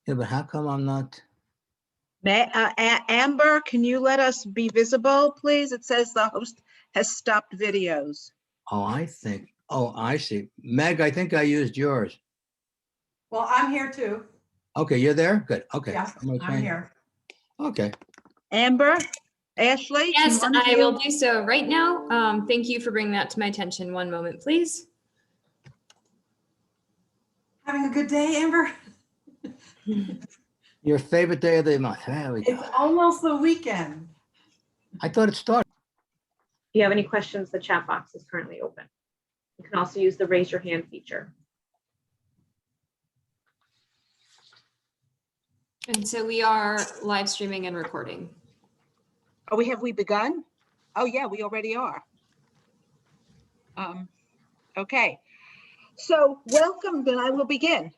Yeah, but how come I'm not? Amber, can you let us be visible, please? It says the host has stopped videos. Oh, I see. Meg, I think I used yours. Well, I'm here too. Okay, you're there? Good. Okay. Yes, Am I I'm saying- here. Okay. Amber, Ashley? can Yes, one of I you- will do so right now. Thank you for bringing that to my attention. One moment, please. Having a good day, Amber? Your favorite day of the month. There we It's go. almost the weekend. I thought it started. If you have any questions, the chat box is currently open. You can also use the raise your hand feature. And so we are live streaming and recording. Oh, have we begun? Oh, yeah, we already are. Okay, so welcome, then I will begin.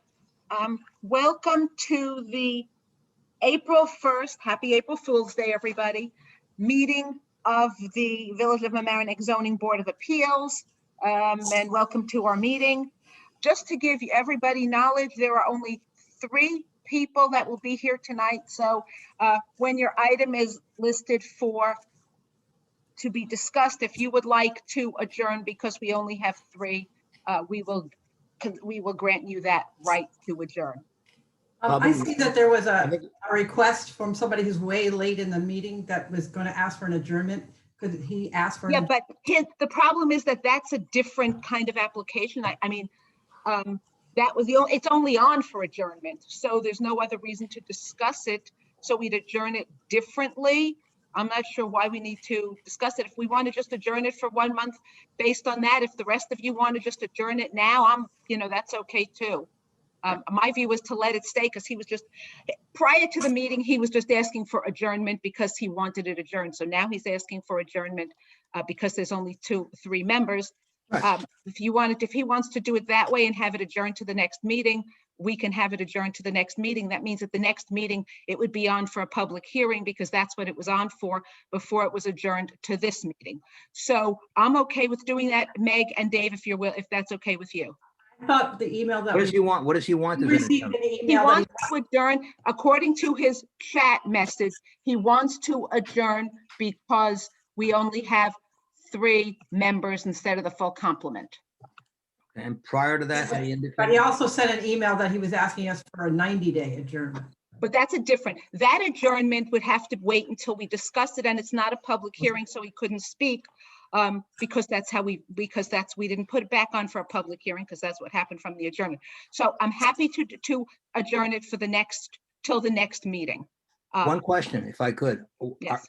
Welcome to the April 1st, happy April Fool's Day, everybody, meeting of the Village of Mamaroneck Zoning Board of Appeals, and welcome to our meeting. Just to give everybody knowledge, there are only 3 people that will be here tonight. So when your item is listed to be discussed, if you would like to adjourn because we only have 3, we will grant you that right to adjourn. I see that there was I a think- request from somebody who's way late in the meeting that was going to ask for an adjournment. Could he ask for? Yeah, but the problem is that that's a different kind of application. I mean, that was it's only on for adjournment, so there's no other reason to discuss it. So we'd adjourn it differently. I'm not sure why we need to discuss it. If we want to just adjourn it for 1 month, based on that, if the rest of you want to just adjourn it now, that's okay too. My view was to let it stay because he was just, prior to the meeting, he was just asking for adjournment because he wanted it adjourned. So now he's asking for adjournment because there's only 3 members. Right. If he wants to do it that way and have it adjourned to the next meeting, we can have it adjourned to the next meeting. That means at the next meeting, it would be on for a public hearing because that's what it was on for before it was adjourned to this meeting. So I'm okay with doing that, Meg and Dave, if that's okay with you. I thought the email that What does he want? What does he want? we Does it- received an He email that wants to adjourn, according to his chat message, he wants to adjourn because we only have 3 members instead of the full complement. And prior to that, he but he indicated. also sent an email that he was asking us for a 90-day adjournment. But that's that adjournment would have to wait until we discuss it, and it's not a public hearing, so he couldn't speak. Because we didn't put it back on for a public hearing because that's what happened from the adjournment. So I'm happy to adjourn it for till the next meeting. One question, if I could. Yes.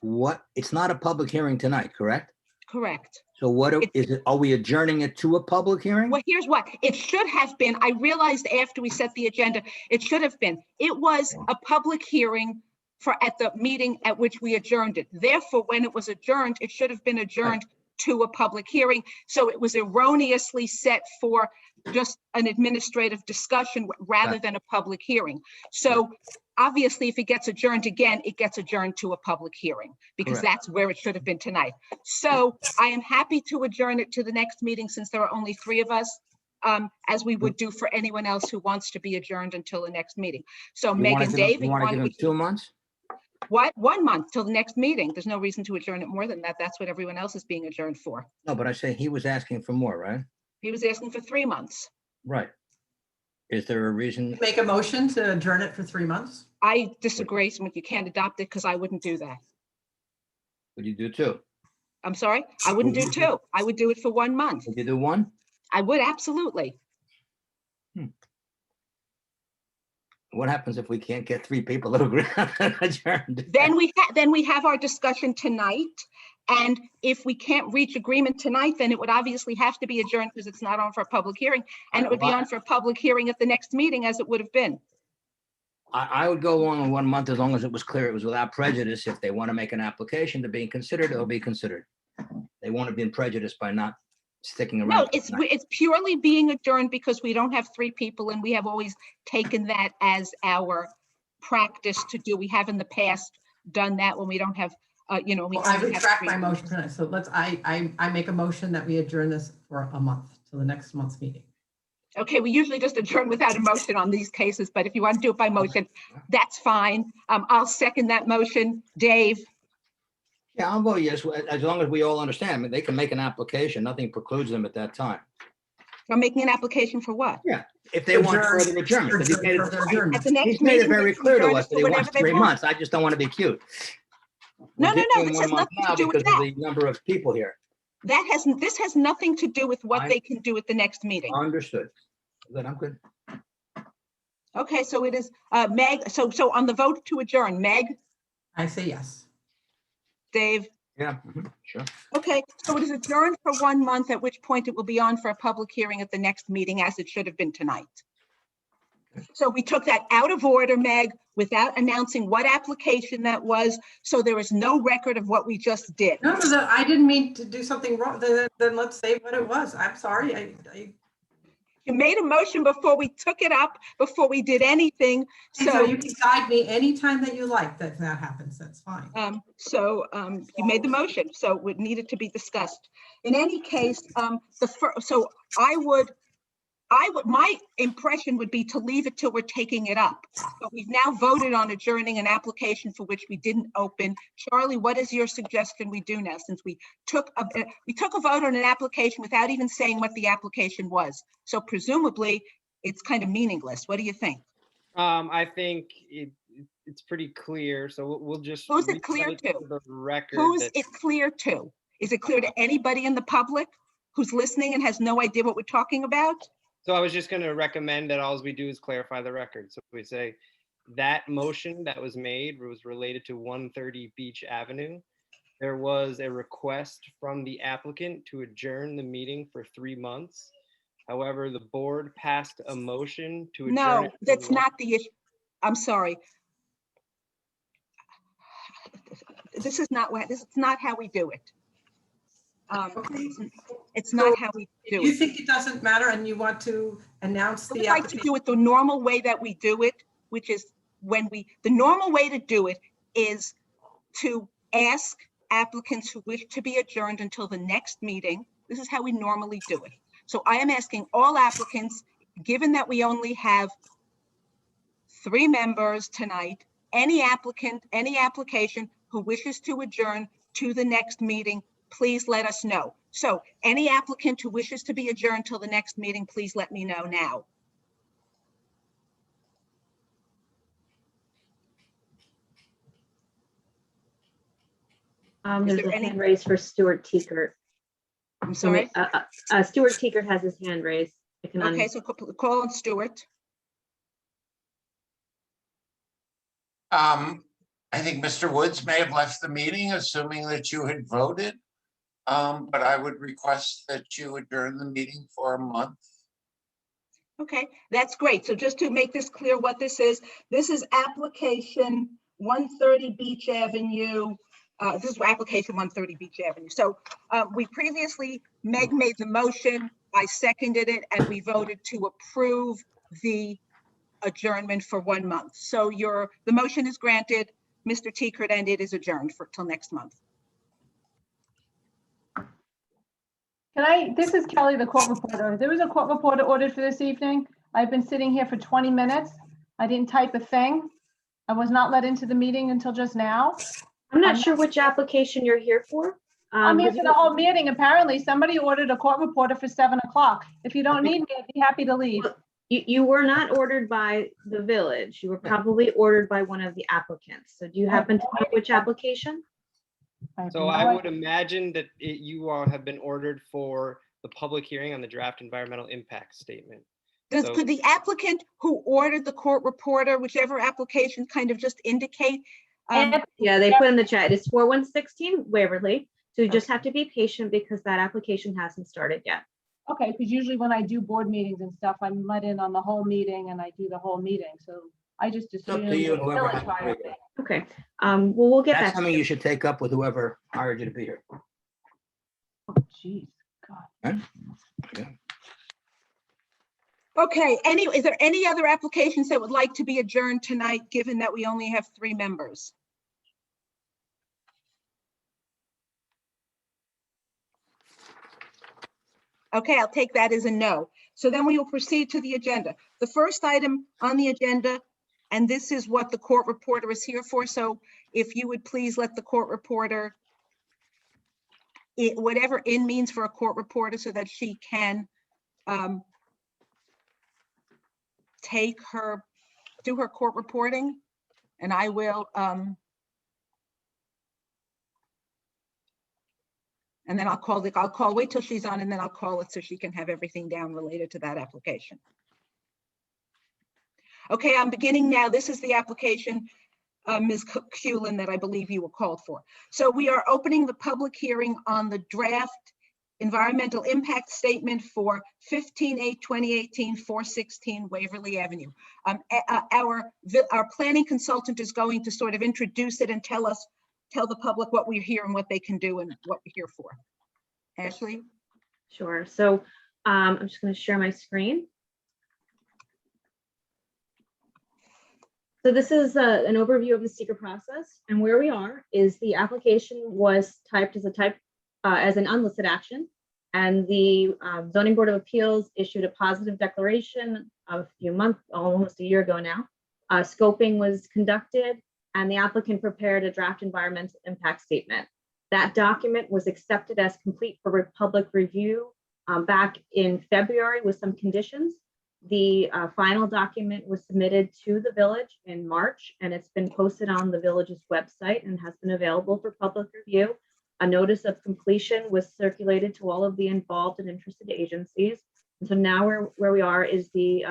It's not a public hearing tonight, correct? Correct. So what is it? Are we adjourning it to a public hearing? Well, here's what it should have been. I realized after we set the agenda, it should have been. It was a public hearing at the meeting at which we adjourned it. Therefore, when it was adjourned, it should have been adjourned to a public hearing. So it was erroneously set for just an administrative discussion rather than a public hearing. So obviously, if it gets adjourned again, it gets adjourned to a public hearing because Correct. that's where it should have been tonight. So I am happy to adjourn it to the next meeting since there are only 3 of us, as we would do for anyone else who wants to be adjourned until the next meeting. So You Meg wanna and give him- Dave, You want to give him 2 months? what? 1 month till the next meeting. There's no reason to adjourn it more than that. That's what everyone else is being adjourned for. No, but I say he was asking for more, right? He was asking for 3 months. Right. Is there a reason? Make a motion to adjourn it for 3 months? I disagree, so you can't adopt it because I wouldn't do that. Would you do 2? I'm sorry, I wouldn't do 2. I would do it for 1 month. Would you do 1? I would absolutely. What happens if we can't get 3 people to agree on adjourned? Then we have our discussion tonight. And if we can't reach agreement tonight, then it would obviously have to be adjourned because it's not on for a public hearing. And it would be on for a public hearing at the next meeting as it would have been. I would go along with 1 month as long as it was clear it was without prejudice. If they want to make an application to be considered, it'll be considered. They won't have been prejudiced by not sticking around. No, it's purely being adjourned because we don't have 3 people and we have always taken that as our practice to do. We have in the past done that when we don't have, we Well, I only have retract 3 my people. motion tonight. So I make a motion that we adjourn this for a month till the next month's meeting. Okay, we usually just adjourn without a motion on these cases, but if you want to do it by motion, that's fine. I'll second that motion. Dave, Yeah, I'll vote yes, as long as we all understand. I mean, they can make an application. Nothing precludes them at that time. I'm making an application for what? If they want Adjourn. further adjournment. 'Cause he's made For their it- adjournment. At the next He's made it meeting, very they can clear to adjourn us it that to he wants whatever they 3 want. months. I just don't want to be cute. No, We're no, giving no, him this 1 has month nothing to now do with because of that. the number of people here. This has nothing to do with what I- they can do at the next meeting. Understood. Then I'm good. Okay, so it is, Meg, so on the vote to adjourn, Meg, I say yes. Dave, Yeah, sure. okay, so it is adjourned for 1 month, at which point it will be on for a public hearing at the next meeting, as it should have been tonight. So we took that out of order, Meg, without announcing what application that was, so there is no record of what we just did. No, I didn't mean to do something wrong. Then let's say what it was. I'm sorry. You made a motion before we took it up, before we did anything, So so, you can guide me anytime that you like that happens. That's fine. you made the motion, so it needed to be discussed. In any case, so my impression would be to leave it till we're taking it up. But we've now voted on adjourning an application for which we didn't open. Charlie, what is your suggestion we do now, since we took a vote on an application without even saying what the application was? So presumably, it's kind of meaningless. What do you think? I think it's pretty clear, so we'll just. Who's it clear recite to? for the record Who's that- it clear to? Is it clear to anybody in the public who's listening and has no idea what we're talking about? So I was just going to recommend that all we do is clarify the record. So we say that motion that was made was related to 130 Beach Avenue. There was a request from the applicant to adjourn the meeting for 3 months. However, the board passed a motion to adjourn. No, it for that's 1 not the issue. I'm sorry. This is not how we do it. Okay. It's not how we If do you it. think it doesn't matter and you want to announce We'd the like to application. do it the normal way that we do it, which is the normal way to do it is to ask applicants who wish to be adjourned until the next meeting. This is how we normally do it. So I am asking all applicants, given that we only have 3 members tonight, any application who wishes to adjourn to the next meeting, please let us know. So any applicant who wishes to be adjourned till the next meeting, please let me know now. There's there a any- hand raised for Stuart Teekert. I'm sorry. Stuart Teekert has his hand raised. I can Okay, so call on Stuart. I think Mr. Woods may have left the meeting, assuming that you had voted. But I would request that you adjourn the meeting for a month. Okay, that's great. So just to make this clear what this is application 130 Beach Avenue. This is application 130 Beach Avenue. So we previously, Meg made the motion, I seconded it, and we voted to approve the adjournment for 1 month. So the motion is granted, Mr. Teekert, and it is adjourned till next month. This is Kelly, the court reporter. There was a court reporter ordered for this evening. I've been sitting here for 20 minutes. I didn't type a thing. I was not let into the meeting until just now. I'm not sure which application you're here for. I'm here did for you- the whole meeting. Apparently, somebody ordered a court reporter for 7 o'clock. If you don't need me, I'd be happy to leave. You were not ordered by the village. You were probably ordered by one of the applicants. So do you happen to know which application? have So no I would idea. imagine that you all have been ordered for the public hearing on the draft environmental impact statement. So- Could the applicant who ordered the court reporter, whichever application, kind of just indicate? Yeah, they put in the chat. It's 4116 Waverly. So you just have to be patient because that application hasn't started yet. Okay, because usually when I do board meetings and stuff, I'm let in on the whole meeting and I do the whole meeting. So I just It's up assume. to you, the whoever village has to hired be. me. Okay. Well, we'll get That's back. to something you. you should take up with whoever hired you to be here. Oh, geez, God. Okay, is there any other applications that would like to be adjourned tonight, given that we only have 3 members? Okay, I'll take that as a no. So then we will proceed to the agenda. The first item on the agenda, and this is what the court reporter is here for. So if you would please let the court reporter, whatever in means for a court reporter, so that she can do her court reporting. And I will, and then wait till she's on, and then I'll call it so she can have everything down related to that application. Okay, I'm beginning now. This is the application, Ms. Cullen, that I believe you were called for. So we are opening the public hearing on the draft environmental impact statement for 15/8/2018, 416 Waverly Avenue. Our planning consultant is going to sort of introduce it and tell the public what we're here and what they can do and what we're here for. Ashley? Sure. So I'm just going to share my screen. So this is an overview of the seeker process, and where we are is the application was typed as an unlisted action, and the Zoning Board of Appeals issued a positive declaration a few months, almost a year ago now. Scoping was conducted, and the applicant prepared a draft environmental impact statement. That document was accepted as complete for public review back in February with some conditions. The final document was submitted to the village in March, and it's been posted on the village's website and has been available for public review. A notice of completion was circulated to all of the involved and interested agencies. And so now where we are is the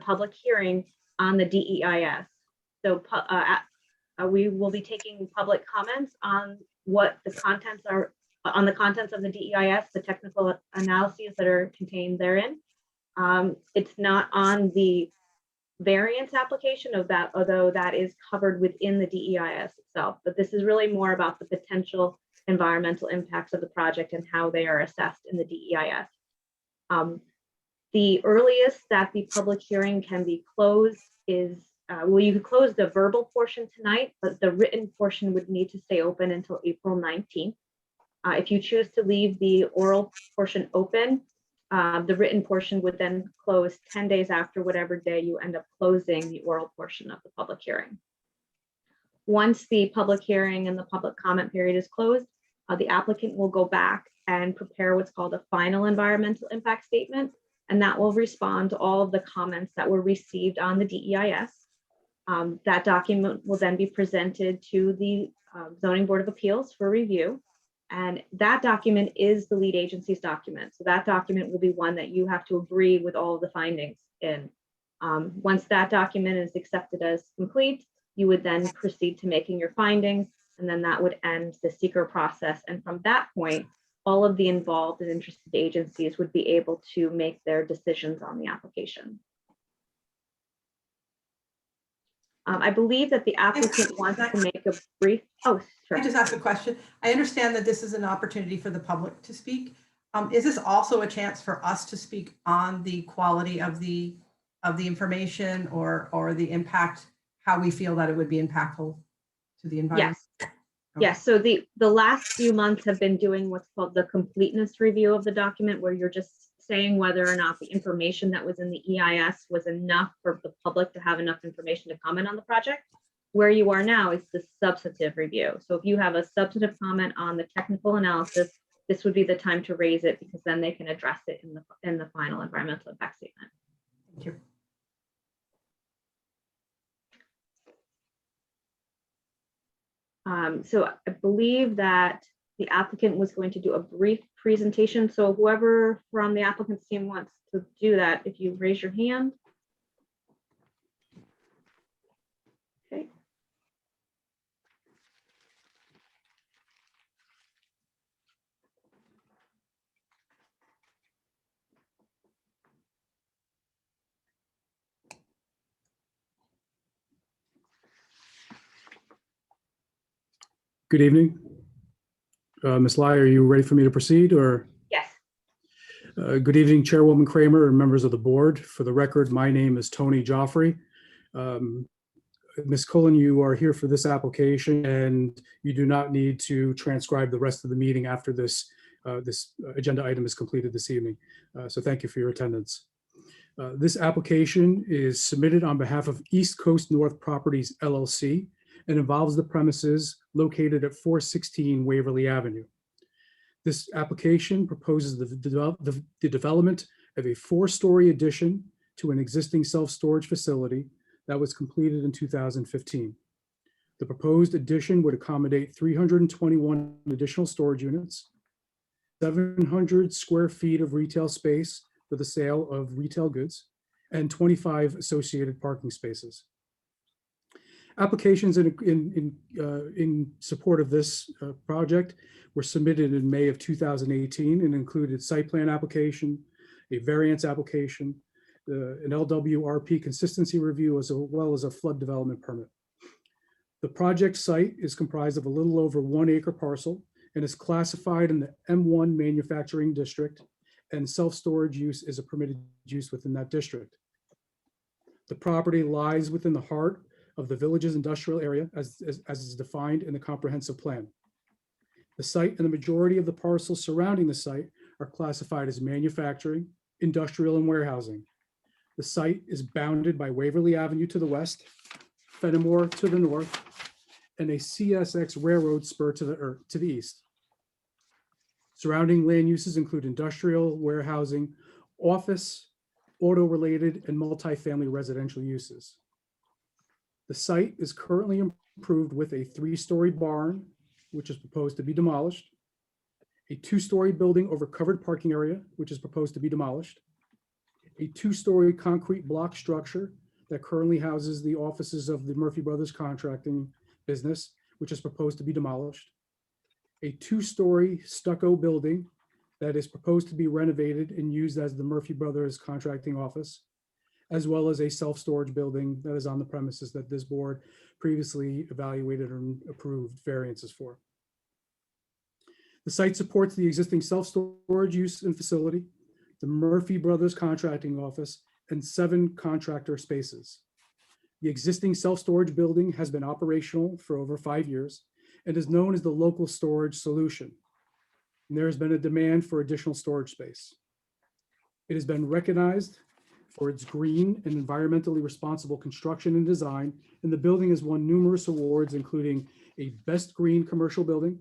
public hearing on the DEIS. So we will be taking public comments on what the contents are, on the contents of the DEIS, the technical analyses that are contained therein. It's not on the variance application of that, although that is covered within the DEIS itself. But this is really more about the potential environmental impacts of the project and how they are assessed in the DEIS. The earliest that the public hearing can be closed is, well, you could close the verbal portion tonight, but the written portion would need to stay open until April 19th. If you choose to leave the oral portion open, the written portion would then close 10 days after whatever day you end up closing the oral portion of the public hearing. Once the public hearing and the public comment period is closed, the applicant will go back and prepare what's called a final environmental impact statement, and that will respond to all of the comments that were received on the DEIS. That document will then be presented to the Zoning Board of Appeals for review. And that document is the lead agency's document. So that document will be one that you have to agree with all of the findings in. Once that document is accepted as complete, you would then proceed to making your findings, and then that would end the seeker process. And from that point, all of the involved and interested agencies would be able to make their decisions on the application. I believe that the applicant wants to make a brief, oh, sure. I just asked a question. I understand that this is an opportunity for the public to speak. Is this also a chance for us to speak on the quality of the information or the impact, how we feel that it would be impactful to the environment? Yes. Yes. So the last few months have been doing what's called the completeness review of the document, where you're just saying whether or not the information that was in the EIS was enough for the public to have enough information to comment on the project. Where you are now is the substantive review. So if you have a substantive comment on the technical analysis, this would be the time to raise it, because then they can address it in the final environmental impact statement. Thank you. So I believe that the applicant was going to do a brief presentation. So whoever from the applicant's team wants to do that, if you raise your hand. Okay. Good evening. Ms. Lai, are you ready for me to proceed, or? Yes. Good evening, Chairwoman Kramer and members of the board. For the record, my name is Tony Joffrey. Ms. Cullen, you are here for this application, and you do not need to transcribe the rest of the meeting after this this agenda item is completed this evening. So thank you for your attendance. This application is submitted on behalf of East Coast North Properties LLC and involves the premises located at 416 Waverly Avenue. This application proposes the development of a 4-story addition to an existing self-storage facility that was completed in 2015. The proposed addition would accommodate 321 additional storage units, 700 square feet of retail space for the sale of retail goods, and 25 associated parking spaces. Applications in support of this project were submitted in May of 2018 and included site plan application, a variance application, an LWRP consistency review, as well as a flood development permit. The project site is comprised of a little over 1 acre parcel and is classified in the M1 manufacturing district, and self-storage use is a permitted use within that district. The property lies within the heart of the village's industrial area as is defined in the comprehensive plan. The site and the majority of the parcels surrounding the site are classified as manufacturing, industrial, and warehousing. The site is bounded by Waverly Avenue to the west, Fenimore to the north, and a CSX railroad spur to the east. Surrounding land uses include industrial, warehousing, office, auto-related, and multifamily residential uses. The site is currently improved with a 3-story barn, which is proposed to be demolished, a 2-story building over covered parking area, which is proposed to be demolished, a 2-story concrete block structure that currently houses the offices of the Murphy Brothers Contracting business, which is proposed to be demolished, a 2-story stucco building that is proposed to be renovated and used as the Murphy Brothers Contracting office, as well as a self-storage building that is on the premises that this board previously evaluated and approved variances for. The site supports the existing self-storage use and facility, the Murphy Brothers Contracting office, and 7 contractor spaces. The existing self-storage building has been operational for over 5 years and is known as the local storage solution. And there has been a demand for additional storage space. It has been recognized for its green and environmentally responsible construction and design, and the building has won numerous awards, including a Best Green Commercial Building,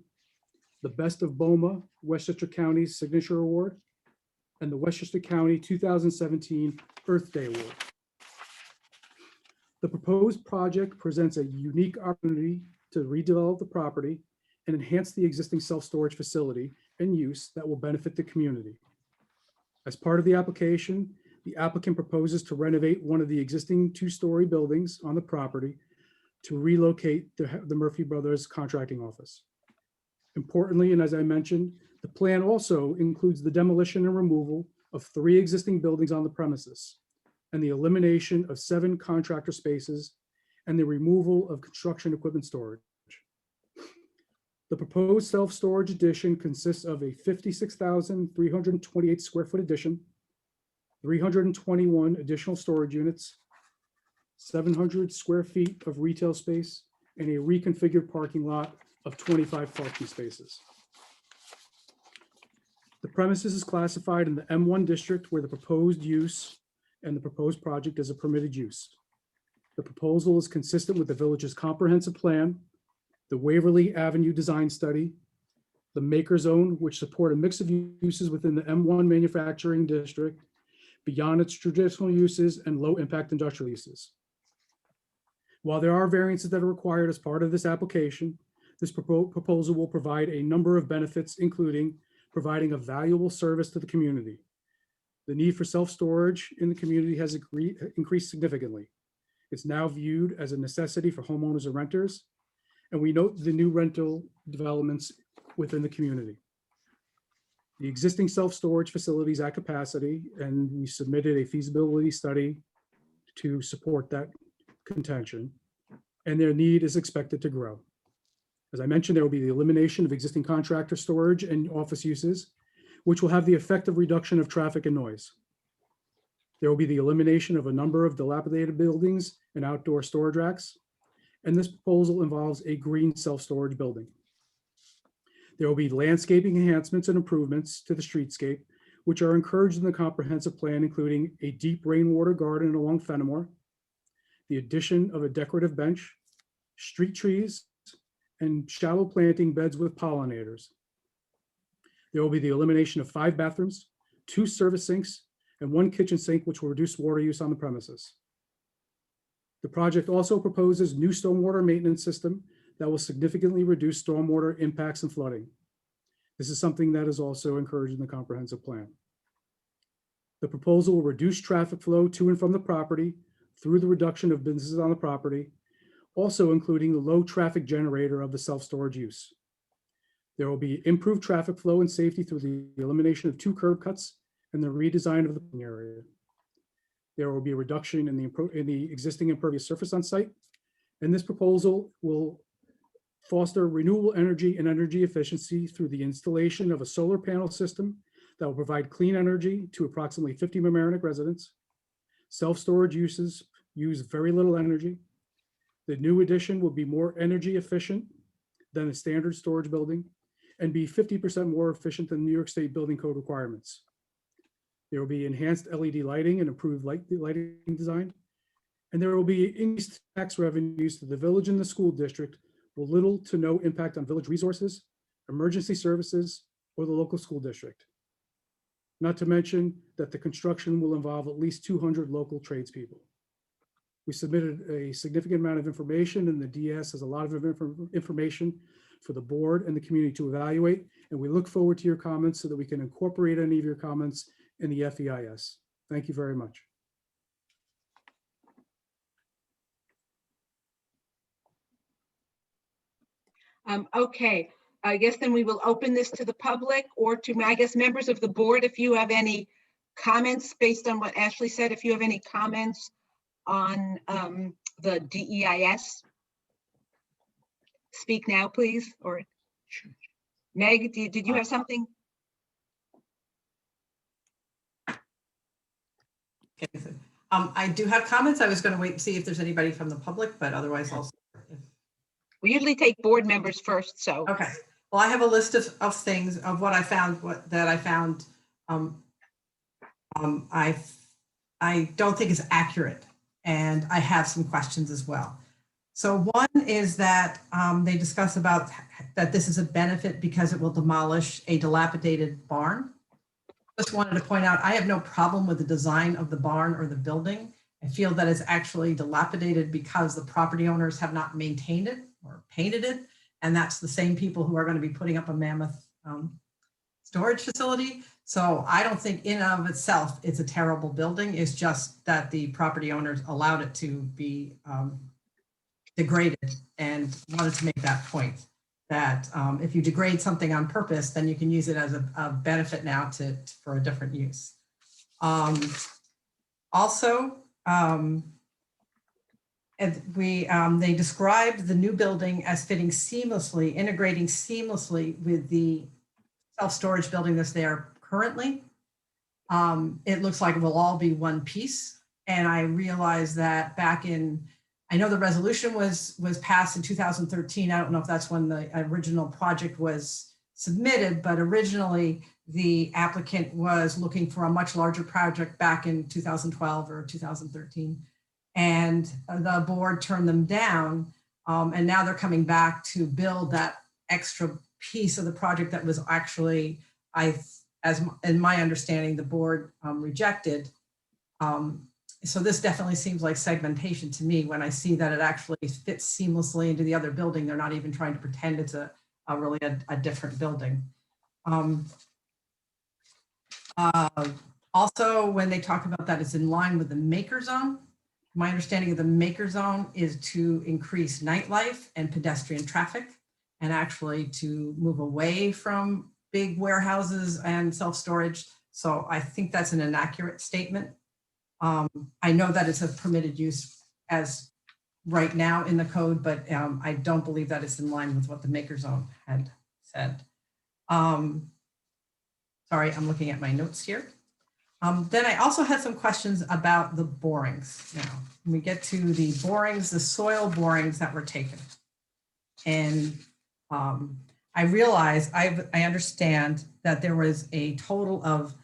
the Best of BOMA, Westchester County's Signature Award, and the Westchester County 2017 Earth Day Award. The proposed project presents a unique opportunity to redevelop the property and enhance the existing self-storage facility and use that will benefit the community. As part of the application, the applicant proposes to renovate one of the existing 2-story buildings on the property to relocate the Murphy Brothers Contracting office. Importantly, and as I mentioned, the plan also includes the demolition and removal of 3 existing buildings on the premises and the elimination of 7 contractor spaces and the removal of construction equipment storage. The proposed self-storage addition consists of a 56,328 square foot addition, 321 additional storage units, 700 square feet of retail space, and a reconfigured parking lot of 25 parking spaces. The premises is classified in the M1 district where the proposed use and the proposed project is a permitted use. The proposal is consistent with the village's comprehensive plan, the Waverly Avenue design study, the maker zone, which support a mix of uses within the M1 manufacturing district, beyond its traditional uses and low impact industrial uses. While there are variances that are required as part of this application, this proposal will provide a number of benefits, including providing a valuable service to the community. The need for self-storage in the community has increased significantly. It's now viewed as a necessity for homeowners and renters, and we note the new rental developments within the community. The existing self-storage facilities at capacity, and we submitted a feasibility study to support that contention, and their need is expected to grow. As I mentioned, there will be the elimination of existing contractor storage and office uses, which will have the effect of reduction of traffic and noise. There will be the elimination of a number of dilapidated buildings and outdoor storage racks, and this proposal involves a green self-storage building. There will be landscaping enhancements and improvements to the streetscape, which are encouraged in the comprehensive plan, including a deep rainwater garden along Fenimore, the addition of a decorative bench, street trees, and shallow planting beds with pollinators. There will be the elimination of 5 bathrooms, 2 service sinks, and 1 kitchen sink, which will reduce water use on the premises. The project also proposes new stormwater maintenance system that will significantly reduce stormwater impacts and flooding. This is something that is also encouraged in the comprehensive plan. The proposal will reduce traffic flow to and from the property through the reduction of businesses on the property, also including the low traffic generator of the self-storage use. There will be improved traffic flow and safety through the elimination of 2 curb cuts and the redesign of the parking area. There will be a reduction in the existing impervious surface on site, and this proposal will foster renewable energy and energy efficiency through the installation of a solar panel system that will provide clean energy to approximately 50 Mamaroneck residents. Self-storage uses use very little energy. The new addition will be more energy efficient than a standard storage building and be 50% more efficient than New York State Building Code requirements. There will be enhanced LED lighting and improved lighting design. And there will be increased tax revenues to the village and the school district with little to no impact on village resources, emergency services, or the local school district. Not to mention that the construction will involve at least 200 local tradespeople. We submitted a significant amount of information, and the DS has a lot of information for the board and the community to evaluate. And we look forward to your comments so that we can incorporate any of your comments in the FEIS. Thank you very much. Okay, I guess then we will open this to the public or to, I guess, members of the board, if you have any comments based on what Ashley said, if you have any comments on the DEIS. Speak now, please, or Meg, did you have something? I do have comments. I was going to wait and see if there's anybody from the public, but otherwise I'll. We usually take board members first, so. Okay. Well, I have a list of things of what I found, I don't think is accurate, and I have some questions as well. So one is that they discuss about that this is a benefit because it will demolish a dilapidated barn. Just wanted to point out, I have no problem with the design of the barn or the building. I feel that it's actually dilapidated because the property owners have not maintained it or painted it. And that's the same people who are going to be putting up a mammoth storage facility. So I don't think in and of itself, it's a terrible building. It's just that the property owners allowed it to be degraded, and wanted to make that point that if you degrade something on purpose, then you can use it as a benefit now for a different use. Also, they described the new building as fitting seamlessly, integrating seamlessly with the self-storage building that's there currently. It looks like it will all be one piece. And I realized that back in, I know the resolution was passed in 2013. I don't know if that's when the original project was submitted, but originally the applicant was looking for a much larger project back in 2012 or 2013. And the board turned them down. And now they're coming back to build that extra piece of the project that was actually, as in my understanding, the board rejected. So this definitely seems like segmentation to me when I see that it actually fits seamlessly into the other building. They're not even trying to pretend it's really a different building. Also, when they talk about that, it's in line with the maker zone. My understanding of the maker zone is to increase nightlife and pedestrian traffic, and actually to move away from big warehouses and self-storage. So I think that's an inaccurate statement. I know that it's a permitted use as right now in the code, but I don't believe that it's in line with what the maker zone had said. Sorry, I'm looking at my notes here. Then I also had some questions about the borings. Now, when we get to the borings, the soil borings that were taken. And I understand that there was a total of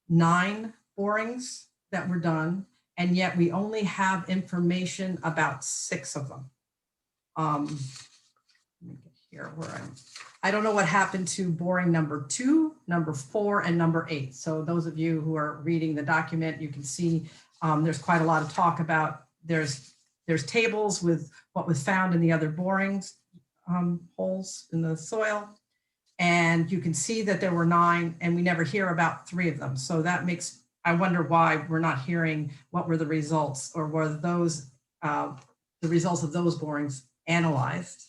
9 borings that were done, and yet we only have information about 6 of them. Let me get here where I don't know what happened to boring number 2, number 4, and number 8. So those of you who are reading the document, you can see there's quite a lot of talk about there's tables with what was found in the other borings, holes in the soil. And you can see that there were 9 and we never hear about 3 of them. So that makes, I wonder why we're not hearing what were the results, or were those, the results of those borings analyzed.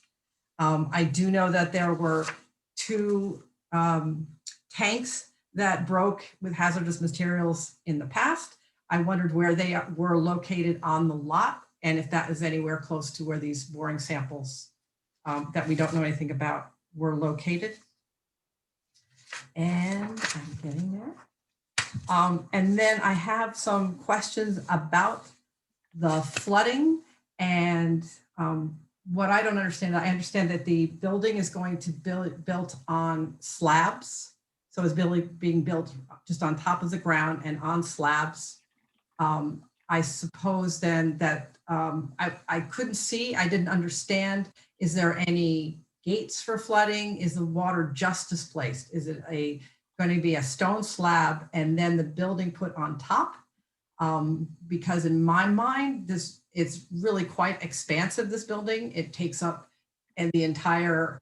I do know that there were 2 tanks that broke with hazardous materials in the past. I wondered where they were located on the lot and if that is anywhere close to where these boring samples that we don't know anything about were located. And I'm getting there. And then I have some questions about the flooding and what I don't understand. I understand that the building is going to be built on slabs. So it's being built just on top of the ground and on slabs. I suppose then that I couldn't see, I didn't understand. Is there any gates for flooding? Is the water just displaced? Is it going to be a stone slab and then the building put on top? Because in my mind, it's really quite expansive, this building. It takes up the entire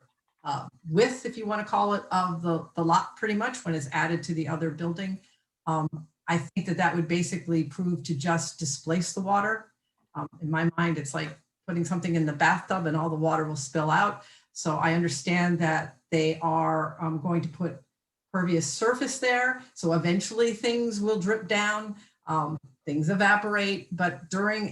width, if you want to call it, of the lot pretty much when it's added to the other building. I think that would basically prove to just displace the water. In my mind, it's like putting something in the bathtub and all the water will spill out. So I understand that they are going to put pervious surface there. So eventually things will drip down, things evaporate, but during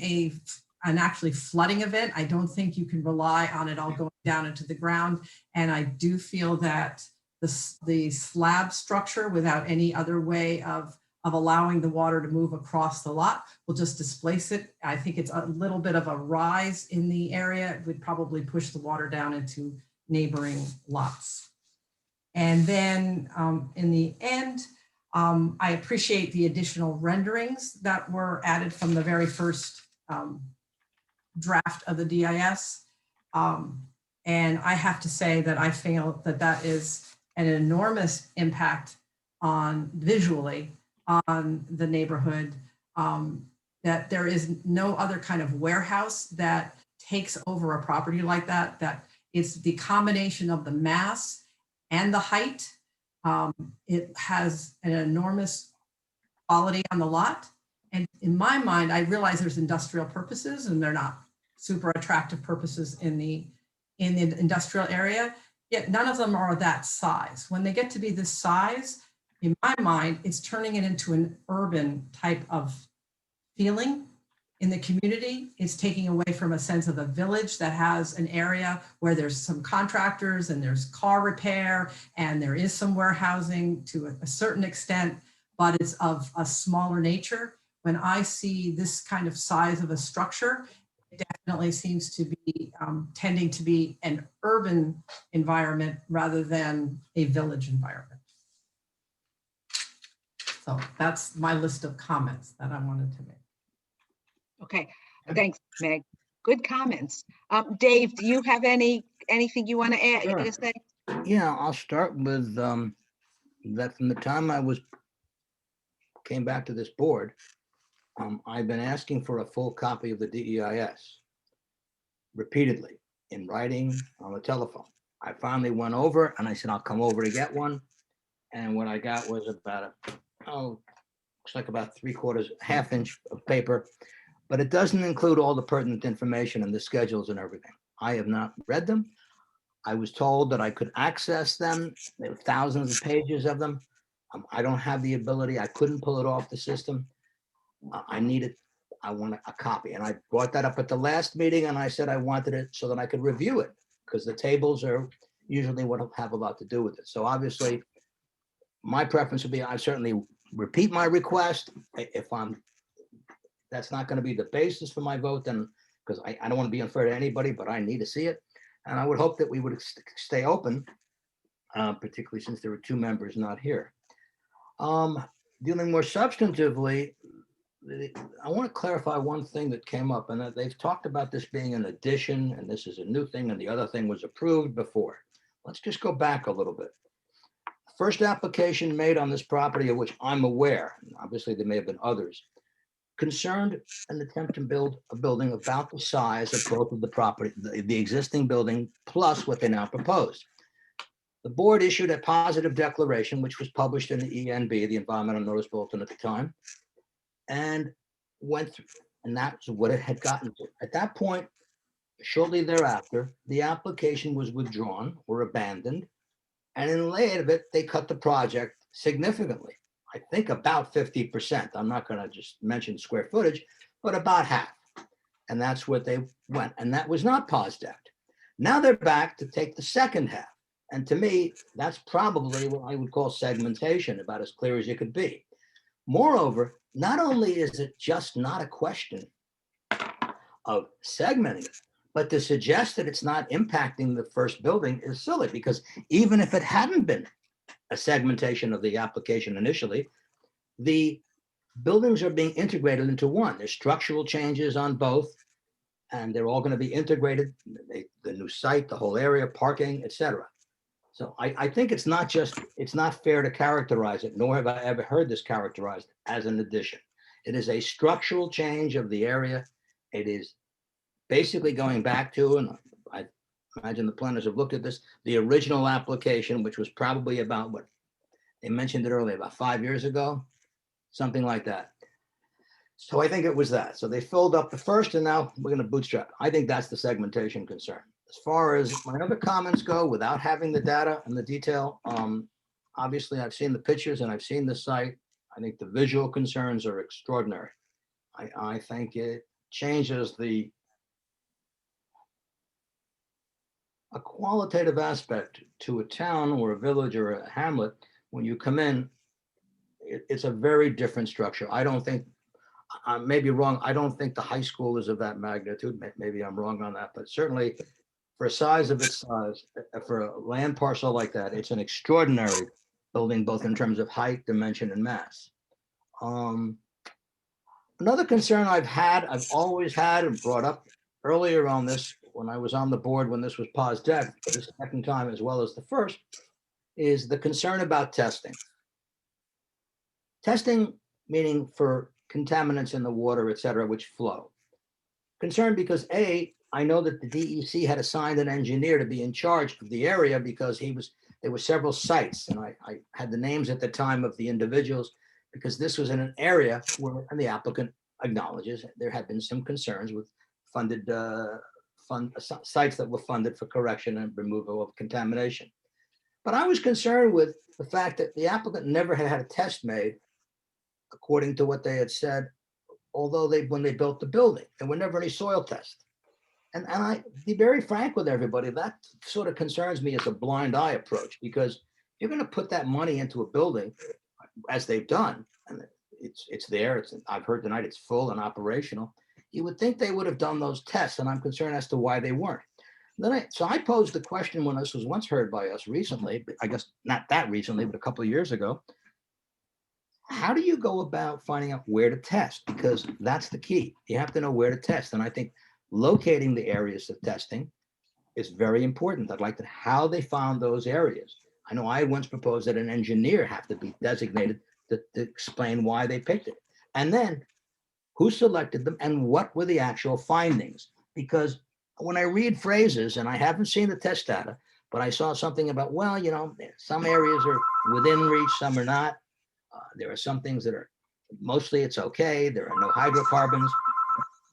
an actually flooding event, I don't think you can rely on it all going down into the ground. And I do feel that the slab structure without any other way of allowing the water to move across the lot will just displace it. I think it's a little bit of a rise in the area. It would probably push the water down into neighboring lots. And then in the end, I appreciate the additional renderings that were added from the very first draft of the DIS. And I have to say that I feel that is an enormous impact on visually on the neighborhood, that there is no other kind of warehouse that takes over a property like that, that it's the combination of the mass and the height. It has an enormous quality on the lot. And in my mind, I realize there's industrial purposes and they're not super attractive purposes in the industrial area, yet none of them are that size. When they get to be this size, in my mind, it's turning it into an urban type of feeling in the community. It's taking away from a sense of a village that has an area where there's some contractors and there's car repair and there is some warehousing to a certain extent, but it's of a smaller nature. When I see this kind of size of a structure, it definitely seems to be tending to be an urban environment rather than a village environment. So that's my list of comments that I wanted to make. Okay, thanks, Meg. Good comments. Dave, do you have anything you want to add? Sure. To say? Yeah, I'll start with that from the time came back to this board, I've been asking for a full copy of the DEIS repeatedly in writing, on the telephone. I finally went over and I said, I'll come over to get one. And what I got was about looks like about 3/4, ½ inch of paper, but it doesn't include all the pertinent information and the schedules and everything. I have not read them. I was told that I could access them. There were thousands of pages of them. I don't have the ability. I couldn't pull it off the system. I want a copy. And I brought that up at the last meeting and I said I wanted it so that I could review it because the tables are usually what have a lot to do with it. So obviously my preference would be, I certainly repeat my request. If that's not going to be the basis for my vote, then because I don't want to be unfair to anybody, but I need to see it. And I would hope that we would stay open particularly since there were two members not here. Dealing more substantively, I want to clarify one thing that came up, and that they've talked about this being an addition, and this is a new thing, and the other thing was approved before. Let's just go back a little bit. First application made on this property, of which I'm aware, and obviously there may have been others, concerned an attempt to build a building about the size of both of the property, the existing building, plus what they now propose. The board issued a positive declaration, which was published in the ENB, the Environmental Notice Bulletin at the time, and went through, and that's what it had gotten to. At that point, shortly thereafter, the application was withdrawn or abandoned, and in light of it, they cut the project significantly. I think about 50%. I'm not going to just mention square footage, but about half. And that's what they went. And that was not POSDEC. Now they're back to take the second half. And to me, that's probably what I would call segmentation, about as clear as you could be. Moreover, not only is it just not a question of segmenting it, but to suggest that it's not impacting the first building is silly, because even if it hadn't been a segmentation of the application initially, the buildings are being integrated into one. There's structural changes on both, and they're all going to be integrated. The new site, the whole area, parking, etc. So I think it's not fair to characterize it, nor have I ever heard this characterized as an addition. It is a structural change of the area. It is basically going back to, and I imagine the planners have looked at this, the original application, which was probably about what they mentioned it earlier, about 5 years ago, something like that. So I think it was that. So they filled up the first, and now we're going to bootstrap. I think that's the segmentation concern. As far as my other comments go, without having the data and the detail, obviously I've seen the pictures and I've seen the site. I think the visual concerns are extraordinary. I think it changes a qualitative aspect to a town or a village or a hamlet. When you come in, it's a very different structure. I don't think, I may be wrong, I don't think the high school is of that magnitude. Maybe I'm wrong on that, but certainly for a size of its size, for a land parcel like that, it's an extraordinary building, both in terms of height, dimension, and mass. Another concern I've always had and brought up earlier on this, when I was on the board, when this was POSDEC, the second time as well as the first, is the concern about testing. Testing meaning for contaminants in the water, et cetera, which flow. Concerned because I know that the DEC had assigned an engineer to be in charge of the area because there were several sites, and I had the names at the time of the individuals, because this was in an area where, and the applicant acknowledges, there had been some concerns with funded sites that were funded for correction and removal of contamination. But I was concerned with the fact that the applicant never had a test made, according to what they had said, although when they built the building, there were never any soil tests. And I be very frank with everybody, that sort of concerns me as a blind eye approach, because you're going to put that money into a building, as they've done, and it's there. I've heard tonight it's full and operational. You would think they would have done those tests, and I'm concerned as to why they weren't. So I posed the question when this was once heard by us recently, I guess not that recently, but a couple of years ago. How do you go about finding out where to test? Because that's the key. You have to know where to test. And I think locating the areas of testing is very important. I'd like to know how they found those areas. I know I once proposed that an engineer have to be designated to explain why they picked it. And then who selected them and what were the actual findings? Because when I read phrases, and I haven't seen the test data, but I saw something about, well, some areas are within reach, some are not. There are some things that are, mostly it's okay. There are no hydrocarbons.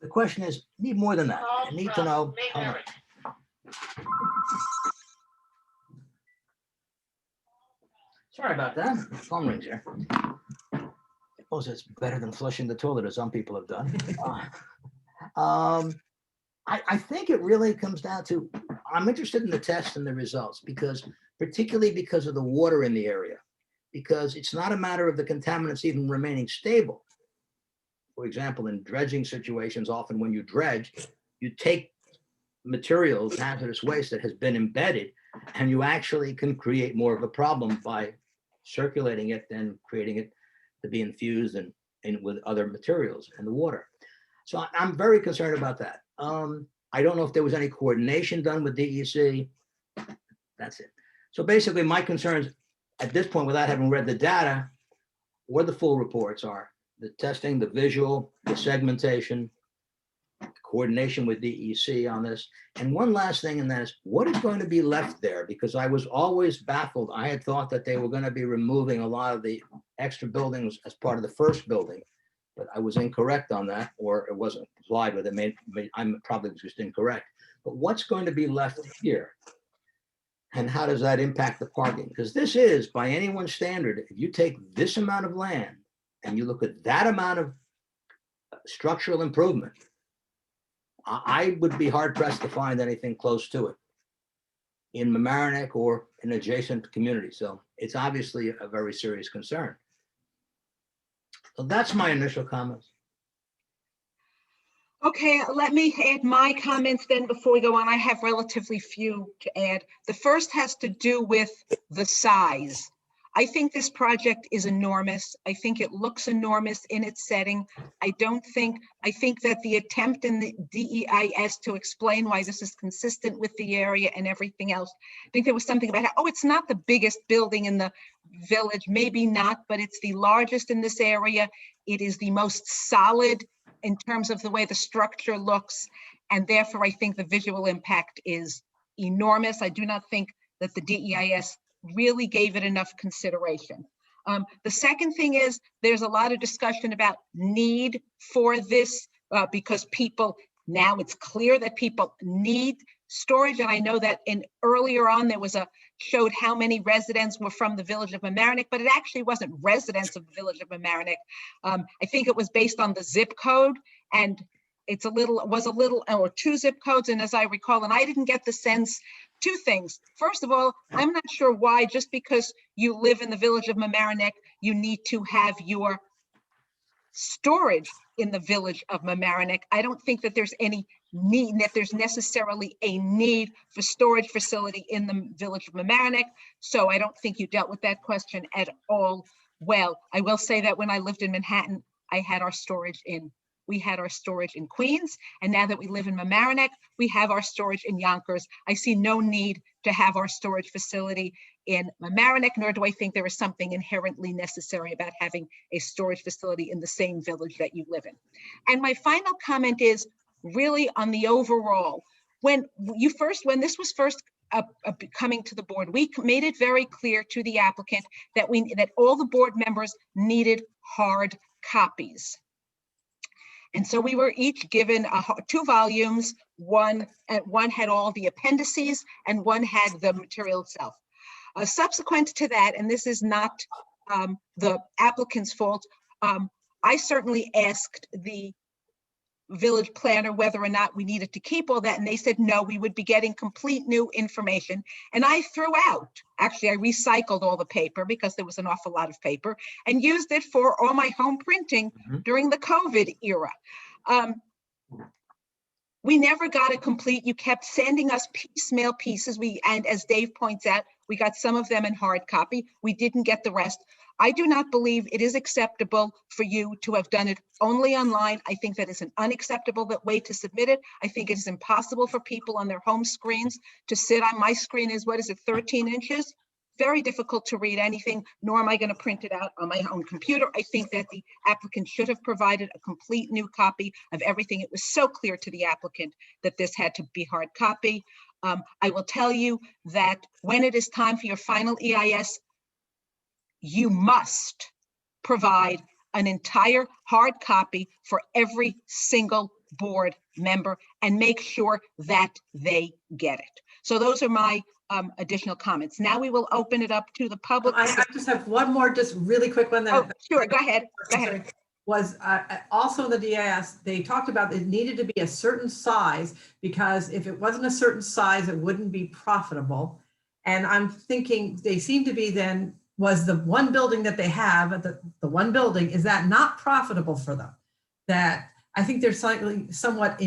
The question is, need more than that. I need to know how much. Sorry about that. Phone rings here. I suppose it's better than flushing the toilet, as some people have done. I think it really comes down to, I'm interested in the test and the results, particularly because of the water in the area, because it's not a matter of the contaminants even remaining stable. For example, in dredging situations, often when you dredge, you take materials, hazardous waste that has been embedded, And you actually can create more of a problem by circulating it than creating it to be infused and with other materials in the water. So I'm very concerned about that. I don't know if there was any coordination done with DEC. That's it. So basically my concerns at this point, without having read the data or the full reports, are the testing, the visual, the segmentation, coordination with DEC on this. And one last thing, and that is what is going to be left there? Because I was always baffled. I had thought that they were going to be removing a lot of the extra buildings as part of the first building, but I was incorrect on that, or it wasn't applied with it. I'm probably just incorrect. But what's going to be left here? And how does that impact the parking? Because this is, by anyone's standard, if you take this amount of land and you look at that amount of structural improvement, I would be hard pressed to find anything close to it in Mamaroneck or in adjacent communities. So it's obviously a very serious concern. So that's my initial comments. Okay, let me add my comments then before we go on. I have relatively few to add. The first has to do with the size. I think this project is enormous. I think it looks enormous in its setting. I think that the attempt in the DEIS to explain why this is consistent with the area and everything else, I think there was something about, oh, it's not the biggest building in the village, maybe not, but it's the largest in this area. It is the most solid in terms of the way the structure looks. And therefore, I think the visual impact is enormous. I do not think that the DEIS really gave it enough consideration. The second thing is there's a lot of discussion about need for this because people, now it's clear that people need storage. And I know that earlier on there was showed how many residents were from the village of Mamaroneck, but it actually wasn't residents of the village of Mamaroneck. I think it was based on the zip code, and or two zip codes. And as I recall, and I didn't get the sense, two things. First of all, I'm not sure why, just because you live in the village of Mamaroneck, you need to have your storage in the village of Mamaroneck. I don't think that there's any need, that there's necessarily a need for storage facility in the village of Mamaroneck. So I don't think you dealt with that question at all well. I will say that when I lived in Manhattan, we had our storage in Queens. And now that we live in Mamaroneck, we have our storage in Yonkers. I see no need to have our storage facility in Mamaroneck, nor do I think there is something inherently necessary about having a storage facility in the same village that you live in. And my final comment is really on the overall. When this was first coming to the board, we made it very clear to the applicant that all the board members needed hard copies. And so we were each given 2 volumes. One had all the appendices and one had the material itself. Subsequent to that, and this is not the applicant's fault, I certainly asked the village planner whether or not we needed to keep all that, and they said no, we would be getting complete new information. And I threw out, actually I recycled all the paper because there was an awful lot of paper, and used it for all my home printing during the COVID era. We never got it complete. You kept sending us piecemeal pieces. And as Dave points out, we got some of them in hard copy. We didn't get the rest. I do not believe it is acceptable for you to have done it only online. I think that is an unacceptable way to submit it. I think it is impossible for people on their home screens to sit on. My screen is, 13 inches? Very difficult to read anything, nor am I going to print it out on my own computer. I think that the applicant should have provided a complete new copy of everything. It was so clear to the applicant that this had to be hard copy. I will tell you that when it is time for your final EIS, you must provide an entire hard copy for every single board member and make sure that they get it. So those are my additional comments. Now we will open it up to the public. I just have one more, just really quick one. Oh, sure, go ahead. Go ahead. Was also in the DIS, they talked about it needed to be a certain size, because if it wasn't a certain size, it wouldn't be profitable. And I'm thinking they seem to be then, was the one building that they have, the one building, is that not profitable for them? That I think they're somewhat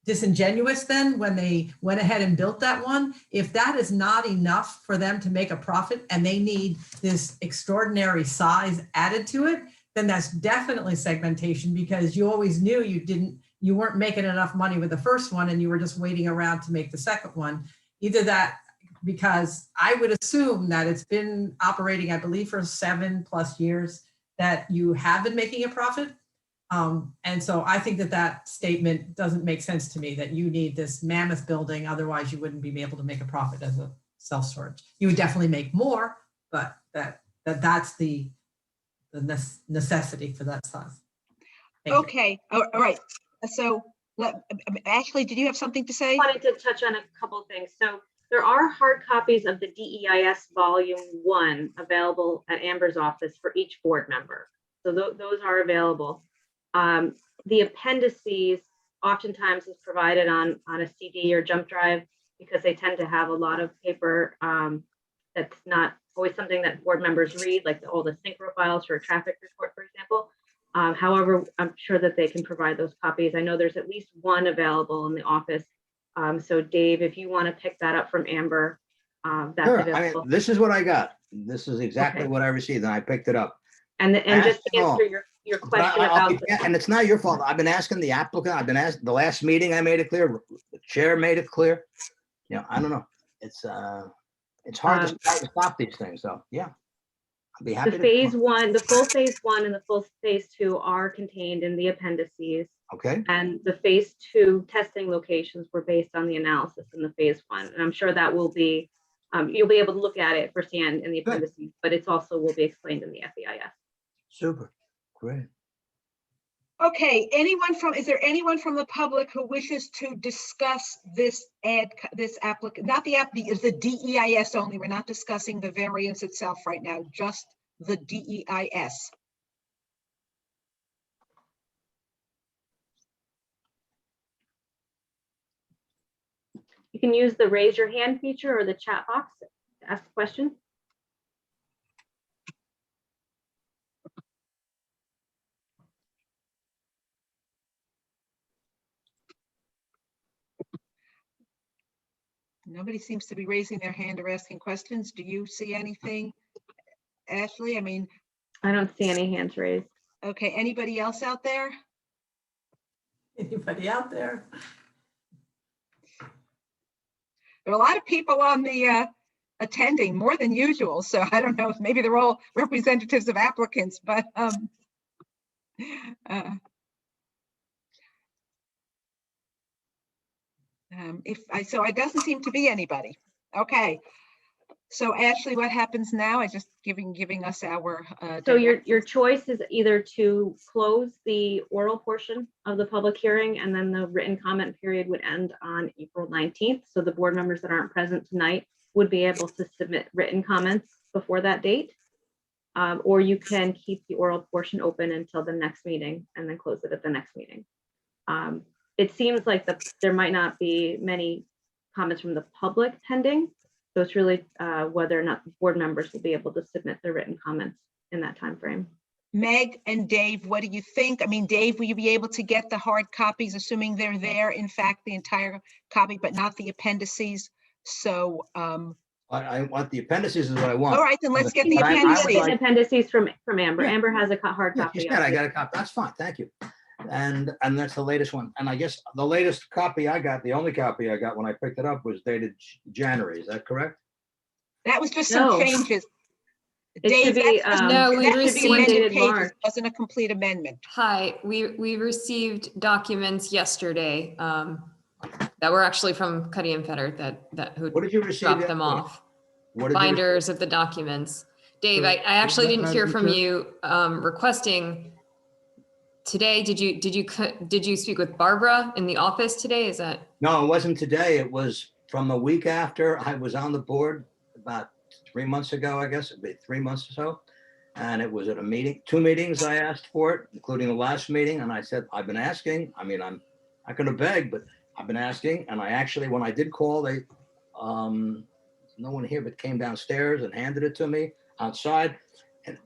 disingenuous then when they went ahead and built that one. If that is not enough for them to make a profit and they need this extraordinary size added to it, then that's definitely segmentation, because you always knew you weren't making enough money with the first one and you were just waiting around to make the second one. Either that, because I would assume that it's been operating, I believe, for 7+ years, that you have been making a profit. And so I think that statement doesn't make sense to me, that you need this mammoth building, otherwise you wouldn't be able to make a profit as a self-storage. You would definitely make more, but that's the necessity for that size. Thank you. Okay, all right. So Ashley, did you have something to say? Wanted to touch on a couple of things. So there are hard copies of the DEIS Volume 1 available at Amber's office for each board member. So those are available. The appendices oftentimes is provided on a CD or jump drive, because they tend to have a lot of paper that's not always something that board members read, like all the synchro files for a traffic report, for example. However, I'm sure that they can provide those copies. I know there's at least one available in the office. So Dave, if you want to pick that up from Amber, that's Sure. available. This is what I got. This is exactly Okay. what I received, and I picked it up. And just to Ask answer your But question I'll about be- and it's not your fault. I've been asking the applicant, I've been asked, the last meeting I made it clear, the chair made it clear. You know, I don't know. It's hard to stop these things, though. Yeah. I'd be happy the to. phase 1, the full phase 1 and the full phase 2 are contained in the appendices. Okay, And the phase 2 testing locations were based on the analysis in the phase 1. And I'm sure that will be, you'll be able to look at it firsthand in the Good. appendices, but it's also will be explained in the FEIS. super, great. Okay, is there anyone from the public who wishes to discuss this applicant, not the app, is the DEIS only. We're not discussing the variance itself right now, just the DEIS. You can use the raise your hand feature or the chat box to ask a question. Nobody seems to be raising their hand or asking questions. Do you see anything, Ashley? I mean, I don't see any hands raised. okay, anybody else out there? Anybody out there? There are a lot of people on the attending, more than usual, so I don't know if maybe they're all representatives of applicants, but so it doesn't seem to be anybody. Okay. So Ashley, what happens now? I just giving us our. So your choice is either to close the oral portion of the public hearing, and then the written comment period would end on April 19th. So the board members that aren't present tonight would be able to submit written comments before that date. Or you can keep the oral portion open until the next meeting and then close it at the next meeting. It seems like there might not be many comments from the public pending. So it's really whether or not the board members will be able to submit their written comments in that time frame. Meg and Dave, what do you think? I mean, Dave, will you be able to get the hard copies, assuming they're there, in fact, the entire copy, but not the appendices? So, I want the appendices is what I want. all right, then let's get the But I would appendices. like- Appendices from Amber. Yeah. Amber has a hard Yeah, copy. she of said I it. got a copy. That's fine. Thank you. And that's the latest one. And I guess the latest copy I got, the only copy I got when I picked it up was dated January. Is that correct? That was just some No. changes. It should Dave, be, that's just- No, we that should be received amended dated pages, March. wasn't a complete amendment. Hi, we received documents yesterday that were actually from Cuddy and Fedder that who What did you receive? dropped them yesterday? off. What did you receive? Binders of the documents. Dave, So, I actually didn't hear Madam from Chair? you requesting today. Did you speak with Barbara in the office today? Is that? No, it wasn't today. It was from a week after I was on the board, about 3 months ago, I guess. It'd be 3 months or so. And it was at a meeting, 2 meetings I asked for it, including the last meeting. And I said, I've been asking. I mean, I'm not going to beg, but I've been asking. And I actually, when I did call, they, no one here but came downstairs and handed it to me outside.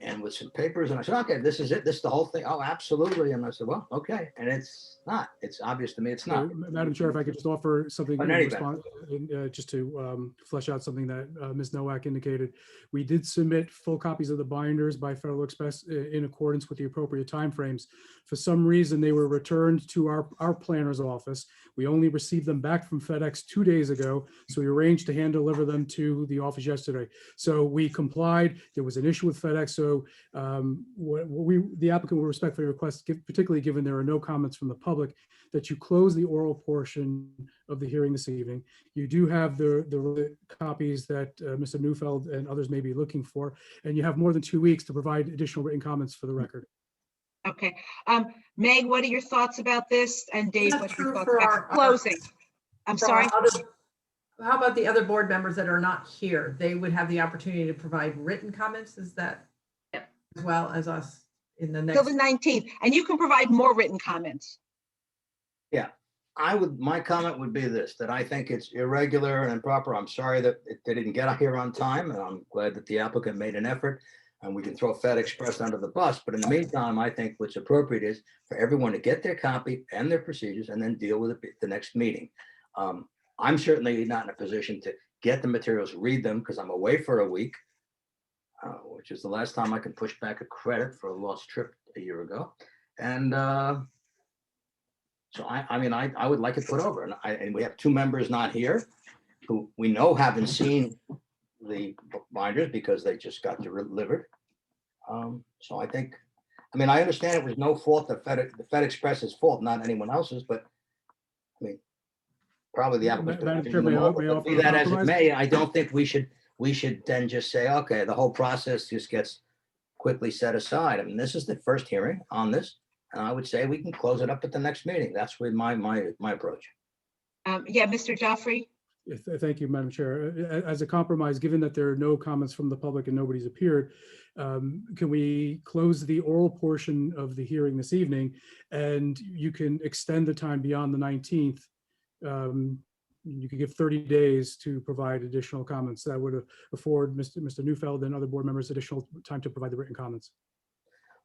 and with some papers, and I said, okay, this is it, this is the whole thing. Oh, absolutely. And I said, well, okay, and it's not, it's obvious to me, it's not. Madam Chair, if I could just offer something But in in any event. response, just to flesh out something that Ms. Nowak indicated. We did submit full copies of the binders by Federal Express in accordance with the appropriate timeframes. For some reason, they were returned to our planner's office. We only received them back from FedEx 2 days ago, so we arranged to hand deliver them to the office yesterday. So we complied. There was an issue with FedEx, so the applicant will respectfully request, particularly given there are no comments from the public, that you close the oral portion of the hearing this evening. You do have the copies that Mr. Neufeld and others may be looking for, and you have more than 2 weeks to provide additional written comments for the record. Okay. Meg, what are your thoughts about this? And Dave, That's what's your true thoughts for about our- closing? I'm For sorry. our other- How about the other board members that are not here? They would have the opportunity to provide written comments, is that? Yep. As well as us in the Till next. the 19th, and you can provide more written comments. My comment would be this, that I think it's irregular and improper. I'm sorry that they didn't get here on time, and I'm glad that the applicant made an effort, and we can throw Fed Express under the bus. But in the meantime, I think what's appropriate is for everyone to get their copy and their procedures and then deal with it at the next meeting. I'm certainly not in a position to get the materials, read them, because I'm away for a week, which is the last time I can push back a credit for a lost trip a year ago. And so I would like it put over, and we have 2 members not here who we know haven't seen the binders because they just got delivered. So I think, I understand it was no fault of the Fed Express's fault, not anyone else's, but probably the applicant. Madam Chair, may I offer Be a that as it compromise? may, I don't think we should then just say, okay, the whole process just gets quickly set aside. This is the first hearing on this. And I would say we can close it up at the next meeting. That's with my approach. Yeah, Mr. Joffrey? Yes, thank you, Madam Chair. As a compromise, given that there are no comments from the public and nobody's appeared, can we close the oral portion of the hearing this evening, and you can extend the time beyond the 19th? You could give 30 days to provide additional comments. That would afford Mr. Neufeld and other board members additional time to provide the written comments.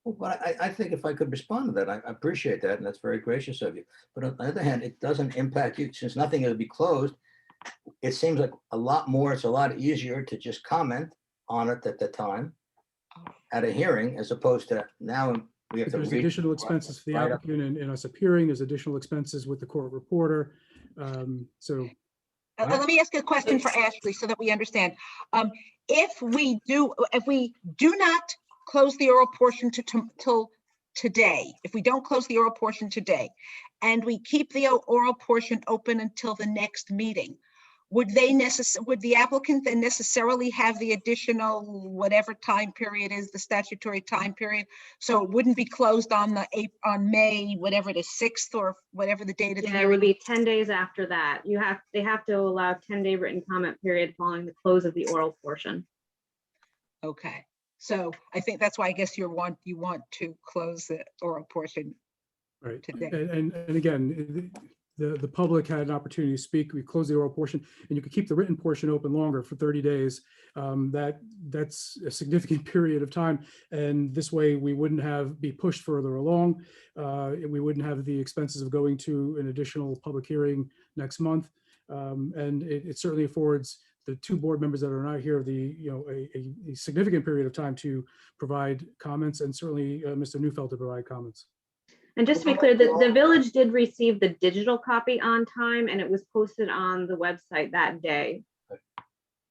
But I think if I could respond to that, I appreciate that, and that's very gracious of you. But on the other hand, it doesn't impact you, since nothing will be closed. It seems like it's a lot easier to just comment on it at the time at a hearing, as opposed to now we have If to there's read. additional expenses for the Right up. applicant and us appearing, there's additional expenses with the court reporter. So Let me ask a question for Ashley so that we understand. If we do not close the oral portion till today, if we don't close the oral portion today, and we keep the oral portion open until the next meeting, would the applicant then necessarily have the additional whatever time period is the statutory time period? So it wouldn't be closed on May, whatever it is, 6th or whatever the date of the Yeah, it would hearing? be 10 days after that. They have to allow 10-day written comment period following the close of the oral portion. Okay, so I think that's why I guess you want to close the oral portion. right. Today. And again, the public had an opportunity to speak. We closed the oral portion, and you could keep the written portion open longer for 30 days. That's a significant period of time. And this way we wouldn't be pushed further along. We wouldn't have the expenses of going to an additional public hearing next month. And it certainly affords the 2 board members that are not here a significant period of time to provide comments, and certainly Mr. Neufeld to provide comments. And just to be clear, the village did receive the digital copy on time, and it was posted on the website that day.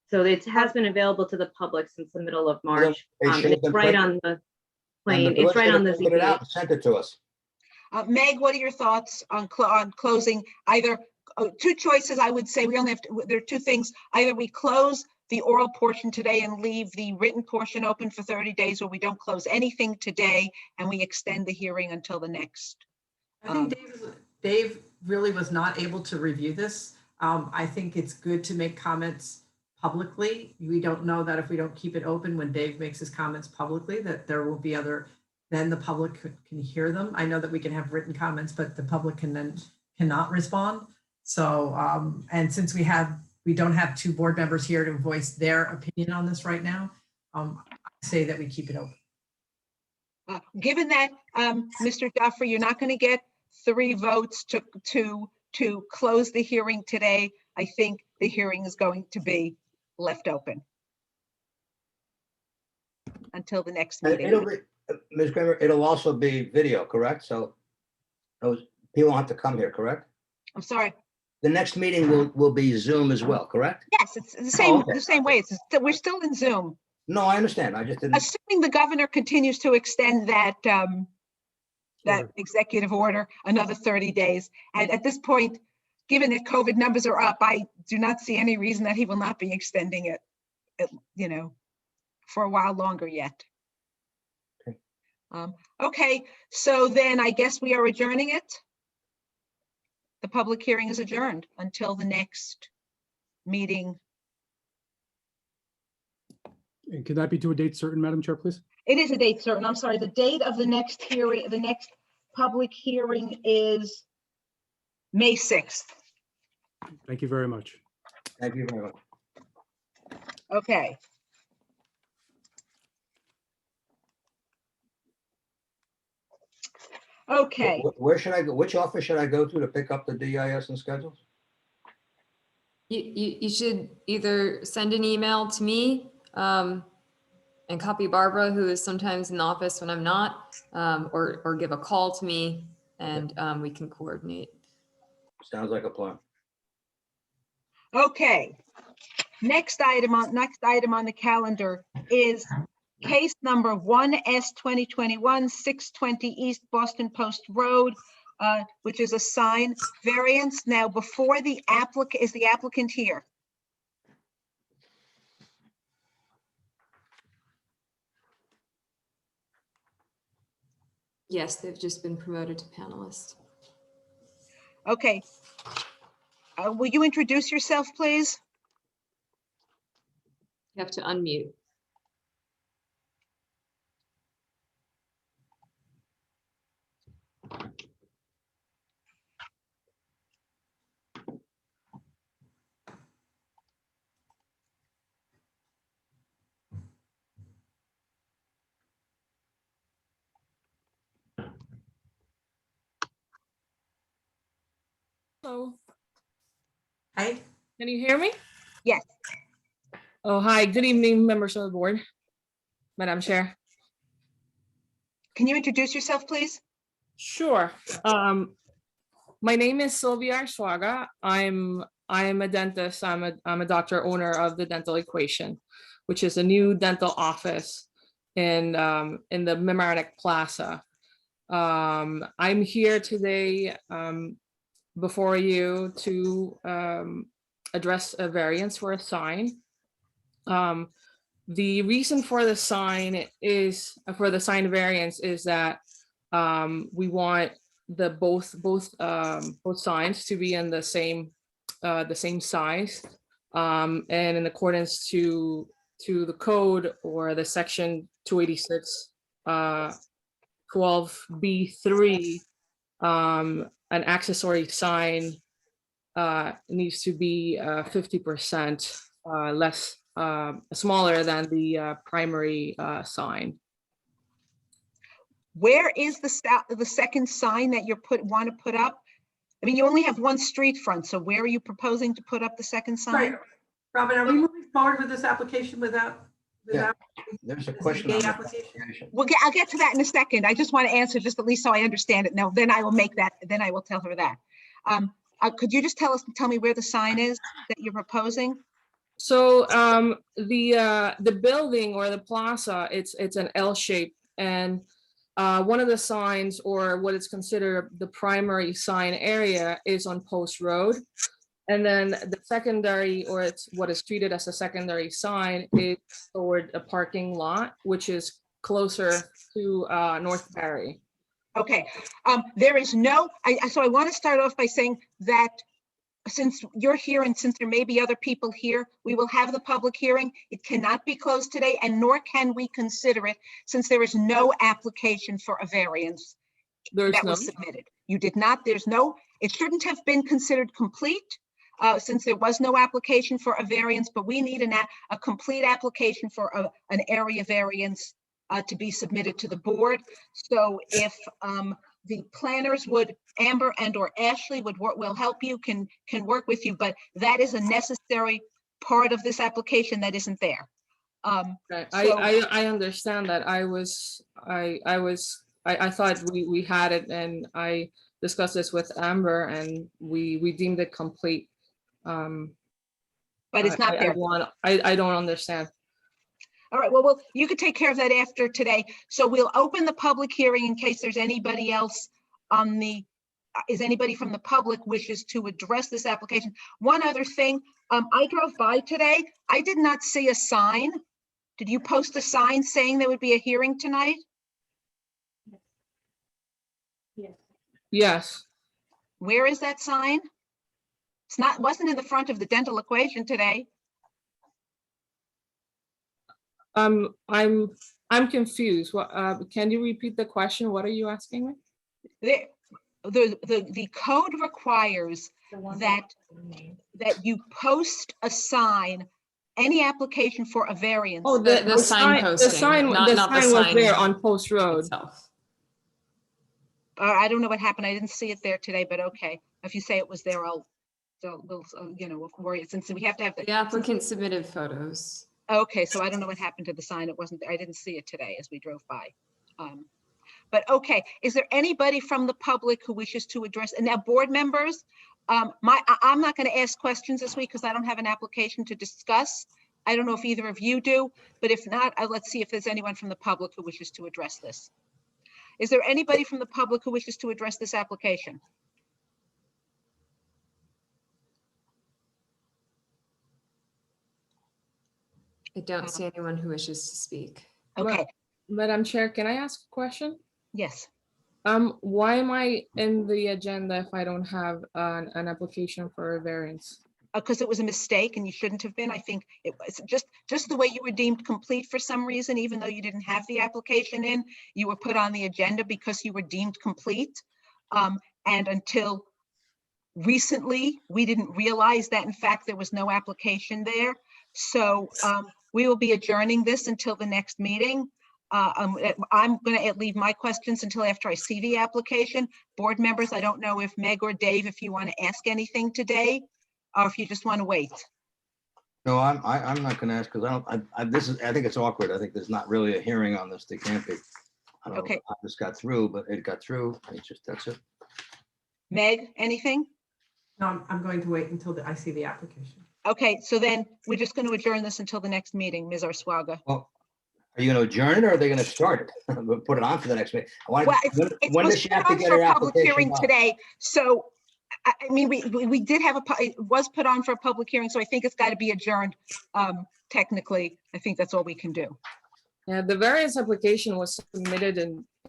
So it has been available to the public since the middle of March. They And should have it's been right printed. on the And plane. village It's right should on the have printed it out ZBA. and Sent it to us. Meg, what are your thoughts on closing? Either 2 choices, I would say. We only have there are 2 things. Either we close the oral portion today and leave the written portion open for 30 days, or we don't close anything today and we extend the hearing until the next. I think Dave really was not able to review this. I think it's good to make comments publicly. We don't know that if we don't keep it open when Dave makes his comments publicly, that there will be then the public can hear them. I know that we can have written comments, but the public cannot respond. So, and since we don't have 2 board members here to voice their opinion on this right now, I say that we keep it open. Given that, Mr. Duffy, you're not going to get 3 votes to close the hearing today, I think the hearing is going to be left open until the next meeting. It'll be, Ms. Kramer, it'll also be video, correct? So those people have to come here, correct? I'm sorry. The next meeting will be Zoom as well, correct? Yes, it's the same, okay. the same way. We're still in Zoom. No, I understand. I just didn't. Assuming the governor continues to extend that Sure. executive order another 30 days. And at this point, given that COVID numbers are up, I do not see any reason that he will not be extending it, for a while longer yet. Okay. Okay, so then I guess we are adjourning it. The public hearing is adjourned until the next meeting. And can that be to a date certain, Madam Chair, please? It is a date certain. I'm sorry. The date of the next hearing, the next public hearing is May 6th. Thank you very much. Thank you very much. Okay. Okay, Where should I go? Which office should I go to pick up the DIS and schedules? You should either send an email to me and copy Barbara, who is sometimes in the office when I'm not, or give a call to me and we can coordinate. Sounds like a plan. okay. Next item on the calendar is case number 1S 2021-620 East Boston Post Road, which is a sign variance. Now, before the applicant, is the applicant here? Yes, they've just been promoted to panelist. Okay. Will you introduce yourself, please? You have to unmute. Hello, Hi, can you hear me? Yes. Oh, hi, good evening, members of the board. Madam Chair. Can you introduce yourself, please? Sure. My name is Sylvia Arsuaga. I'm a dentist. I'm a doctor owner of the Dental Equation, which is a new dental office in the Mamaroneck Plaza. I'm here today before you to address a variance for a sign. The reason for the sign variance is that we want both signs to be in the same size, and in accordance to the code or the section 286 12B3, an accessory sign needs to be 50% less smaller than the primary sign. Where is the second sign that you want to put up? I mean, you only have one street front, so where are you proposing to put up the second sorry, sign? Robin, are we moving forward with this application without? There's a This is question a on gay the application? application. I'll get to that in a second. I just want to answer just at least so I understand it. No, then I will make that, then I will tell her that. Could you just tell me where the sign is that you're proposing? So the building or the plaza, it's an L shape, and one of the signs, or what is considered the primary sign area, is on Post Road. And then the secondary, or it's what is treated as a secondary sign, is toward a parking lot, which is closer to North Barry. Okay, there is no, so I want to start off by saying that since you're here and since there may be other people here, we will have the public hearing. It cannot be closed today, and nor can we consider it since there is no application for a variance There's that no, was submitted. You did not, it shouldn't have been considered complete. since there was no application for a variance, but we need a complete application for an area variance to be submitted to the board. So if the planners would, Amber and or Ashley will help you, can work with you, but that is a necessary part of this application that isn't there. Right. So- I understand that. I thought we had it, and I discussed this with Amber, and we deemed it complete. But it's not there. I don't understand. All right, well, you could take care of that after today. So we'll open the public hearing in case there's anybody else on is anybody from the public wishes to address this application. One other thing, I drove by today. I did not see a sign. Did you post a sign saying there would be a hearing tonight? Yes. Where is that sign? Wasn't in the front of the dental equation today. I'm confused. What, can you repeat the question? What are you asking me? The code requires that you post a sign, any application for a variance. Oh, The sign posting, The sign not the was sign there on Post Road. itself. I don't know what happened. I didn't see it there today, but okay. If you say it was there, we'll worry, since we have to have The applicant submitted photos. Okay, so I don't know what happened to the sign. It wasn't there. I didn't see it today as we drove by. But okay, is there anybody from the public who wishes to address? And now board members, I'm not going to ask questions this week because I don't have an application to discuss. I don't know if either of you do, but if not, let's see if there's anyone from the public who wishes to address this. Is there anybody from the public who wishes to address this application? I don't see anyone who wishes to speak. Okay, Madam Chair, can I ask a question? yes. Why am I in the agenda if I don't have an application for a variance? Because it was a mistake and you shouldn't have been. I think it was just the way you were deemed complete for some reason, even though you didn't have the application in, you were put on the agenda because you were deemed complete. And until recently, we didn't realize that in fact there was no application there. So we will be adjourning this until the next meeting. I'm going to leave my questions until after I see the application. Board members, I don't know if Meg or Dave, if you want to ask anything today, or if you just want to wait. No, I'm not gonna ask, because I think it's awkward. I think there's not really a hearing on this. There can't be. I don't know Okay. how this got through, but it got through. That's it. Meg, anything? No, I'm going to wait until I see the application. Okay, so then we're just going to adjourn this until the next meeting, Ms. Arswaga. Well, are you gonna adjourn it or are they gonna start it? We'll put it on for the next meeting. Well, it's When does supposed she to have be to on get for her a public hearing application on? today. So, I mean, we did have it was put on for a public hearing, so I think it's got to be adjourned. Technically, I think that's all we can do. Yeah, the variance application was submitted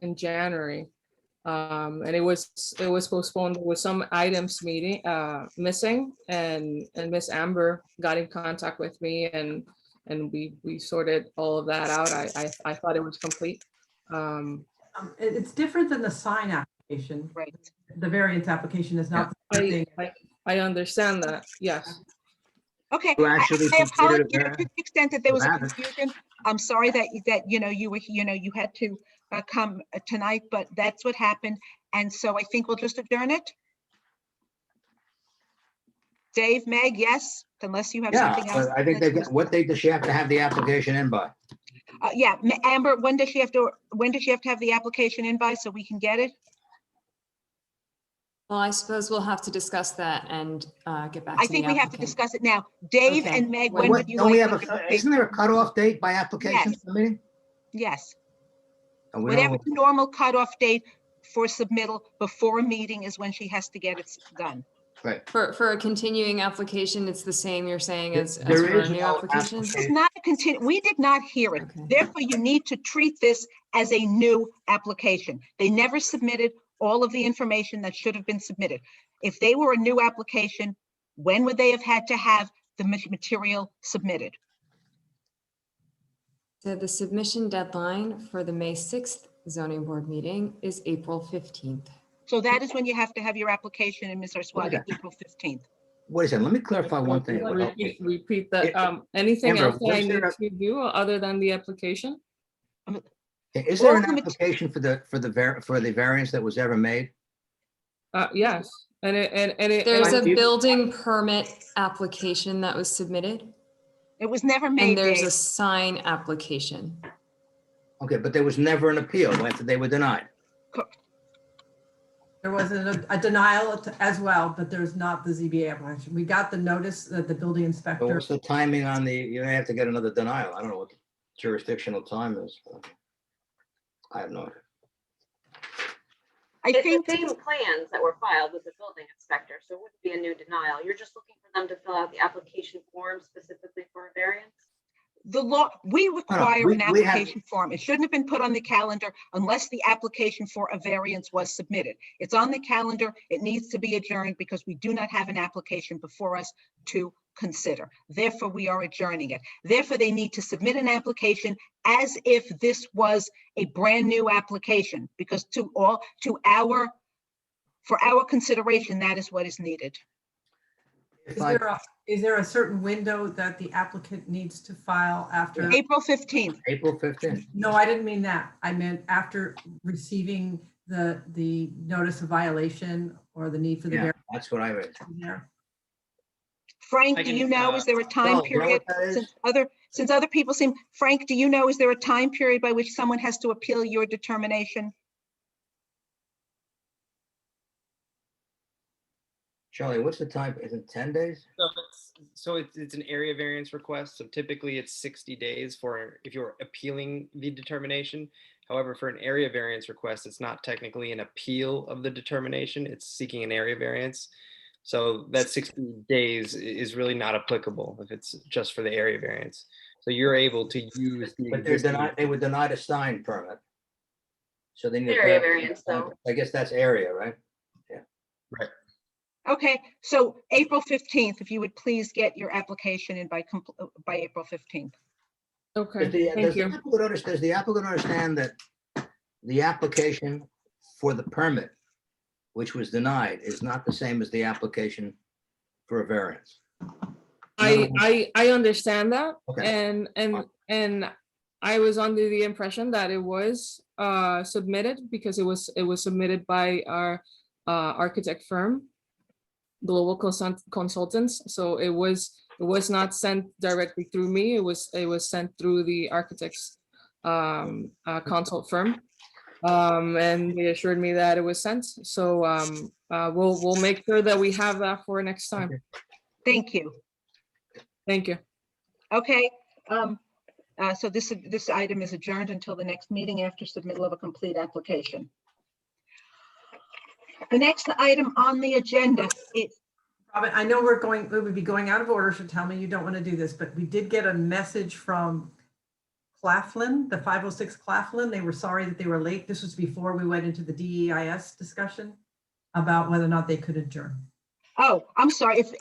in January. And it was postponed with some items missing, and Miss Amber got in contact with me, and we sorted all of that out. I thought it was complete. It's different than the sign application. Right. The variance application is not. the same thing. I understand that, yes. Okay. You actually I considered apologize a to the variance? extent that there was a Have it. confusion. I'm sorry that you had to come tonight, but that's what happened. And so I think we'll just adjourn it. Dave, Meg, yes, unless you have Yeah, something else. but I think what date does she have to have the application in by? Yeah, Amber, when does she have to have the application in by so we can get it? Well, I suppose we'll have to discuss that and get back I to the think we have to applicant. discuss it now. Dave Okay. and Meg, When when What, would you don't we like? have the isn't there a cutoff date by application Yes. submitting? Yes, And we whatever don't- the normal cutoff date for submittal before a meeting is when she has to get it done. Right. For a continuing application, it's the same you're saying as There for a is new no application? This is not a we did not hear it. Okay. Therefore, you need to treat this as a new application. They never submitted all of the information that should have been submitted. If they were a new application, when would they have had to have the material submitted? So the submission deadline for the May 6th zoning board meeting is April 15th. So that is when you have to have your application in, Ms. Arswaga, Okay. April 15th. wait a second, let me clarify one thing. Repeat that. Anything Amber, else that I was need there to do other than the application? Is there All an the mat- application for the variance that was ever made? Yes, and it. There's and a building permit application that was submitted, It was never made, and there's a Dave. sign application. Okay, but there was never an appeal after they were denied. There was a denial as well, but there's not the ZBA application. We got the notice that the building But inspector, what's the timing on the, you have to get another denial. I don't know what the jurisdictional time is. I have no idea. I It's think, the same plans that were filed with the building inspector, so it wouldn't be a new denial. You're just looking for them to fill out the application form specifically for a variance? the law, we require an we have- application form. It shouldn't have been put on the calendar unless the application for a variance was submitted. It's on the calendar. It needs to be adjourned because we do not have an application before us to consider. Therefore, we are adjourning it. Therefore, they need to submit an application as if this was a brand new application, because for our consideration, that is what is needed. is there a certain window that the applicant needs to file after? April 15th. April 15th. No, I didn't mean that. I meant after receiving the notice of violation or the need for the Yeah, variance. that's what I read. there. Frank, I do can, you know, is there a time Well, you know period? what that is? Since other people seem, Frank, do you know, is there a time period by which someone has to appeal your determination? Charlie, what's the time? Is it 10 days? So it's an area variance request. So typically it's 60 days for if you're appealing the determination. However, for an area variance request, it's not technically an appeal of the determination. It's seeking an area variance. So that 60 days is really not applicable if it's just for the area variance. So you're able to use the But they're existing- denied, they were denied a sign permit. So they need. Area variance, though. I guess that's area, right? Okay, so April 15th, if you would please get your application in by April 15th. Okay, Does thank the you. applicant understand that the application for the permit, which was denied, is not the same as the application for a variance? I understand that, Okay. and I was under the impression that it was submitted because it was submitted by our architect firm, Global Consultants. So it was not sent directly through me. It was sent through the architect's consult firm. And they assured me that it was sent. So we'll make sure that we have that for next time. Thank you. Thank you. Okay, so this item is adjourned until the next meeting after submittal of a complete application. The next item on the agenda is, Robin, I know we would be going out of order, so tell me you don't want to do this, but we did get a message from Claflin, the 506 Claflin. They were sorry that they were late. This was before we went into the DEIS discussion about whether or not they could adjourn. oh, I'm sorry, if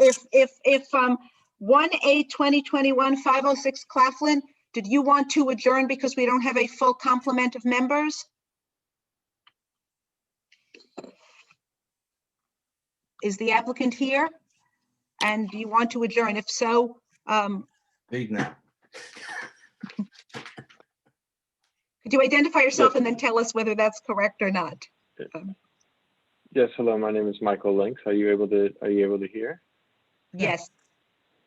1A 2021 506 Claflin, did you want to adjourn because we don't have a full complement of members? Is the applicant here? And do you want to adjourn? If so, Big now. could you identify yourself and then tell us whether that's correct or not? Yes, hello, my name is Michael Links. Are you able to hear? Yes,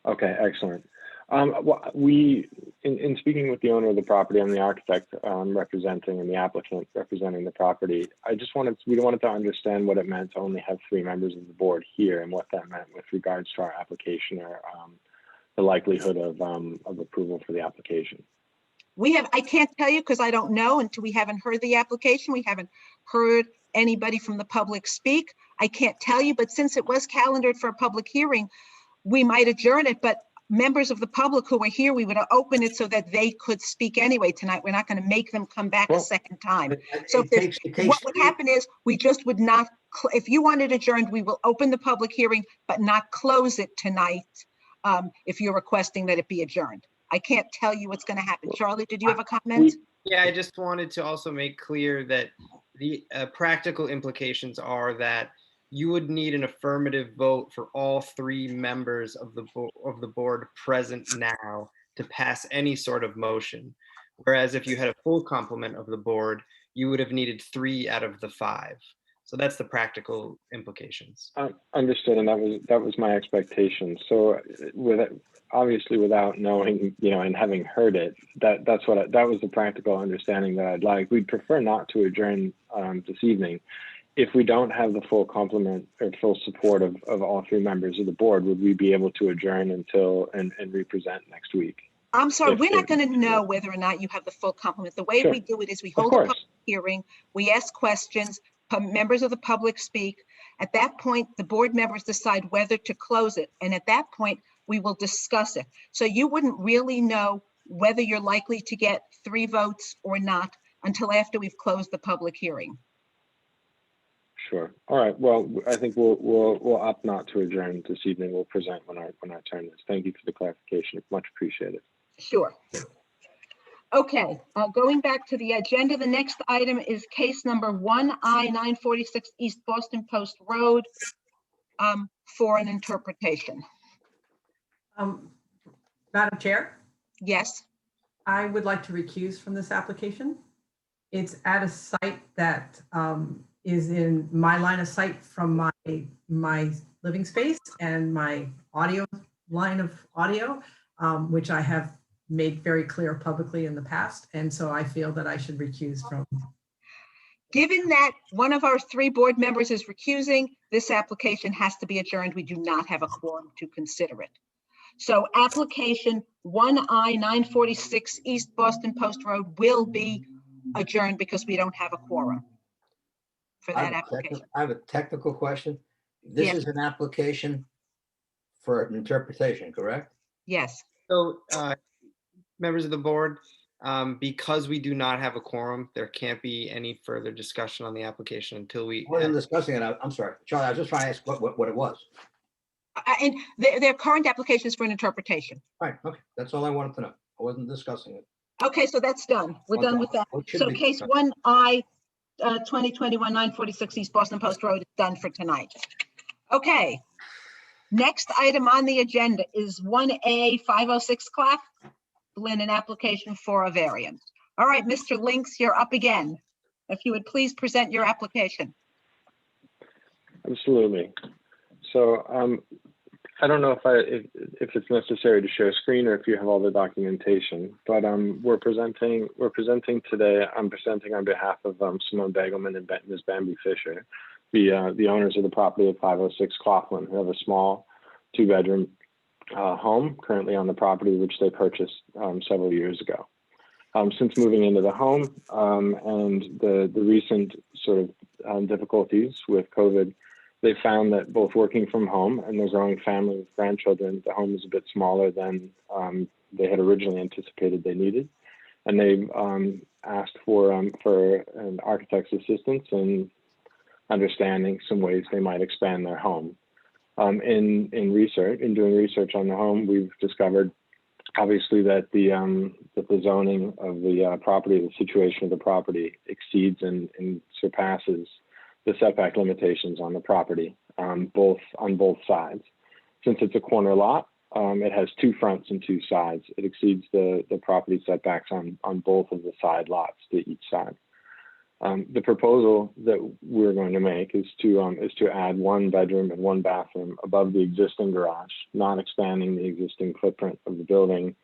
Okay, excellent. In speaking with the owner of the property, I'm the architect representing and the applicant representing the property. We wanted to understand what it meant to only have 3 members of the board here and what that meant with regards to our application or the likelihood of approval for the application. I can't tell you because I don't know until we haven't heard the application. We haven't heard anybody from the public speak. I can't tell you, but since it was calendared for a public hearing, we might adjourn it, but members of the public who are here, we would open it so that they could speak anyway tonight. We're not going to make them come back a Well, second time. It So takes- it takes What would three- happen is we just would not, if you wanted adjourned, we will open the public hearing, but not close it tonight. If you're requesting that it be adjourned. I can't tell you what's going to happen. Charlie, did you have a comment? Yeah, I just wanted to also make clear that the practical implications are that you would need an affirmative vote for all 3 members of the board present now to pass any sort of motion. Whereas if you had a full complement of the board, you would have needed 3 out of the 5. So that's the practical implications. Understood, and that was my expectation. So, obviously without knowing, and having heard it, that was the practical understanding that I'd like. We'd prefer not to adjourn this evening. If we don't have the full complement or full support of all 3 members of the board, would we be able to adjourn until and represent next week? I'm sorry, we're not going to know whether or not you have the full complement. The way Sure. we do it is we Of hold a course. public hearing, we ask questions, members of the public speak. At that point, the board members decide whether to close it. And at that point, we will discuss it. So you wouldn't really know whether you're likely to get 3 votes or not until after we've closed the public hearing. Sure. All right. Well, I think we'll opt not to adjourn this evening. We'll present when our turn is. Thank you for the clarification. Much appreciated. Sure. Okay, going back to the agenda, the next item is case number 1I-946 East Boston Post Road for an interpretation. Madam Chair, Yes, I would like to recuse from this application. It's at a site that is in my line of sight from my living space and my audio line of audio, which I have made very clear publicly in the past. And so I feel that I should recuse from. given that one of our 3 board members is recusing, this application has to be adjourned. We do not have a quorum to consider it. So application 1I-946 East Boston Post Road will be adjourned because we don't have a quorum for that application. I have a technical question. This Yes. is an application for an interpretation, correct? Yes, So, members of the board, because we do not have a quorum, there can't be any further discussion on the application until we. I wasn't discussing it. I'm sorry. Charlie, I was just trying to ask what it was. and their current application is for an interpretation. All right, okay. That's all I wanted to know. I wasn't discussing it. Okay, so that's done. We're done with that. What should So be case discussed? 1I, 2021-946 East Boston Post Road is done for tonight. Okay. Next item on the agenda is 1A-506 Claff Lynn, an application for a variance. All right, Mr. Lynx, you're up again. If you would please present your application. Absolutely. So I don't know if it's necessary to share screen or if you have all the documentation, but we're presenting today. I'm presenting on behalf of Simone Begelman and Ms. Bambi Fisher, the owners of the property at 506 Claflin, who have a small 2-bedroom home currently on the property, which they purchased several years ago. Since moving into the home and the recent sort of difficulties with COVID, they found that both working from home and their growing family with grandchildren, the home is a bit smaller than they had originally anticipated they needed. And they asked for an architect's assistance in understanding some ways they might expand their home. In doing research on the home, we've discovered obviously that the zoning of the property, the situation of the property exceeds and surpasses the setback limitations on the property, on both sides. Since it's a corner lot, it has 2 fronts and 2 sides. It exceeds the property setbacks on both of the side lots to each side. The proposal that we're going to make is to add 1 bedroom and 1 bathroom above the existing garage, not expanding the existing footprint of the building,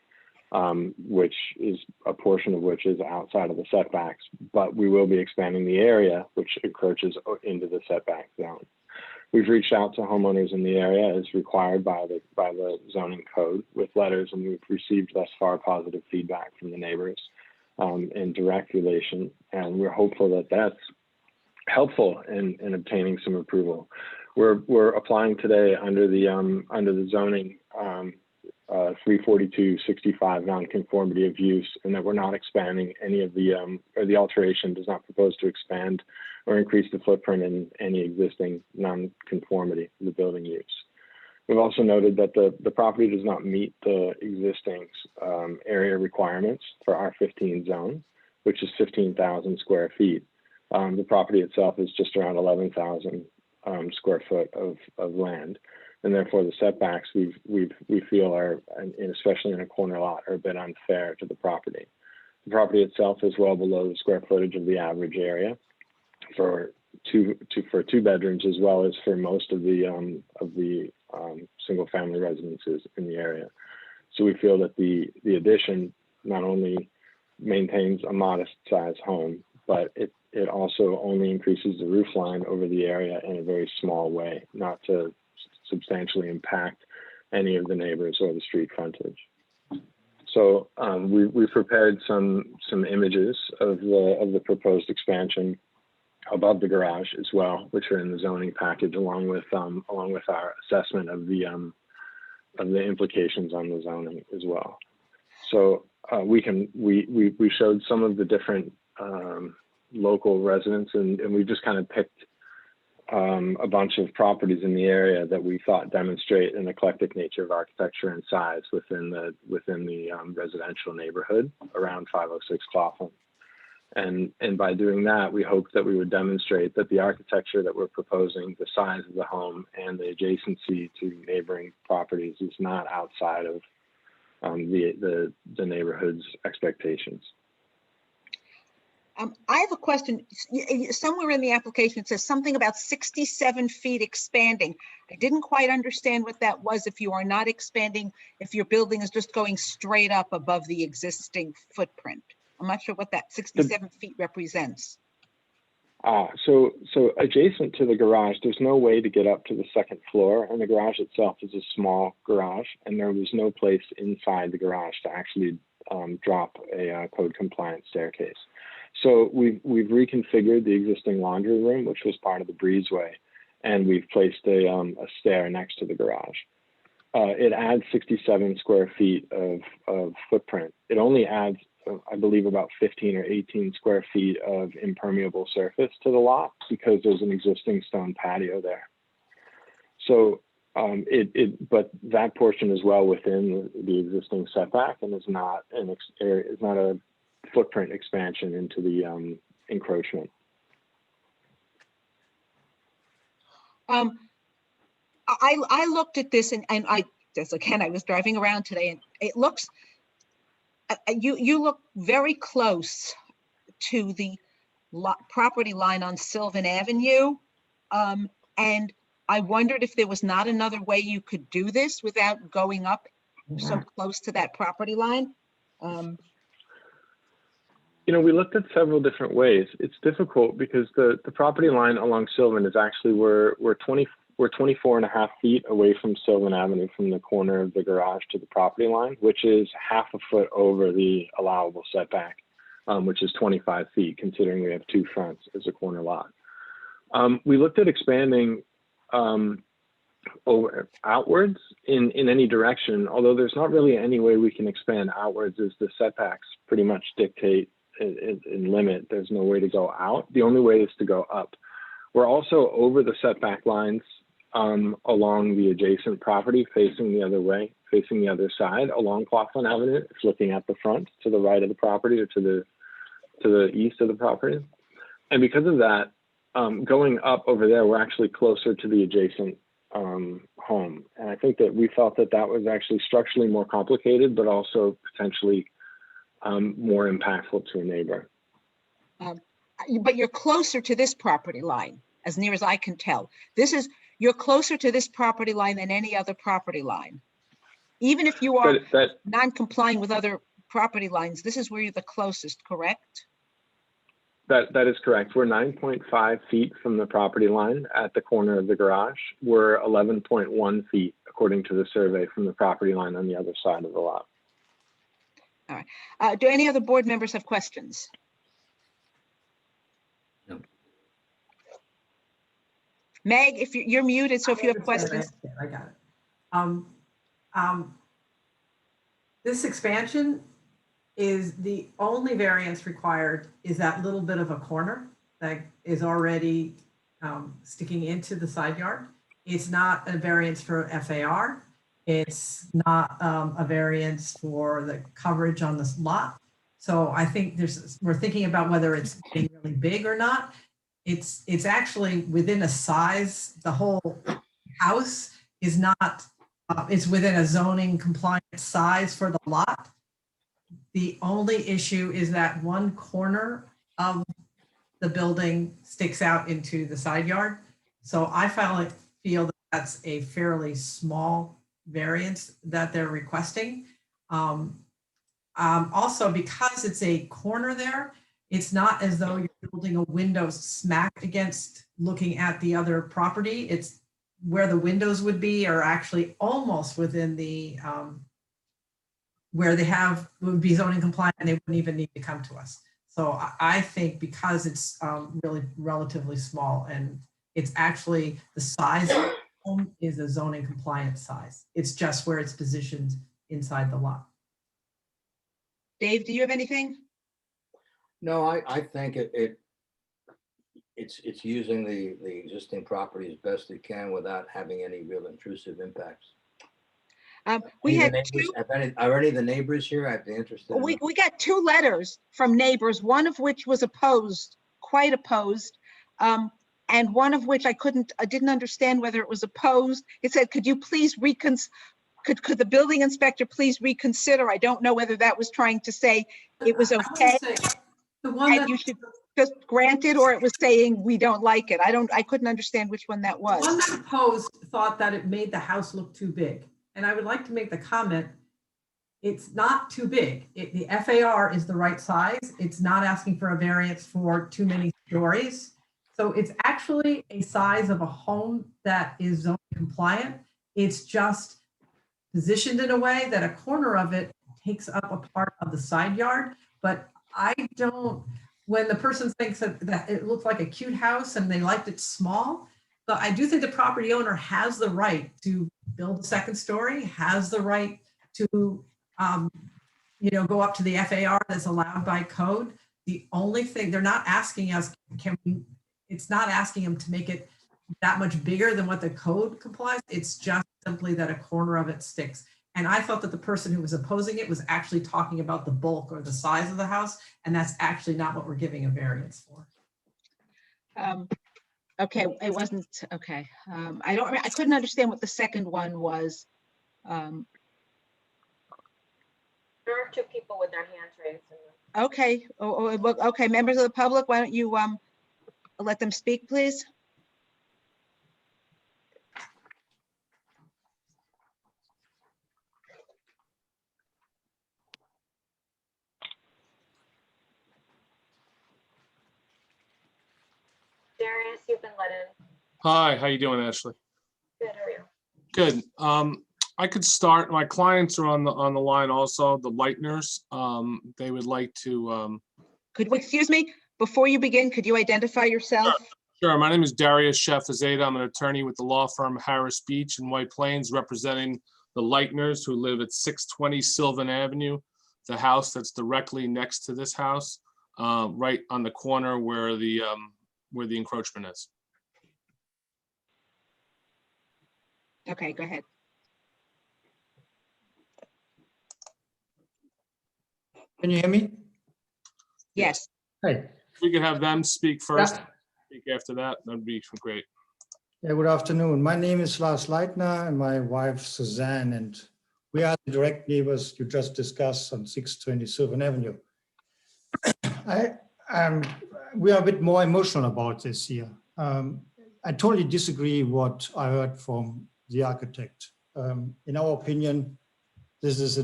which is a portion of which is outside of the setbacks, but we will be expanding the area which encroaches into the setback zone. We've reached out to homeowners in the area as required by the zoning code with letters, and we've received thus far positive feedback from the neighbors in direct relation, and we're hopeful that that's helpful in obtaining some approval. We're applying today under the zoning 342-65 nonconformity of use, and that we're not expanding any of or the alteration does not propose to expand or increase the footprint in any existing nonconformity of the building use. We've also noted that the property does not meet the existing area requirements for our 15 zone, which is 15,000 square feet. The property itself is just around 11,000 square foot of land. And therefore the setbacks we feel are, and especially in a corner lot, are a bit unfair to the property. The property itself is well below the square footage of the average area for two bedrooms, as well as for most of the single family residences in the area. So we feel that the addition not only maintains a modest size home, but it also only increases the roof line over the area in a very small way, not to substantially impact any of the neighbors or the street frontage. So we've prepared some images of the proposed expansion above the garage as well, which are in the zoning package, along with our assessment of the implications on the zoning as well. So we showed some of the different local residents, and we just kind of picked a bunch of properties in the area that we thought demonstrate an eclectic nature of architecture and size within the residential neighborhood around 506 Claflin. And by doing that, we hoped that we would demonstrate that the architecture that we're proposing, the size of the home, and the adjacency to neighboring properties is not outside of the neighborhood's expectations. I have a question. Somewhere in the application, it says something about 67 feet expanding. I didn't quite understand what that was. If you are not expanding, if your building is just going straight up above the existing footprint. I'm not sure what that 67 feet represents. So adjacent to the garage, there's no way to get up to the second floor, and the garage itself is a small garage, and there was no place inside the garage to actually drop a code compliant staircase. So we've reconfigured the existing laundry room, which was part of the breezeway, and we've placed a stair next to the garage. It adds 67 square feet of footprint. It only adds, I believe, about 15 or 18 square feet of impermeable surface to the lot because there's an existing stone patio there. So but that portion is well within the existing setback and is not a footprint expansion into the encroachment. I looked at this and I was driving around today, and it looks, you look very close to the property line on Sylvan Avenue. And I wondered if there was not another way you could do this without going up so close to that property line. You know, we looked at several different ways. It's difficult because the property line along Sylvan is actually we're 24 and a half feet away from Sylvan Avenue from the corner of the garage to the property line, which is half a foot over the allowable setback, which is 25 feet, considering we have two fronts as a corner lot. We looked at expanding outwards in any direction, although there's not really any way we can expand outwards as the setbacks pretty much dictate and limit. There's no way to go out. The only way is to go up. We're also over the setback lines along the adjacent property, facing the other way, facing the other side along Claflin Avenue. It's looking at the front to the right of the property or to the east of the property. And because of that, going up over there, we're actually closer to the adjacent home. And I think that we felt that that was actually structurally more complicated, but also potentially more impactful to a neighbor. But you're closer to this property line, as near as I can tell. You're closer to this property line than any other property line. Even if you are non-complying with other property lines, this is where you're the closest, correct? That is correct. We're 9.5 feet from the property line at the corner of the garage. We're 11.1 feet, according to the survey, from the property line on the other side of the lot. All right. Do any other board members have questions? No. Meg, if you're muted, so if you have questions. I got it. This expansion is the only variance required is that little bit of a corner that is already sticking into the side yard. It's not a variance for FAR. It's not a variance for the coverage on this lot. So I think we're thinking about whether it's being really big or not. it's actually within a size, the whole house is not, it's within a zoning compliant size for the lot. The only issue is that one corner of the building sticks out into the side yard. So I feel that that's a fairly small variance that they're requesting. Also, because it's a corner there, it's not as though you're building a window smack against looking at the other property. It's where the windows would be are actually almost within the, where they would be zoning compliant and they wouldn't even need to come to us. So I think because it's really relatively small and it's actually the size of the home is a zoning compliant size. It's just where it's positioned inside the lot. Dave, do you have anything? No, I think it's using the existing property as best it can without having any real intrusive impacts. We Any of the had neighbors- Are any of the neighbors here? I'd be interested. we got 2 letters from neighbors, one of which was opposed, quite opposed. And one of which I didn't understand whether it was opposed. It said, could you please could the building inspector please reconsider? I don't know whether that was trying to say it was I would okay say the one and that you should just grant it, or it was saying we don't like it. I couldn't understand which one that was. one that opposed thought that it made the house look too big. And I would like to make the comment, it's not too big. The FAR is the right size. It's not asking for a variance for too many stories. So it's actually a size of a home that is zone compliant. It's just positioned in a way that a corner of it takes up a part of the side yard. But I don't, when the person thinks that it looks like a cute house and they liked it small, but I do think the property owner has the right to build a second story, has the right to, go up to the FAR that's allowed by code. The only thing, they're not asking us, it's not asking them to make it that much bigger than what the code complies. It's just simply that a corner of it sticks. And I thought that the person who was opposing it was actually talking about the bulk or the size of the house. And that's actually not what we're giving a variance for. Okay, it wasn't, okay. I couldn't understand what the second one was. There are 2 people with their hands raised. Okay, okay, members of the public, why don't you let them speak, please? Darius, you've been let in. Hi, how you doing, Ashley? Good, how are you? Good. I could start. My clients are on the line also, the Lightners. They would like to. Excuse me, before you begin, could you identify yourself? Sure. My name is Darius Shefazada. I'm an attorney with the law firm Harris Beach in White Plains, representing the Lightners who live at 620 Sylvan Avenue, the house that's directly next to this house, right on the corner where the encroachment is. Okay, go ahead. Can you hear me? Yes. Hi. We could have them speak first, speak after that. That'd be great. Yeah, good afternoon. My name is Lars Leitner and my wife Suzanne, and we are the direct neighbors you just discussed on 620 Sylvan Avenue. We are a bit more emotional about this here. I totally disagree what I heard from the architect. In our opinion, this is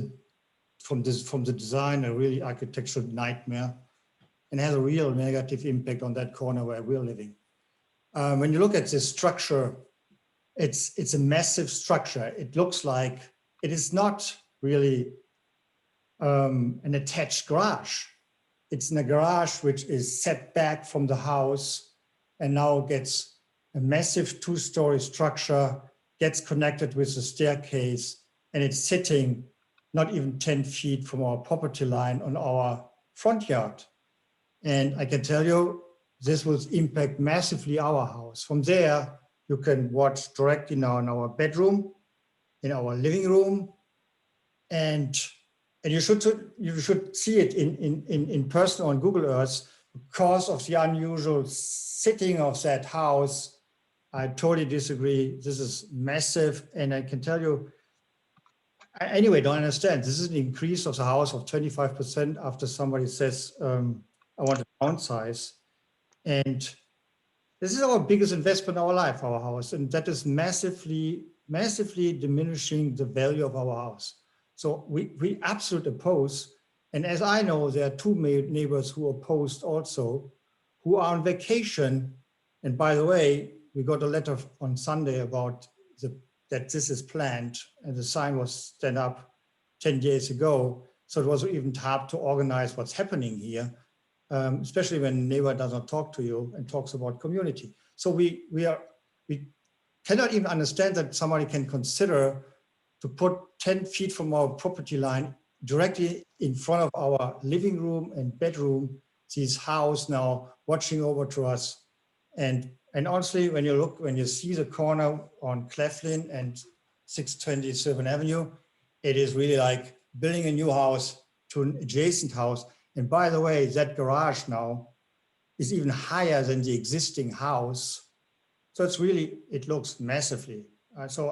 from the design a really architectural nightmare and has a real negative impact on that corner where we're living. When you look at this structure, it's a massive structure. It looks like it is not really an attached garage. It's in a garage which is set back from the house and now gets a massive 2-story structure, gets connected with a staircase, and it's sitting not even 10 feet from our property line on our front yard. And I can tell you, this will impact massively our house. From there, you can watch directly now in our bedroom, in our living room, and you should see it in person on Google Earth, because of the unusual sitting of that house, I totally disagree. This is massive, and I can tell you, anyway, don't understand. This is an increase of the house of 25% after somebody says, I want to downsize. And this is our biggest investment in our life, our house, and that is massively diminishing the value of our house. So we absolutely oppose. And as I know, there are two neighbors who opposed also, who are on vacation. And by the way, we got a letter on Sunday about that this is planned, and the sign was stand up 10 years ago. So it was even hard to organize what's happening here, especially when a neighbor doesn't talk to you and talks about community. So we cannot even understand that somebody can consider to put 10 feet from our property line directly in front of our living room and bedroom, this house now watching over to us. And honestly, when you see the corner on Cleflin and 620 Sylvan Avenue, it is really like building a new house to an adjacent house. And by the way, that garage now is even higher than the existing house. So it looks massively. So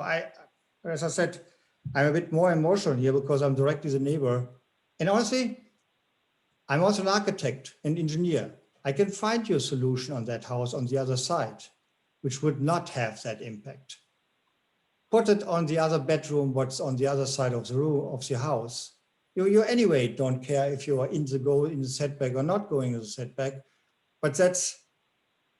as I said, I'm a bit more emotional here because I'm directly the neighbor. And honestly, I'm also an architect and engineer. I can find you a solution on that house on the other side, which would not have that impact. Put it on the other bedroom, what's on the other side of the room of the house. You anyway don't care if you are in the setback or not going in the setback. But that's,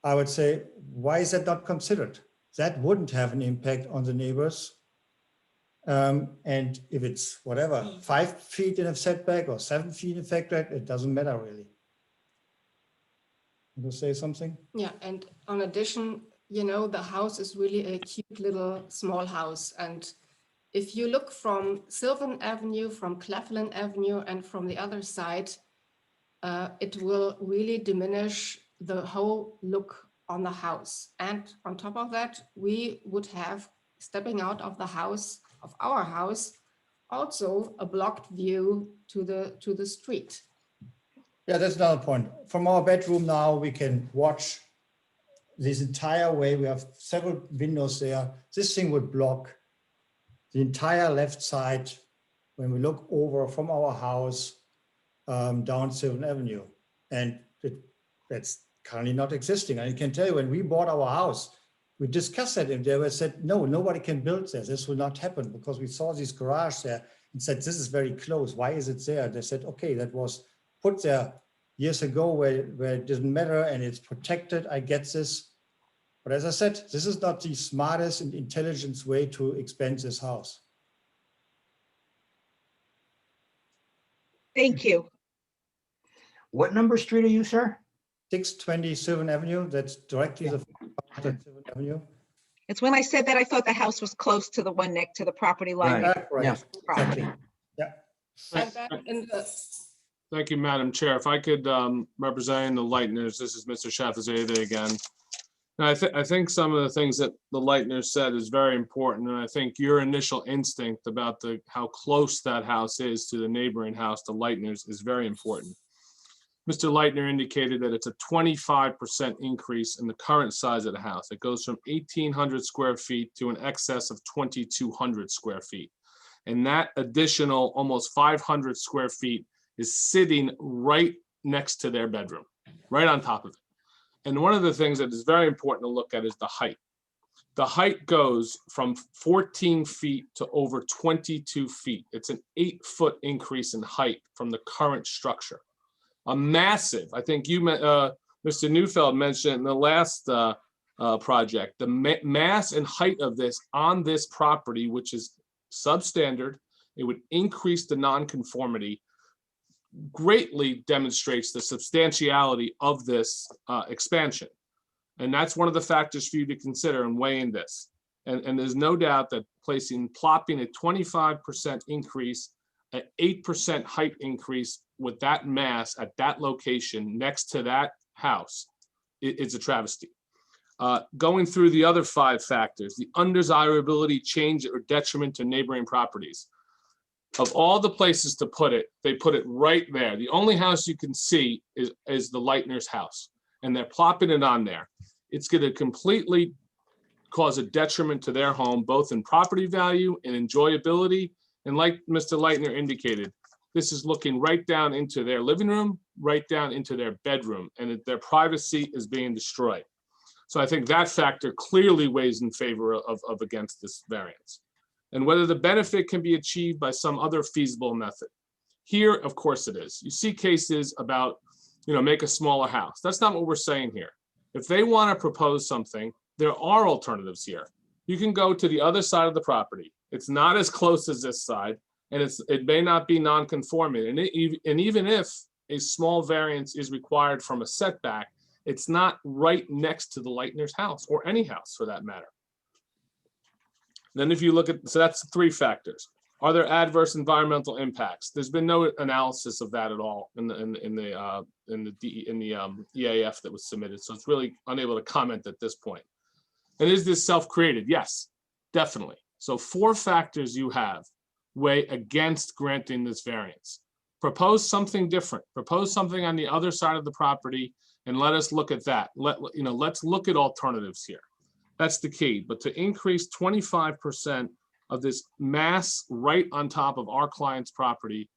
I would say, why is that not considered? That wouldn't have an impact on the neighbors. And if it's whatever, 5 feet in a setback or 7 feet in a setback, it doesn't matter really. You say something? Yeah, and on addition, the house is really a cute little small house. And if you look from Sylvan Avenue, from Cleflin Avenue, and from the other side, it will really diminish the whole look on the house. And on top of that, we would have, stepping out of the house, of our house, also a blocked view to the street. Yeah, that's another point. From our bedroom now, we can watch this entire way. We have several windows there. This thing would block the entire left side when we look over from our house down Sylvan Avenue. And that's currently not existing. I can tell you, when we bought our house, we discussed that and they were said, no, nobody can build there. This will not happen because we saw this garage there and said, this is very close. Why is it there? They said, okay, that was put there years ago where it didn't matter and it's protected. I get this. But as I said, this is not the smartest and intelligent way to expand this house. Thank you. What number street are you, sir? 620 Sylvan Avenue, that's directly the Sylvan Avenue. It's when I said that I thought the house was close to the one next to the property line. Right. Right. Yeah. Property. Yeah. And then in the Thank you, Madam Chair. If I could, representing the Lightners, this is Mr. Shafazadeh again. And I think some of the things that the Lightners said is very important. And I think your initial instinct about how close that house is to the neighboring house, the Lightners, is very important. Mr. Lightner indicated that it's a 25% increase in the current size of the house. It goes from 1,800 square feet to an excess of 2,200 square feet. And that additional almost 500 square feet is sitting right next to their bedroom, right on top of it. And one of the things that is very important to look at is the height. The height goes from 14 feet to over 22 feet. It's an 8-foot increase in height from the current structure. A massive, I think you, Mr. Neufeld mentioned in the last project, the mass and height of this on this property, which is substandard, it would increase the nonconformity, greatly demonstrates the substantiality of this expansion. And that's one of the factors for you to consider in weighing this. And there's no doubt that plopping a 25% increase, an 8% height increase with that mass at that location next to that house, it's a travesty. Going through the other 5 factors, the undesirability, change, or detriment to neighboring properties. Of all the places to put it, they put it right there. The only house you can see is the Leitner's house, and they're plopping it on there. It's going to completely cause a detriment to their home, both in property value and enjoyability. And like Mr. Leitner indicated, this is looking right down into their living room, right down into their bedroom, and their privacy is being destroyed. So I think that factor clearly weighs in favor of against this variance. And whether the benefit can be achieved by some other feasible method. Here, of course it is. You see cases about, make a smaller house. That's not what we're saying here. If they want to propose something, there are alternatives here. You can go to the other side of the property. It's not as close as this side, and it may not be non-conforming. And even if a small variance is required from a setback, it's not right next to the Leitner's house, or any house for that matter. Then if you look at, so that's 3 factors. Are there adverse environmental impacts? There's been no analysis of that at all in the EAF that was submitted. So it's really unable to comment at this point. And is this self-created? Yes, definitely. So 4 factors you have weigh against granting this variance. Propose something different. Propose something on the other side of the property, and let us look at that. Let's look at alternatives here. That's the key. But to increase 25% of this mass right on top of our client's property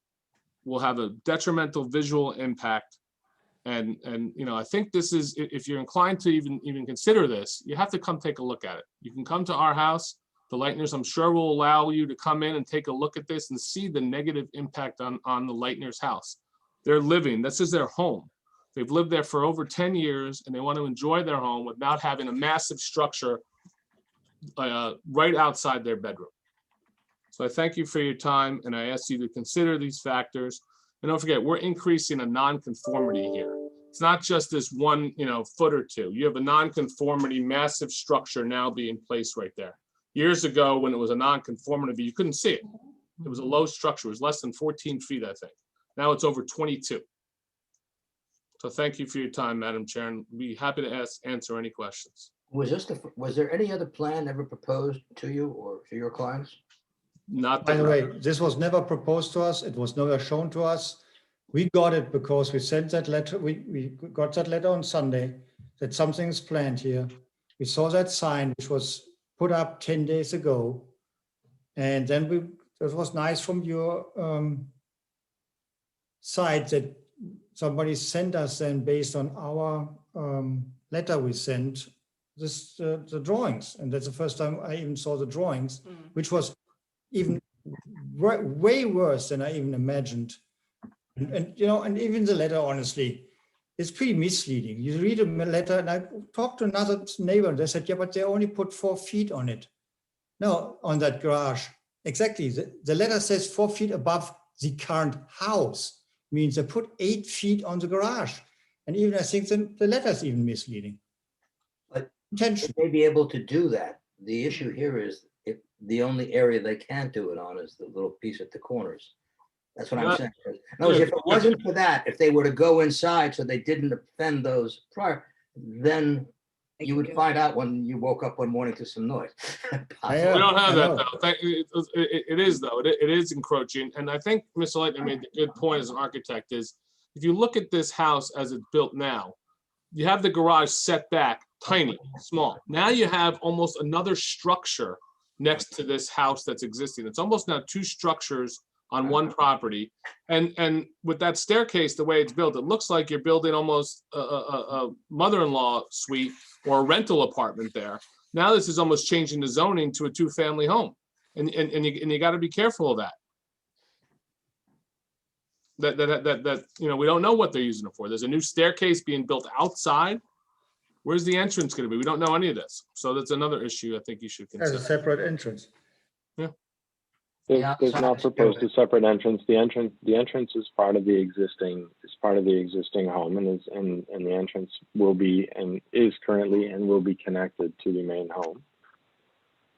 will have a detrimental visual impact. And I think this is, if you're inclined to even consider this, you have to come take a look at it. You can come to our house. The Leitners, I'm sure, will allow you to come in and take a look at this and see the negative impact on the Leitner's house. They're living, this is their home. They've lived there for over 10 years, and they want to enjoy their home without having a massive structure right outside their bedroom. So I thank you for your time, and I ask you to consider these factors. And don't forget, we're increasing a nonconformity here. It's not just this 1 foot or 2. You have a nonconformity, massive structure now being placed right there. Years ago, when it was a nonconformity, you couldn't see it. It was a low structure. It was less than 14 feet, I think. Now it's over 22. So thank you for your time, Madam Chair, and be happy to answer any questions. Was there any other plan ever proposed to you or to your clients? Not By that the way, this was never proposed to us. It was never shown to us. We got it because we sent that letter. We got that letter on Sunday that something is planned here. We saw that sign, which was put up 10 days ago. And then it was nice from your side that somebody sent us then, based on our letter we sent, the drawings. And that's the first time I even saw the drawings, which was even way worse than I even imagined. And even the letter, honestly, it's pretty misleading. You read a letter, and I talked to another neighbor, and they said, yeah, but they only put 4 feet on it. No, on that garage. Exactly. The letter says 4 feet above the current house. Means they put 8 feet on the garage. And even I think the letter is even misleading. But they may be able to do that. The issue here is if the only area they can't do it on is the little piece at the corners. That's what I'm saying. In other words, if it wasn't for that, if they were to go inside so they didn't offend those prior, then you would find out when you woke up one morning to some noise. We don't have that, though. It is, though. It is encroaching. And I think Mr. Leitner made the good point as an architect is, if you look at this house as it's built now, you have the garage set back, tiny, small. Now you have almost another structure next to this house that's existing. It's almost now 2 structures on one property. And with that staircase, the way it's built, it looks like you're building almost a mother-in-law suite or a rental apartment there. Now this is almost changing the zoning to a 2-family home. And you got to be careful of that. That we don't know what they're using it for. There's a new staircase being built outside. Where's the entrance going to be? We don't know any of this. So that's another issue I think you should consider. As a separate entrance. There's not proposed a separate entrance. The entrance is part of the existing home, and the entrance will be and is currently and will be connected to the main home.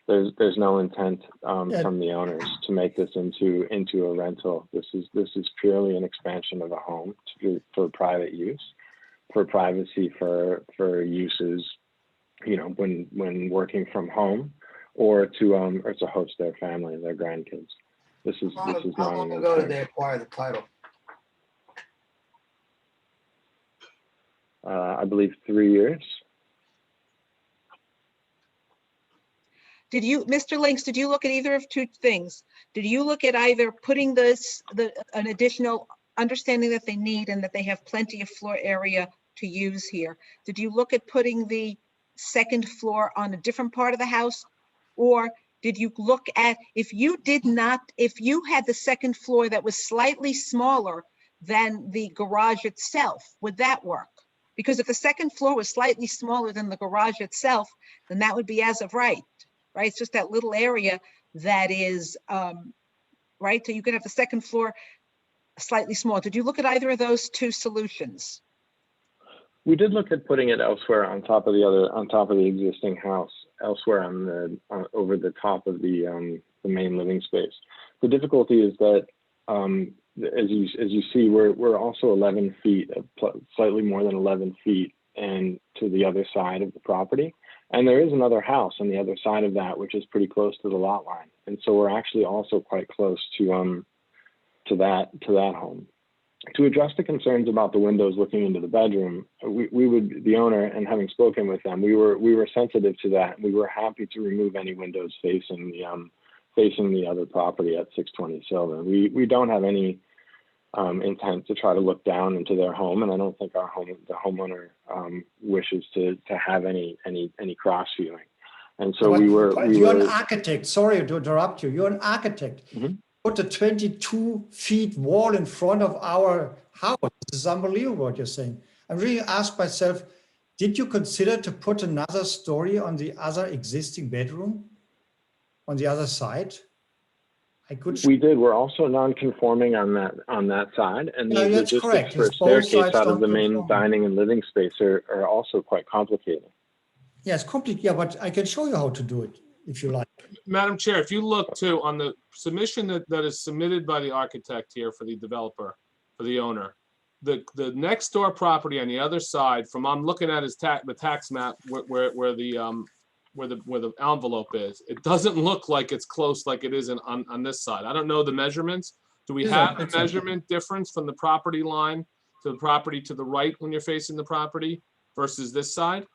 There's no intent from the owners to make this into a rental. This is purely an expansion of a home for private use, for privacy, for uses, when working from home, or to host their family, their grandkids. This is How not long an ago did intent. they acquire the title? I believe 3 years. Did you, Mr. Links, did you look at either of two things? Did you look at either putting an additional understanding that they need and that they have plenty of floor area to use here? Did you look at putting the second floor on a different part of the house? Or did you look at, if you had the second floor that was slightly smaller than the garage itself, would that work? Because if the second floor was slightly smaller than the garage itself, then that would be as of right? It's just that little area that is, right? So you could have the second floor slightly small. Did you look at either of those two solutions? We did look at putting it elsewhere on top of the existing house, elsewhere over the top of the main living space. The difficulty is that, as you see, we're also 11 feet, slightly more than 11 feet, and to the other side of the property. And there is another house on the other side of that, which is pretty close to the lot line. And so we're actually also quite close to that home. To address the concerns about the windows looking into the bedroom, the owner, and having spoken with them, we were sensitive to that. We were happy to remove any windows facing the other property at 620 Sylvan. We don't have any intent to try to look down into their home, and I don't think the homeowner wishes to have any cross viewing. And so you're an architect. Sorry to interrupt you. You're an architect. Mm-hmm. Put a 22 feet wall in front of our house. This is unbelievable what you're saying. I'm really asked myself, did you consider to put another story on the other existing bedroom on the other side? We did. We're also non-conforming on that side, and the that's correct. logistics for a It's both staircase sides out of the main non-conforming. dining and living space are also quite complicated. Yeah, it's complicated. Yeah, but I can show you how to do it if you like. Madam Chair, if you look too on the submission that is submitted by the architect here for the developer, for the owner, the next door property on the other side, I'm looking at the tax map where the envelope is, it doesn't look like it's close like it is on this side. I don't know the measurements. Do we have a measurement difference from the property line to the property to the right when you're facing the property versus this side?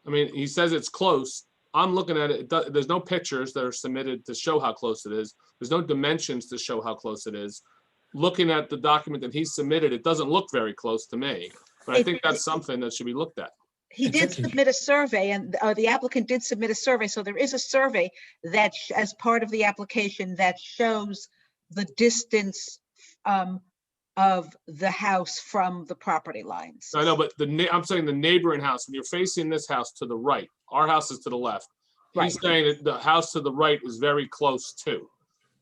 I mean, he says it's close. I'm looking at it. There's no pictures that are submitted to show how close it is. There's no dimensions to show how close it is. Looking at the document that he submitted, it doesn't look very close to me. But I think that's something that should be looked at. He did submit a survey, and the applicant did submit a survey. So there is a survey that, as part of the application, that shows the distance of the house from the property lines. I know, but I'm saying the neighboring house, when you're facing this house to the right, our house is to the left. He's saying that the house to the right is very close too.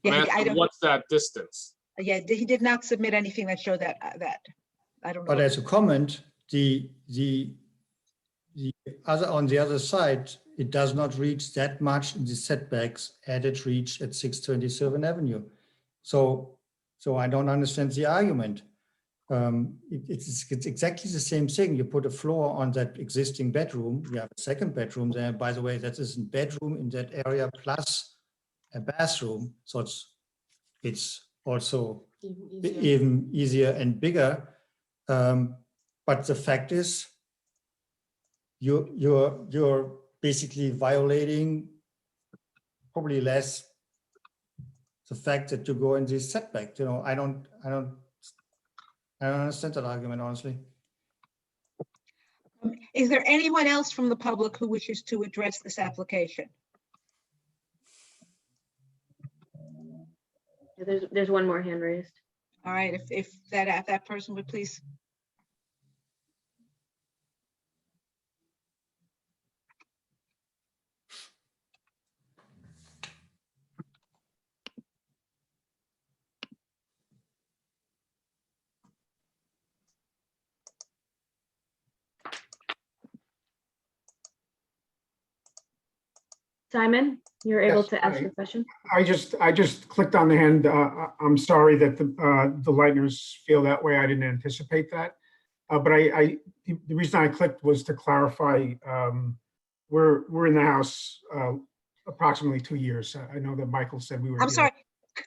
Yeah, What's that distance? Yeah, he did not submit anything that showed that. I don't know. But as a comment, the other on the other side, it does not reach that much in the setbacks as it reached at 620 Sylvan Avenue. So I don't understand the argument. It's exactly the same thing. You put a floor on that existing bedroom. You have a second bedroom there. By the way, that is a bedroom in that area plus a bathroom. So it's also even easier and bigger. But the fact is, you're basically violating probably less the fact that you go in this setback. I don't understand that argument, honestly. Is there anyone else from the public who wishes to address this application? There's one more hand raised. All right, if that person would please. Simon, you're able Yes, to ask hi. your question. I just clicked on the hand. I'm sorry that the Lightners feel that way. I didn't anticipate that. But the reason I clicked was to clarify, we're in the house approximately 2 years. I know that Michael said we were. I'm sorry,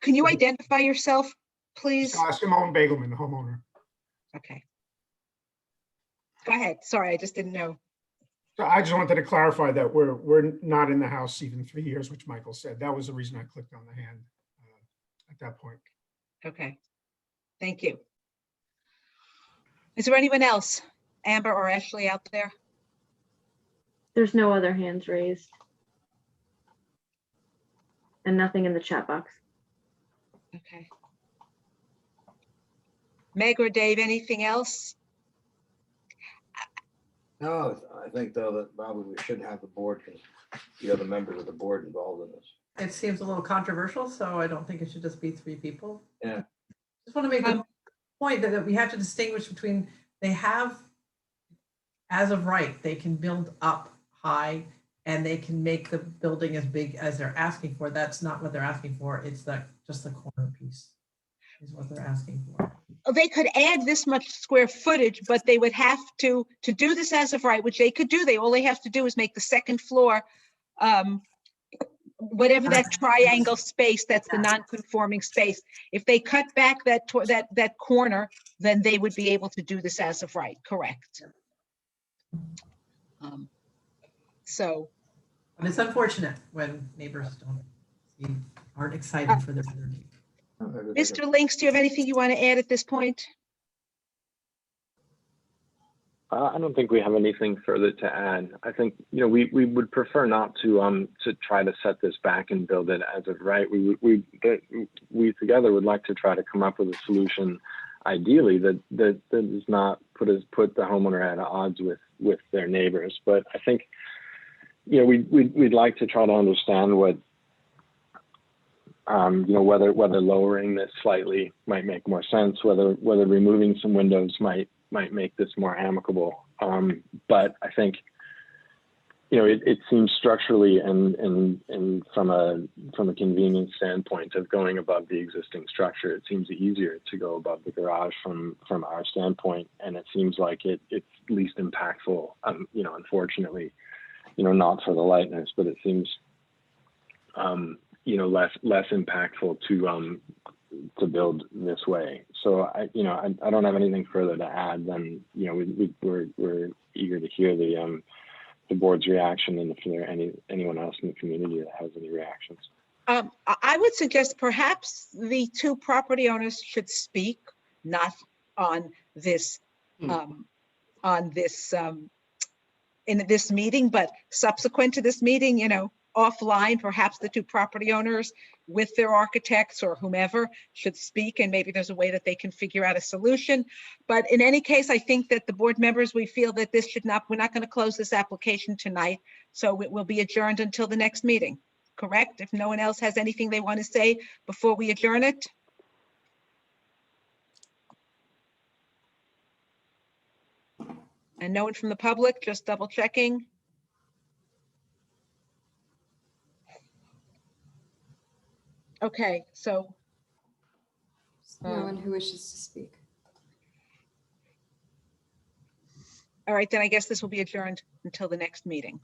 Can you identify yourself, please? Simone Bagelman, the homeowner. Okay. Go ahead. Sorry, I just didn't know. So I just wanted to clarify that we're not in the house even 3 years, which Michael said. That was the reason I clicked on the hand at that point. Okay. Thank you. Is there anyone else, Amber or Ashley, out there? There's no other hands raised. And nothing in the chat box. Okay. Meg or Dave, anything else? No, I think though that probably we shouldn't have the board, the other members of the board involved in this. It seems a little controversial, so I don't think it should just be 3 people. Yeah. Just want to make the point that we have to distinguish between, they have, as of right, they can build up high and they can make the building as big as they're asking for. That's not what they're asking for. It's just the corner piece is what they're asking for. They could add this much square footage, but they would have to do this as of right, which they could do. All they have to do is make the second floor, whatever that triangle space, that's the non-conforming space. If they cut back that corner, then they would be able to do this as of right, correct? So. And it's unfortunate when neighbors aren't excited for their neighbor. Mr. Links, do you have anything you want to add at this point? I don't think we have anything further to add. I think, you know, we would prefer not to try to set this back and build it as of right. We together would like to try to come up with a solution, ideally that does not put the homeowner at odds with their neighbors. But I think, you know, we'd like to try to understand what, you know, whether lowering this slightly might make more sense, whether removing some windows might make this more amicable. But I think, you know, it seems structurally and from a convenience standpoint of going above the existing structure, it seems easier to go above the garage from our standpoint, and it seems like it's least impactful. You know, unfortunately, you know, not for the Lightners, but it seems you know, less impactful to build this way. So I don't have anything further to add than, you know, we're eager to hear the board's reaction, and if there are anyone else in the community that has any reactions. I would suggest perhaps the 2 property owners should speak, not on this in this meeting, but subsequent to this meeting, you know, offline, perhaps the 2 property owners with their architects or whomever should speak, and maybe there's a way that they can figure out a solution. But in any case, I think that the board members, we feel that this should not, we're not going to close this application tonight, so it will be adjourned until the next meeting, correct? If no one else has anything they want to say before we adjourn it. And no one from the public, just double checking. Okay, so. No one who wishes to speak. All right, then I guess this will be adjourned until the next meeting.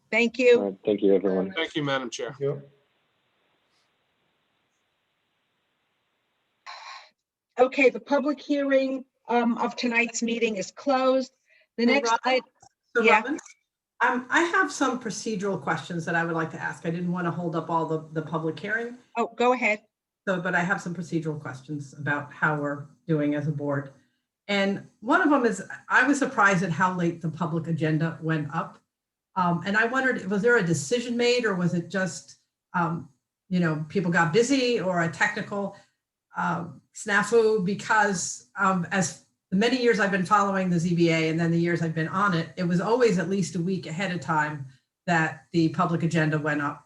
Thank you. Thank you, everyone. Thank you, Madam Chair. Okay, the public hearing of tonight's meeting is closed. The Hey, next, Robin? So yeah. Robin, I have some procedural questions that I would like to ask. I didn't want to hold up all the public hearing. Oh, go ahead. So, but I have some procedural questions about how we're doing as a board. And one of them is, I was surprised at how late the public agenda went up. And I wondered, was there a decision made, or was it just, you know, people got busy, or a technical snafu? Because as the many years I've been following the ZBA, and then the years I've been on it, it was always at least a week ahead of time that the public agenda went up.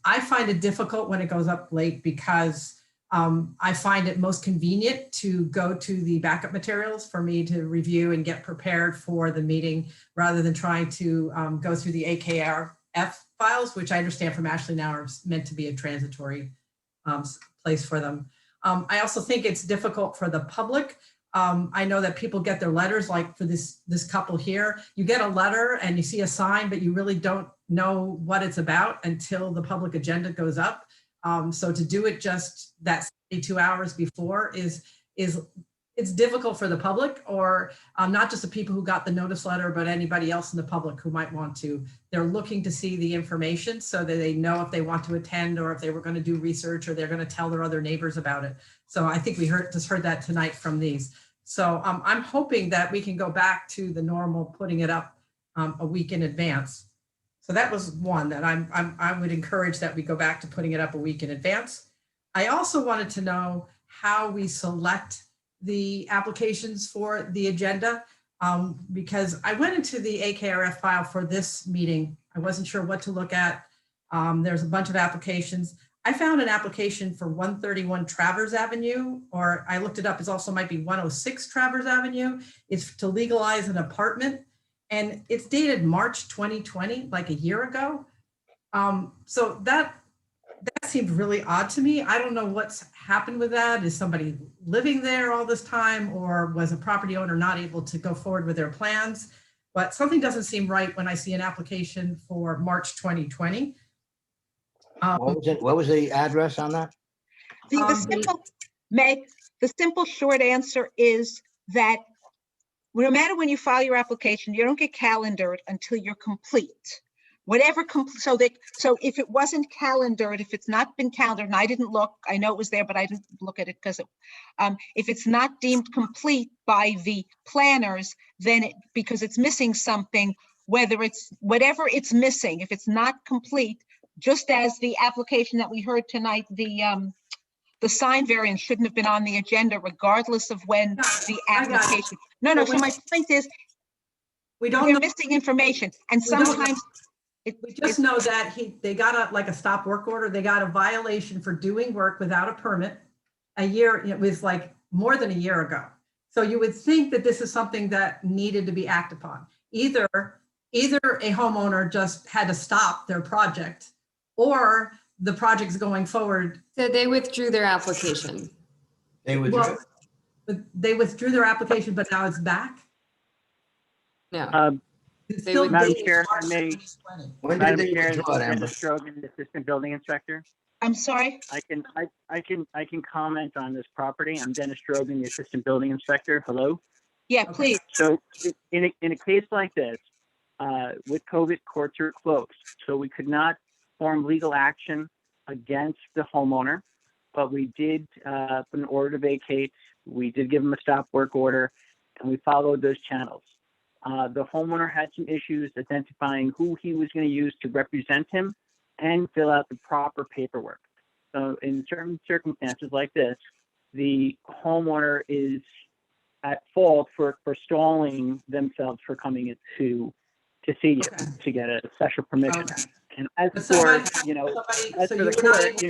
I find it difficult when it goes up late, because I find it most convenient to go to the backup materials for me to review and get prepared for the meeting, rather than trying to go through the AKRF files, which I understand from Ashley now are meant to be a transitory place for them. I also think it's difficult for the public. I know that people get their letters, like for this couple here, you get a letter and you see a sign, but you really don't know what it's about until the public agenda goes up. So to do it just that 72 hours before is it's difficult for the public, or not just the people who got the notice letter, but anybody else in the public who might want to. They're looking to see the information so that they know if they want to attend, or if they were going to do research, or they're going to tell their other neighbors about it. So I think we just heard that tonight from these. So I'm hoping that we can go back to the normal putting it up a week in advance. So that was one that I would encourage that we go back to putting it up a week in advance. I also wanted to know how we select the applications for the agenda, because I went into the AKRF file for this meeting. I wasn't sure what to look at. There's a bunch of applications. I found an application for 131 Travers Avenue, or I looked it up, it also might be 106 Travers Avenue. It's to legalize an apartment, and it's dated March 2020, like a year ago. So that seemed really odd to me. I don't know what's happened with that. Is somebody living there all this time, or was a property owner not able to go forward with their plans? But something doesn't seem right when I see an application for March 2020. What was the address on that? The simple short answer is that no matter when you file your application, you don't get calendared until you're complete. Whatever, so if it wasn't calendared, if it's not been calendared, and I didn't look, I know it was there, but I didn't look at it because if it's not deemed complete by the planners, then because it's missing something, whatever it's missing, if it's not complete, just as the application that we heard tonight, the sign variance shouldn't have been on the agenda regardless of when the application. No, so my point is, they're missing information, and sometimes we just know that they got a stop work order. They got a violation for doing work without a permit a year. It was like more than a year ago. So you would think that this is something that needed to be acted upon. Either a homeowner just had to stop their project, or the project's going forward. So they withdrew their application. They withdrew. But they withdrew their application, but now it's back. No. Madam Chair, if I may. When did Madam they Chair, withdraw it, Amber? Dennis Strogan, Assistant Building Inspector. I'm sorry? I can comment on this property. I'm Dennis Strogan, the Assistant Building Inspector. Hello. Yeah, please. So in a case like this, with COVID, courts are closed. So we could not form legal action against the homeowner, but we did put an order to vacate. We did give him a stop work order, and we followed those channels. The homeowner had some issues identifying who he was going to use to represent him and fill out the proper paperwork. So in certain circumstances like this, the homeowner is at fault for stalling themselves for coming in to see you, to get a special permission. And as for, as for the court,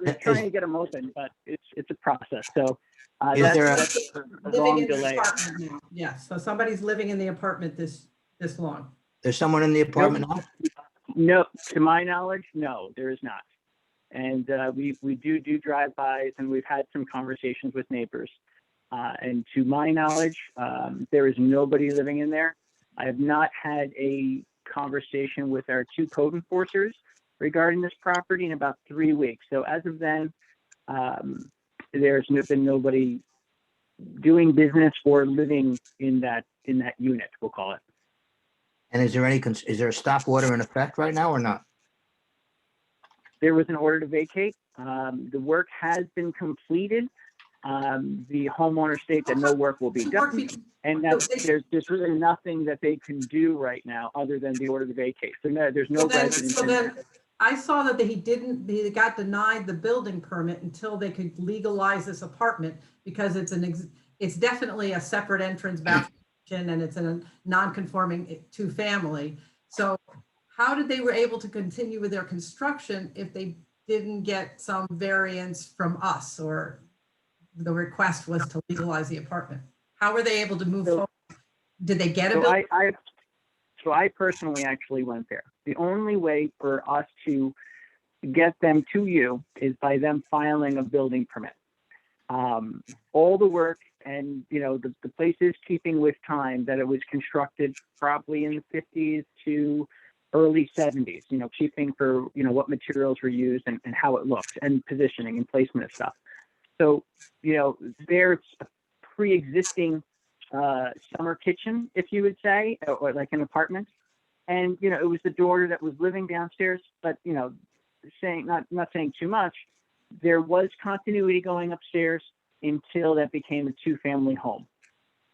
we're trying to get them open, but it's a process. So that's a long delay. Yes, so somebody's living in the apartment this long. There's someone in the apartment now? No, to my knowledge, no, there is not. And we do drive-bys, and we've had some conversations with neighbors. And to my knowledge, there is nobody living in there. I have not had a conversation with our two code enforcers regarding this property in about 3 weeks. So as of then, there's been nobody doing business or living in that unit, we'll call it. And is there a stop order in effect right now or not? There was an order to vacate. The work has been completed. The homeowner states that no work will be done, and that there's really nothing that they can do right now other than the order to vacate. So no, there's no resident. So then I saw that he got denied the building permit until they could legalize this apartment, because it's definitely a separate entrance bathroom and it's a non-conforming two-family. So how did they were able to continue with their construction if they didn't get some variance from us, or the request was to legalize the apartment? How were they able to move forward? Did they get a building? So I personally actually went there. The only way for us to get them to you is by them filing a building permit. All the work, and the place is keeping with time, that it was constructed probably in the 50s to early 70s, keeping for, what materials were used and how it looked and positioning and placement of stuff. So, there's a pre-existing summer kitchen, if you would say, or like an apartment. And, it was the daughter that was living downstairs, but, not saying too much, there was continuity going upstairs until that became a two-family home.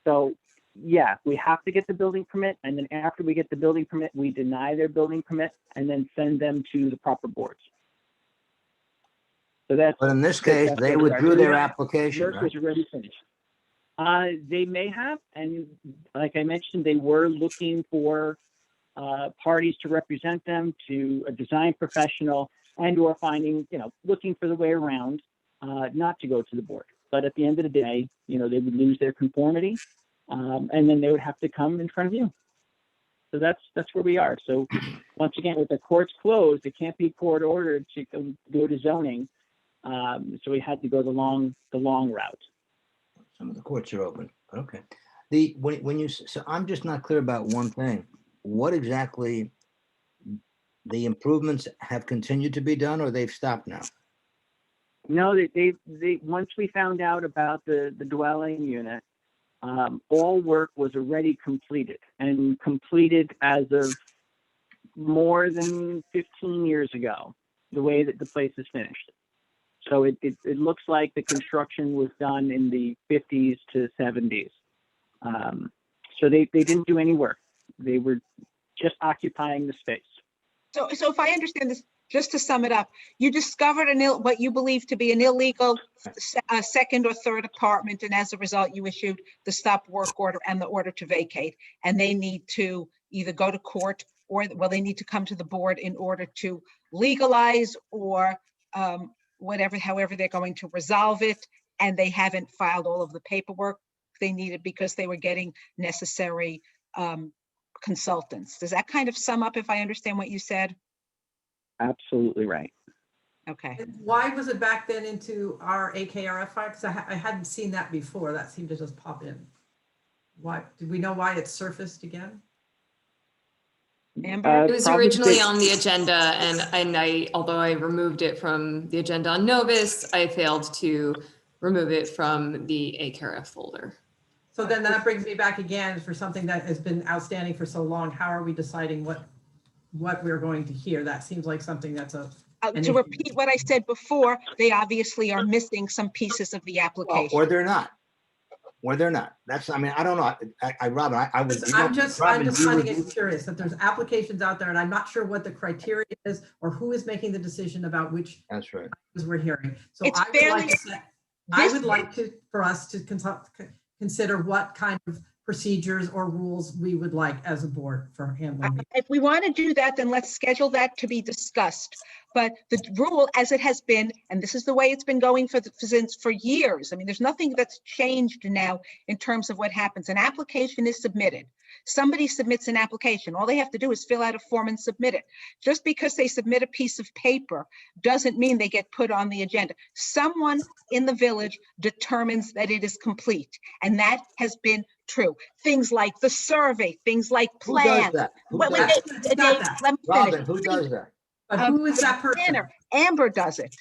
So, yeah, we have to get the building permit, and then after we get the building permit, we deny their building permit and then send them to the proper boards. So that's. But in this case, that's they what it withdrew is. their application, Work right? was already finished. They may have, and like I mentioned, they were looking for parties to represent them, to a design professional, and or finding, looking for the way around not to go to the board. But at the end of the day, they would lose their conformity, and then they would have to come in front of you. So that's where we are. So once again, with the courts closed, it can't be court ordered to go to zoning. So we had to go the long route. Some of the courts are open. Okay. So I'm just not clear about one thing. What exactly the improvements have continued to be done, or they've stopped now? No, they once we found out about the dwelling unit, all work was already completed as of more than 15 years ago, the way that the place is finished. So it looks like the construction was done in the 50s to 70s. So they didn't do any work. They were just occupying the space. So if I understand this, just to sum it up, you discovered what you believe to be an illegal second or third apartment, and as a result, you issued the stop work order and the order to vacate, and they need to either go to court or, well, they need to come to the board in order to legalize or however they're going to resolve it, and they haven't filed all of the paperwork they needed because they were getting necessary consultants. Does that kind of sum up if I understand what you said? Absolutely right. Okay. And why was it back then into our AKRF file? Because I hadn't seen that before. That seemed to just pop in. Why? Did we know why it surfaced again? Amber? It was originally on the agenda, and I, although I removed it from the agenda on Novus, I failed to remove it from the AKRF folder. So then that brings me back again for something that has been outstanding for so long. How are we deciding what we're going to hear? That seems like something that's an To issue. repeat what I said before, they obviously are missing some pieces of the application. Or they're not. Or they're not. That's, I mean, I don't know. Robin, I was. I'm just Robin, you finding were- it curious that there's applications out there, and I'm not sure what the criteria is or who is making the decision about which That's right. ones we're hearing. So It's I would like fairly- to say, I would like for us to consider what kind of procedures or rules we would like as a board for handling these. If we want to do that, then let's schedule that to be discussed. But the rule as it has been, and this is the way it's been going for years. I mean, there's nothing that's changed now in terms of what happens. An application is submitted. Somebody submits an application. All they have to do is fill out a form and submit it. Just because they submit a piece of paper doesn't mean they get put on the agenda. Someone in the village determines that it is complete, and that has been true. Things like the survey, things like Who does plans. that? Who Wait, does wait, that? wait, Dave, let me Robin, finish. who does that? But who is that person? Tanner, Amber does it.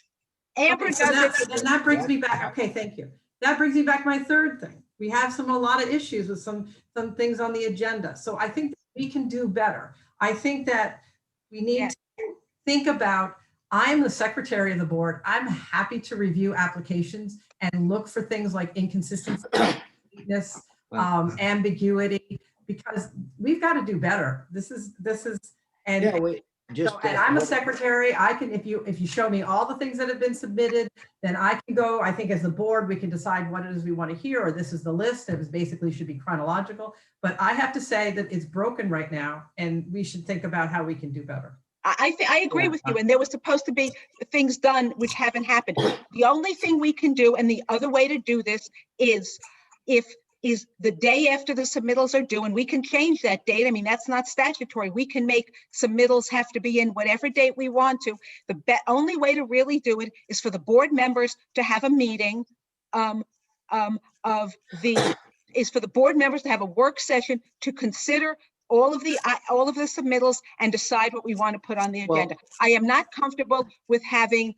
Amber Okay, so does it. then that brings me back. Okay, thank you. That brings me back to my third thing. We have a lot of issues with some things on the agenda. So I think we can do better. I think that we need to think about, I'm the secretary of the board. I'm happy to review applications and look for things like inconsistency, weakness, ambiguity, because we've got to do better. This is, and Yeah, wait. Just, and I'm a secretary. I can, if you show me all the things that have been submitted, then I can go, I think as the board, we can decide what it is we want to hear, or this is the list. It basically should be chronological, but I have to say that it's broken right now, and we should think about how we can do better. I agree with you, and there was supposed to be things done which haven't happened. The only thing we can do, and the other way to do this is the day after the submittals are due, and we can change that date. I mean, that's not statutory. We can make submittals have to be in whatever date we want to. The only way to really do it is for the board members to have a meeting is for the board members to have a work session to consider all of the submittals and decide what we want to put on the Well- agenda. I am not comfortable with having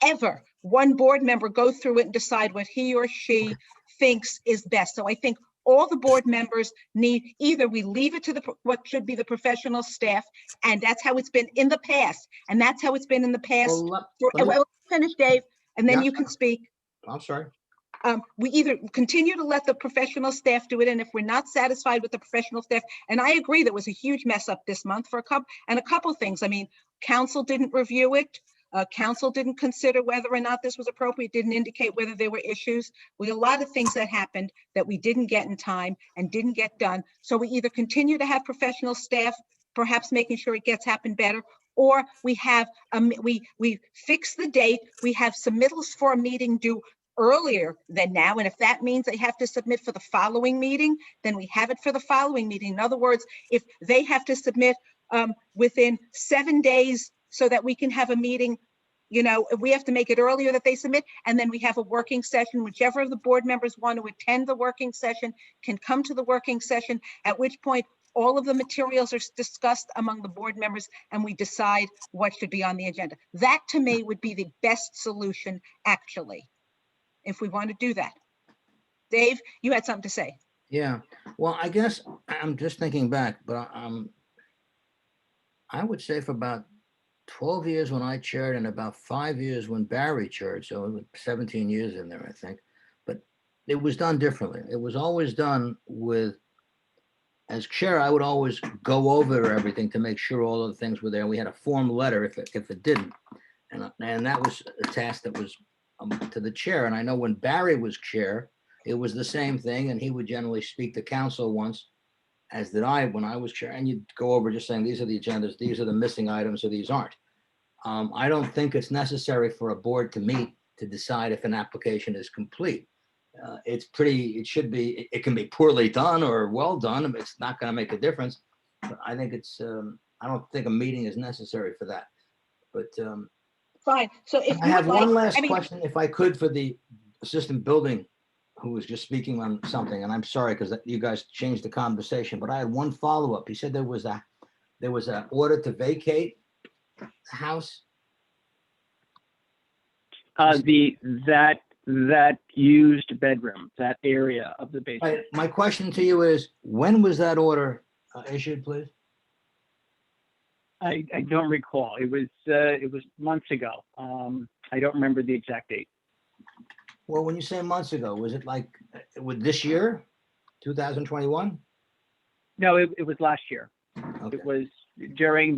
ever one board member go through it and decide what he or she thinks is best. So I think all the board members need, either we leave it to what should be the professional staff, and that's how it's been in the past, and that's how it's been in the past. Well, finish, Dave, and then Yeah. you can speak. I'm sorry. We either continue to let the professional staff do it, and if we're not satisfied with the professional staff, and I agree, there was a huge mess up this month for a couple things. I mean, council didn't review it. Council didn't consider whether or not this was appropriate, didn't indicate whether there were issues. We had a lot of things that happened that we didn't get in time and didn't get done. So we either continue to have professional staff, perhaps making sure it gets happened better, or we have, we fix the date, we have submittals for a meeting due earlier than now. And if that means they have to submit for the following meeting, then we have it for the following meeting. In other words, if they have to submit within 7 days so that we can have a meeting, you know, if we have to make it earlier that they submit, and then we have a working session, whichever of the board members want to attend the working session can come to the working session, at which point all of the materials are discussed among the board members and we decide what should be on the agenda. That to me would be the best solution, actually, if we want to do that. Dave, you had something to say. Yeah, well, I guess I'm just thinking back, but I would say for about 12 years when I chaired and about 5 years when Barry chaired, so it was 17 years in there, I think. But it was done differently. It was always done with, as chair, I would always go over everything to make sure all of the things were there. We had a form letter if it didn't. And that was a task that was to the chair. And I know when Barry was chair, it was the same thing. And he would generally speak to council once, as did I when I was chair, and you'd go over just saying, these are the agendas, these are the missing items, or these aren't. I don't think it's necessary for a board to meet to decide if an application is complete. It should be, it can be poorly done or well done. It's not going to make a difference. But I think I don't think a meeting is necessary for that. But Fine. So if I you have would one like- last question, if I could, for the assistant building who was just speaking on something, and I'm sorry because you guys changed the conversation, but I had one follow-up. He said there was an order to vacate the house. That used bedroom, that area of the basement. My question to you is, when was that order issued, please? I don't recall. It was months ago. I don't remember the exact date. Well, when you say months ago, was it like with this year, 2021? No, it was last year. Okay. It was during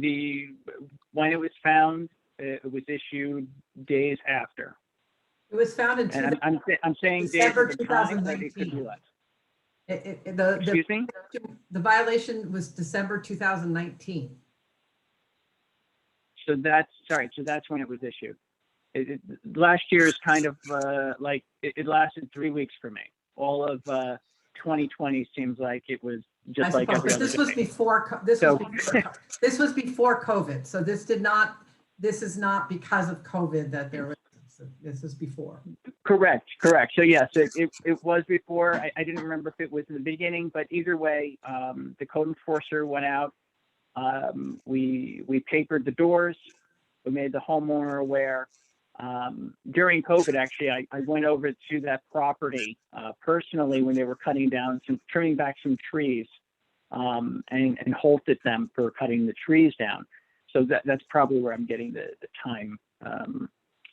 when it was found. It was issued days after. It was found in And I'm saying days December at the time, but it could be 2019. less. Excuse me? The violation was December 2019. So that's when it was issued. Last year is kind of like it lasted 3 weeks for me. All of 2020 seems like it was just like every other This was day. before, this was before COVID. So this is not because of COVID that there was, this is before. Correct. So yes, it was before. I didn't remember if it was in the beginning, but either way, the code enforcer went out. We papered the doors. We made the homeowner aware. During COVID, actually, I went over to that property personally when they were trimming back some trees, and halted them for cutting the trees down. So that's probably where I'm getting the time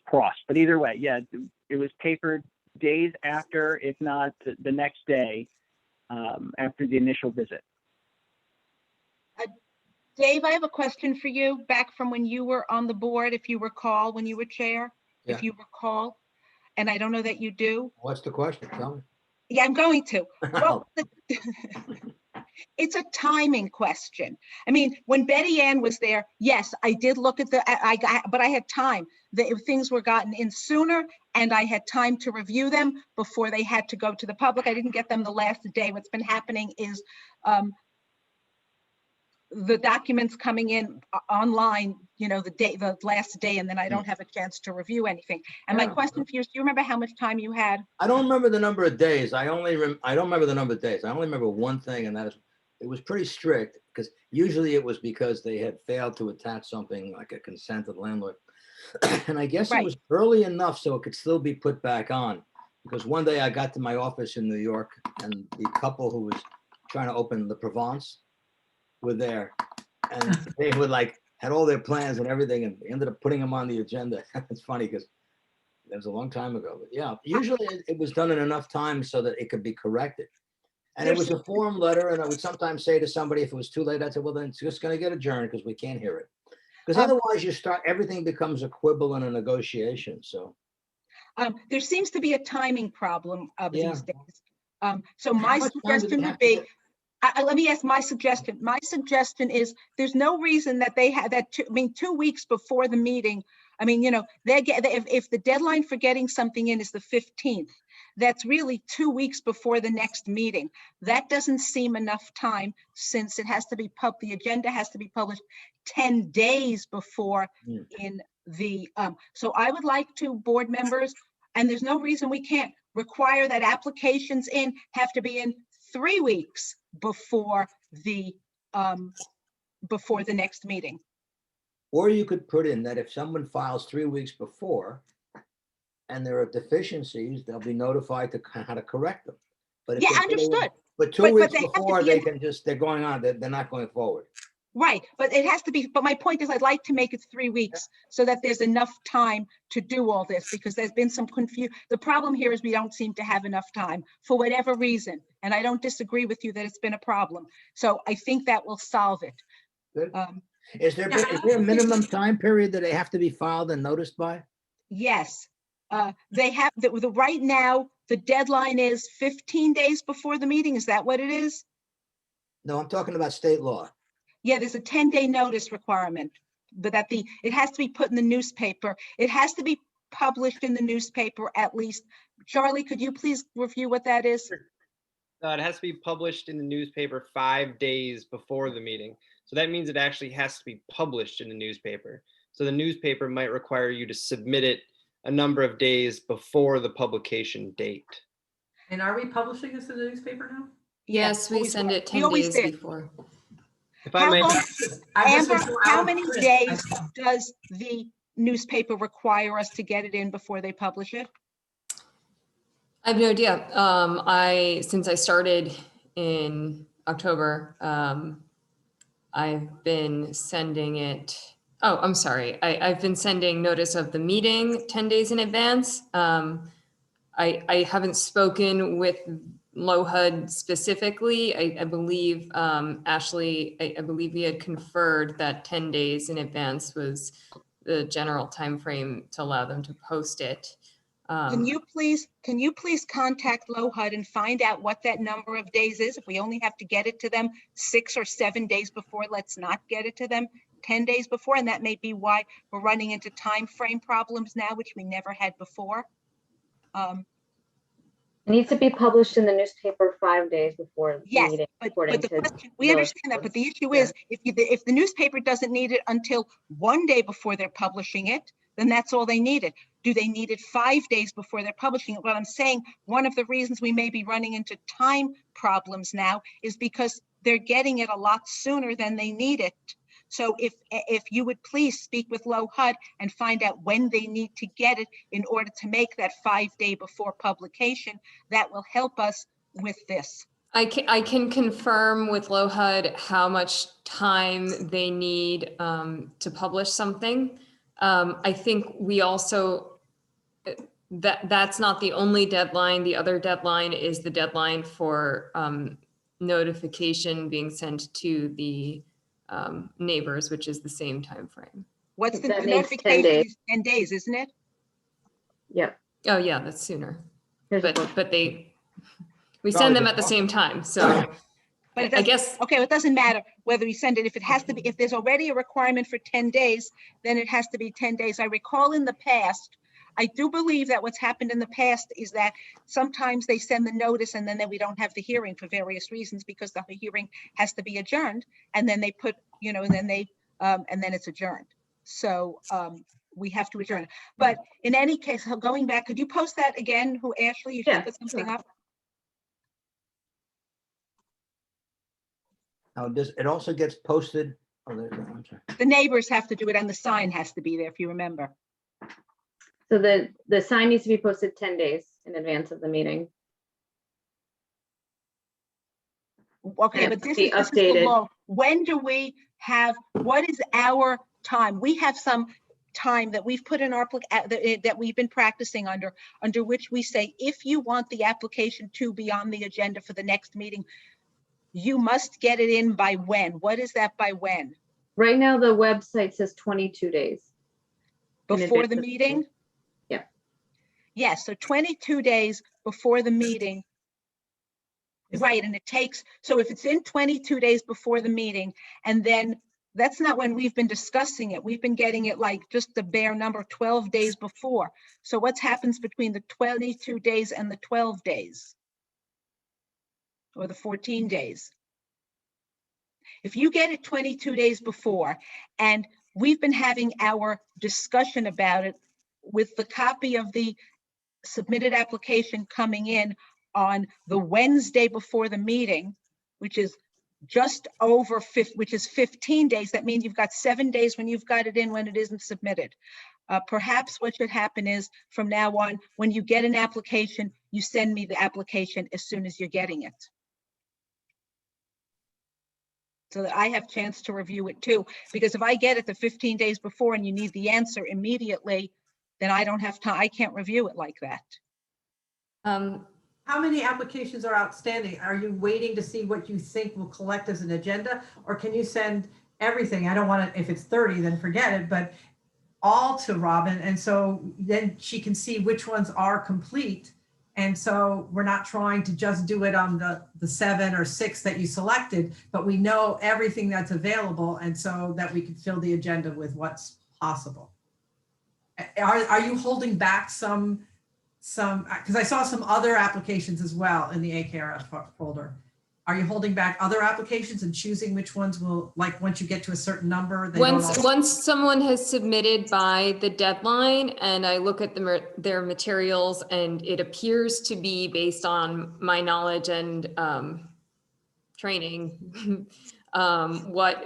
crossed. But either way, yeah, it was papered days after, if not the next day, after the initial visit. Dave, I have a question for you back from when you were on the board, if you recall, when you were chair, if you recall, and I don't know that you do. What's the question? Tell me. Yeah, I'm going to. Well, it's a timing question. I mean, when Betty Ann was there, yes, I did look at but I had time. Things were gotten in sooner and I had time to review them before they had to go to the public. I didn't get them the last day. What's been happening is the documents coming in online, you know, the last day, and then I don't have a chance to review anything. And my question for you is, do you remember how much time you had? I don't remember the number of days. I don't remember the number of days. I only remember one thing, and that is it was pretty strict, because usually it was because they had failed to attach something like a consent of the landlord. And I guess it Right. was early enough so it could still be put back on. Because one day I got to my office in New York and the couple who was trying to open the Provence were there. And they would like, had all their plans and everything and ended up putting them on the agenda. It's funny because that was a long time ago. But yeah, usually it was done in enough time so that it could be corrected. And it was a form letter, and I would sometimes say to somebody, if it was too late, I'd say, well, then it's just gonna get adjourned because we can't hear it. Because otherwise you start, everything becomes a quibble and a negotiation, so. There seems to be a timing problem of Yeah. these days. So my much time do they suggestion have would to be, get- let me ask my suggestion. My suggestion is, there's no reason that they had that, 2 weeks before the meeting. I mean, you know, if the deadline for getting something in is the 15th, that's really 2 weeks before the next meeting. That doesn't seem enough time, since it has to be the agenda has to be published 10 days before in the, so I would like to, board members, and there's no reason we can't require that applications have to be in 3 weeks before the next meeting. Or you could put in that if someone files 3 weeks before and there are deficiencies, they'll be notified to how to correct them. But if Yeah, they- understood. But 2 But weeks they have to before, be they in- can just, they're going on, they're not going forward. Right, but it has to be, but my point is, I'd like to make it 3 weeks so that there's enough time to do all this, because there's been some confusion. The problem here is we don't seem to have enough time for whatever reason. And I don't disagree with you that it's been a problem. So I think that will solve it. Good. Is there a minimum time period that they have to be filed and noticed by? Yes, they have, right now, the deadline is 15 days before the meeting. Is that what it is? No, I'm talking about state law. Yeah, there's a 10-day notice requirement, but it has to be put in the newspaper. It has to be published in the newspaper at least. Charlie, could you please review what that is? It has to be published in the newspaper 5 days before the meeting. So that means it actually has to be published in the newspaper. So the newspaper might require you to submit it a number of days before the publication date. And are we publishing this in the newspaper now? Yes, we always send were. it We 10 always days did. before. If I How may, long, I've just Amber, been so how out of many print. days does the newspaper require us to get it in before they publish it? I have no idea. Since I started in October, I've been sending it. Oh, I'm sorry. I've been sending notice of the meeting 10 days in advance. I haven't spoken with LOHUD specifically. I believe, Ashley, I believe we had conferred that 10 days in advance was the general timeframe to allow them to post it. Can you please contact LOHUD and find out what that number of days is? If we only have to get it to them 6 or 7 days before, let's not get it to them 10 days before. And that may be why we're running into time frame problems now, which we never had before. It needs to be published in the newspaper 5 days before the Yes, meeting. but according the to question, we village understand that, but codes. the issue Yeah. is, if the newspaper doesn't need it until 1 day before they're publishing it, then that's all they needed. Do they need it 5 days before they're publishing it? What I'm saying, one of the reasons we may be running into time problems now is because they're getting it a lot sooner than they need it. So if you would please speak with LOHUD and find out when they need to get it in order to make that 5 day before publication, that will help us with this. I can confirm with LOHUD how much time they need to publish something. I think we also, that's not the only deadline. The other deadline is the deadline for notification being sent to the neighbors, which is the same time frame. What's the That needs 10 notification days. is 10 days, isn't it? Yep. Oh yeah, that's sooner. Here's a But we Sorry, send them but- at the same time. So But it I doesn't, guess okay, it doesn't matter whether we send it, if it has to be, if there's already a requirement for 10 days, then it has to be 10 days. I recall in the past, I do believe that what's happened in the past is that sometimes they send the notice and then we don't have the hearing for various reasons because the hearing has to be adjourned. And then they put, and then it's adjourned. So we have to adjourn. But in any case, going back, could you post that again? Ashley, you should Yeah, put something sure. up. Now, it also gets posted? Oh, there's that one, sorry. The neighbors have to do it and the sign has to be there, if you remember. So the sign needs to be posted 10 days in advance of the meeting. Okay, And but it this must be is the updated. law. When do we have, what is our time? We have some time that we've put in our, that we've been practicing under which we say, if you want the application to be on the agenda for the next meeting, you must get it in by when? What is that by when? Right now, the website says 22 days. in Before advance the of meeting? Yeah. Yes, so 22 days before the meeting. Right, and it takes, so if it's in 22 days before the meeting, and then that's not when we've been discussing it. We've been getting it like just the bare number 12 days before. So what happens between the 22 days and the 12 days? Or the 14 days? If you get it 22 days before, and we've been having our discussion about it with the copy of the submitted application coming in on the Wednesday before the meeting, which is just over which is 15 days. That means you've got 7 days when you've got it in when it isn't submitted. Perhaps what should happen is from now on, when you get an application, you send me the application as soon as you're getting it, so that I have chance to review it too. Because if I get it the 15 days before and you need the answer immediately, then I don't have time. I can't review it like that. How many applications are outstanding? Are you waiting to see what you think will collect as an agenda? Or can you send everything? I don't want to, if it's 30, then forget it, but all to Robin. And so then she can see which ones are complete. And so we're not trying to just do it on the 7 or 6 that you selected, but we know everything that's available. And so that we can fill the agenda with what's possible. Are you holding back some, because I saw some other applications as well in the AKRF folder. Are you holding back other applications and choosing which ones will, like, once you get to a certain number? They don't all- Once someone has submitted by the deadline and I look at their materials and it appears to be based on my knowledge and training, what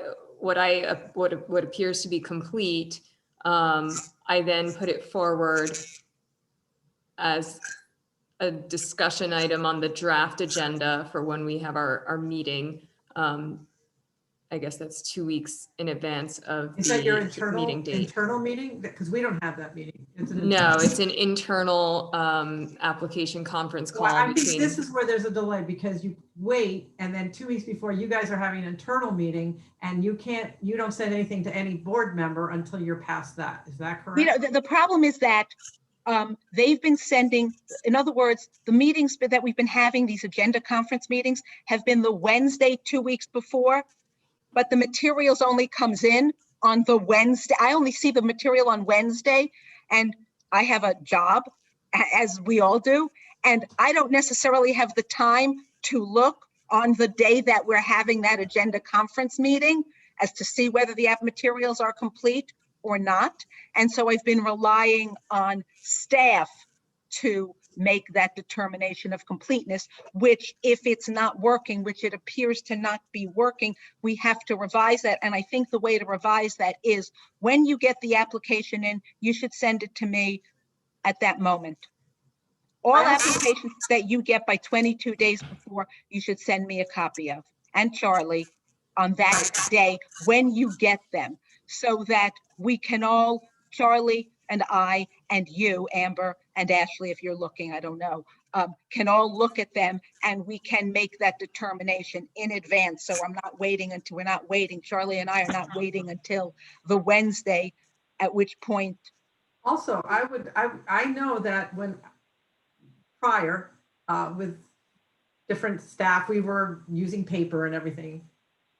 appears to be complete, I then put it forward as a discussion item on the draft agenda for when we have our meeting. I guess that's 2 weeks in advance of Is that your the meeting date. internal meeting? Because we don't have that meeting. It's an No, internal- it's an internal application conference call Well, I think between. this is where there's a delay because you wait and then 2 weeks before you guys are having an internal meeting and you don't send anything to any board member until you're past that. Is that correct? You know, the problem is that they've been sending, in other words, the meetings that we've been having, these agenda conference meetings, have been the Wednesday 2 weeks before, but the materials only comes in on the Wednesday. I only see the material on Wednesday, and I have a job, as we all do, and I don't necessarily have the time to look on the day that we're having that agenda conference meeting as to see whether the app materials are complete or not. And so I've been relying on staff to make that determination of completeness, which if it's not working, which it appears to not be working, we have to revise that. And I think the way to revise that is when you get the application in, you should send it to me at that moment. All applications that you get by 22 days before, you should send me a copy of, and Charlie, on that day when you get them, so that we can all, Charlie and I and you, Amber and Ashley, if you're looking, I don't know, can all look at them and we can make that determination in advance. So I'm not waiting until, we're not waiting, Charlie and I are not waiting until the Wednesday, at which point. Also, I know that when prior with different staff, we were using paper and everything.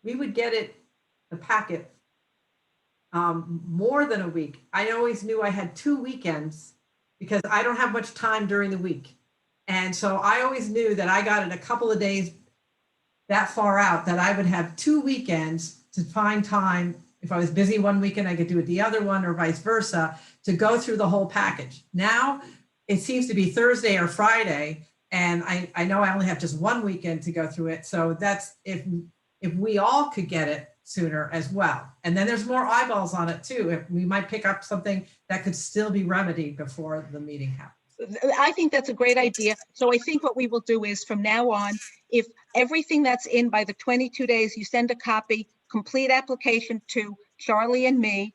We would get the packet more than a week. I always knew I had 2 weekends because I don't have much time during the week. And so I always knew that I got it a couple of days that far out, that I would have 2 weekends to find time. If I was busy one weekend, I could do it the other one, or vice versa, to go through the whole package. Now it seems to be Thursday or Friday, and I know I only have just one weekend to go through it. So that's, if if we all could get it sooner as well. And then there's more eyeballs on it too. If we might pick up something that could still be remedied before the meeting happens. I think that's a great idea. So I think what we will do is from now on, if everything that's in by the 22 days, you send a copy, complete application to Charlie and me,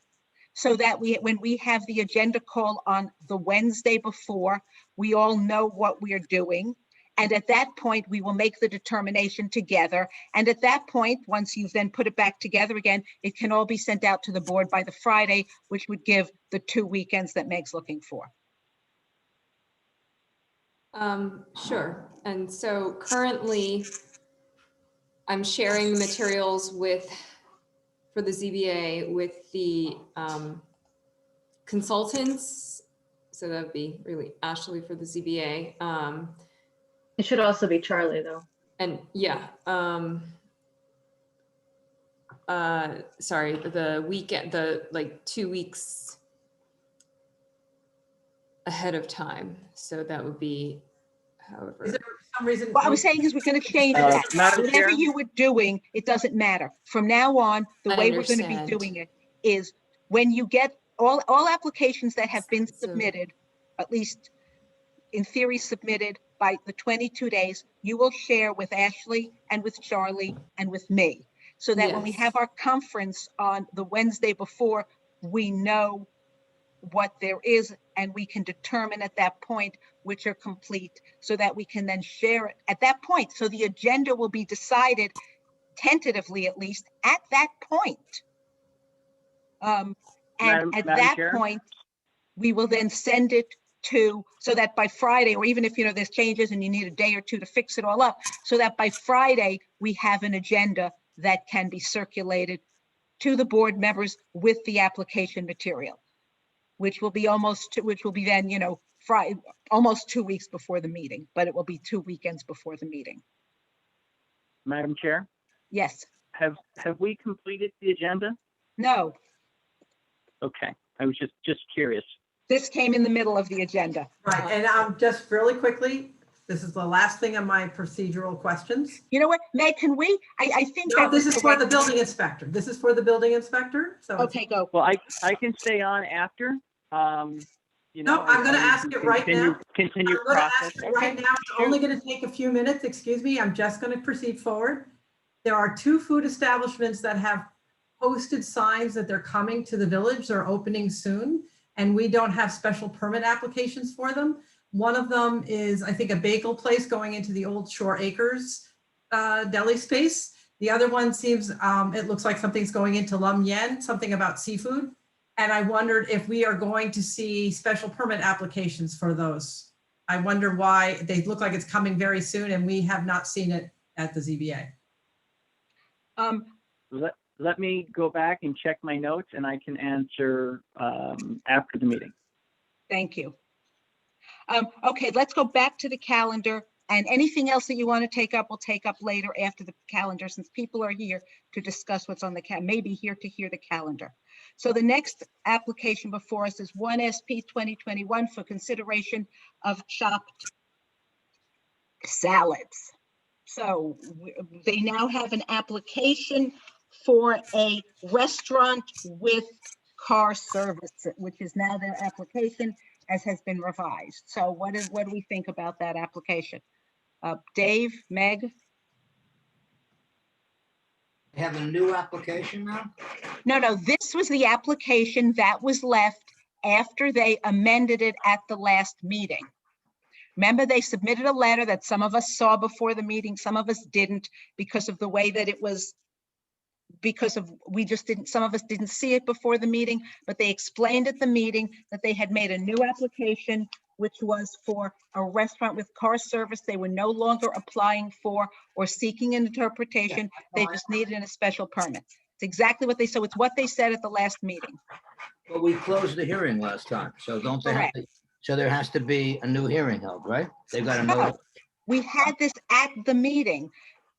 so that when we have the agenda call on the Wednesday before, we all know what we are doing. And at that point, we will make the determination together. And at that point, once you've then put it back together again, it can all be sent out to the board by the Friday, which would give the 2 weekends that Meg's looking for. Sure. And so currently I'm sharing the materials for the ZBA with the consultants. So that'd be really Ashley for the ZBA. It should also be Charlie, though. And yeah, sorry, the weekend, like 2 weeks ahead of time. So that would be, however. Is there some reason? What I'm saying is we're going to change that. Madam Whatever Chair? you were doing, it doesn't matter. From now on, the I way we're going to be understand. doing it is when you get all applications that have been So- submitted, at least in theory submitted by the 22 days, you will share with Ashley and with Charlie and with me. So that when we Yes. have our conference on the Wednesday before, we know what there is and we can determine at that point which are complete so that we can then share it at that point. So the agenda will be decided tentatively, at least at that point. And Madam at that Chair? point, we will then send it to, so that by Friday, or even if, there's changes and you need a day or two to fix it all up, so that by Friday, we have an agenda that can be circulated to the board members with the application material, which will be then, Friday, almost 2 weeks before the meeting, but it will be 2 weekends before the meeting. Madam Chair, Yes, have we completed the agenda? no, Okay, I was just curious. this came in the middle of the agenda. Right, and just really quickly, this is the last thing on my procedural questions. You know what, Meg, can we, I think. No, that this was is for the correct. building inspector. This is for the building inspector, so. it's- Okay, go. Well, I can stay on after. No, I'm gonna ask it right now. Continue I'm gonna ask process. it right Okay. now. It's only gonna take a few minutes. Excuse me. I'm just gonna proceed forward. There are 2 food establishments that have posted signs that they're coming to the village. They're opening soon, and we don't have special permit applications for them. One of them is, I think, a bagel place going into the Old Shore Acres deli space. The other one seems, it looks like something's going into Lum Yen, something about seafood. And I wondered if we are going to see special permit applications for those. I wonder why they look like it's coming very soon and we have not seen it at the ZBA. Let me go back and check my notes and I can answer after the meeting. Thank you. Okay, let's go back to the calendar, and anything else that you want to take up, we'll take up later after the calendar, since people are here to discuss what's on the maybe here to hear the calendar. So the next application before us is 1 SP 2021 for consideration of chopped salads. So they now have an application for a restaurant with car service, which is now their application as has been revised. So what do we think about that application? Dave, Meg? Have a new application now? No, this was the application that was left after they amended it at the last meeting. Remember, they submitted a letter that some of us saw before the meeting, some of us didn't, because of the way that it was, some of us didn't see it before the meeting, but they explained at the meeting that they had made a new application, which was for a restaurant with car service. They were no longer applying for or seeking an interpretation. They just needed a special permit. It's exactly what so it's what they said at the last meeting. Well, we closed the hearing last time, so don't they have to, so there has to be a new hearing held, right? They've got to know. No, we had this at the meeting.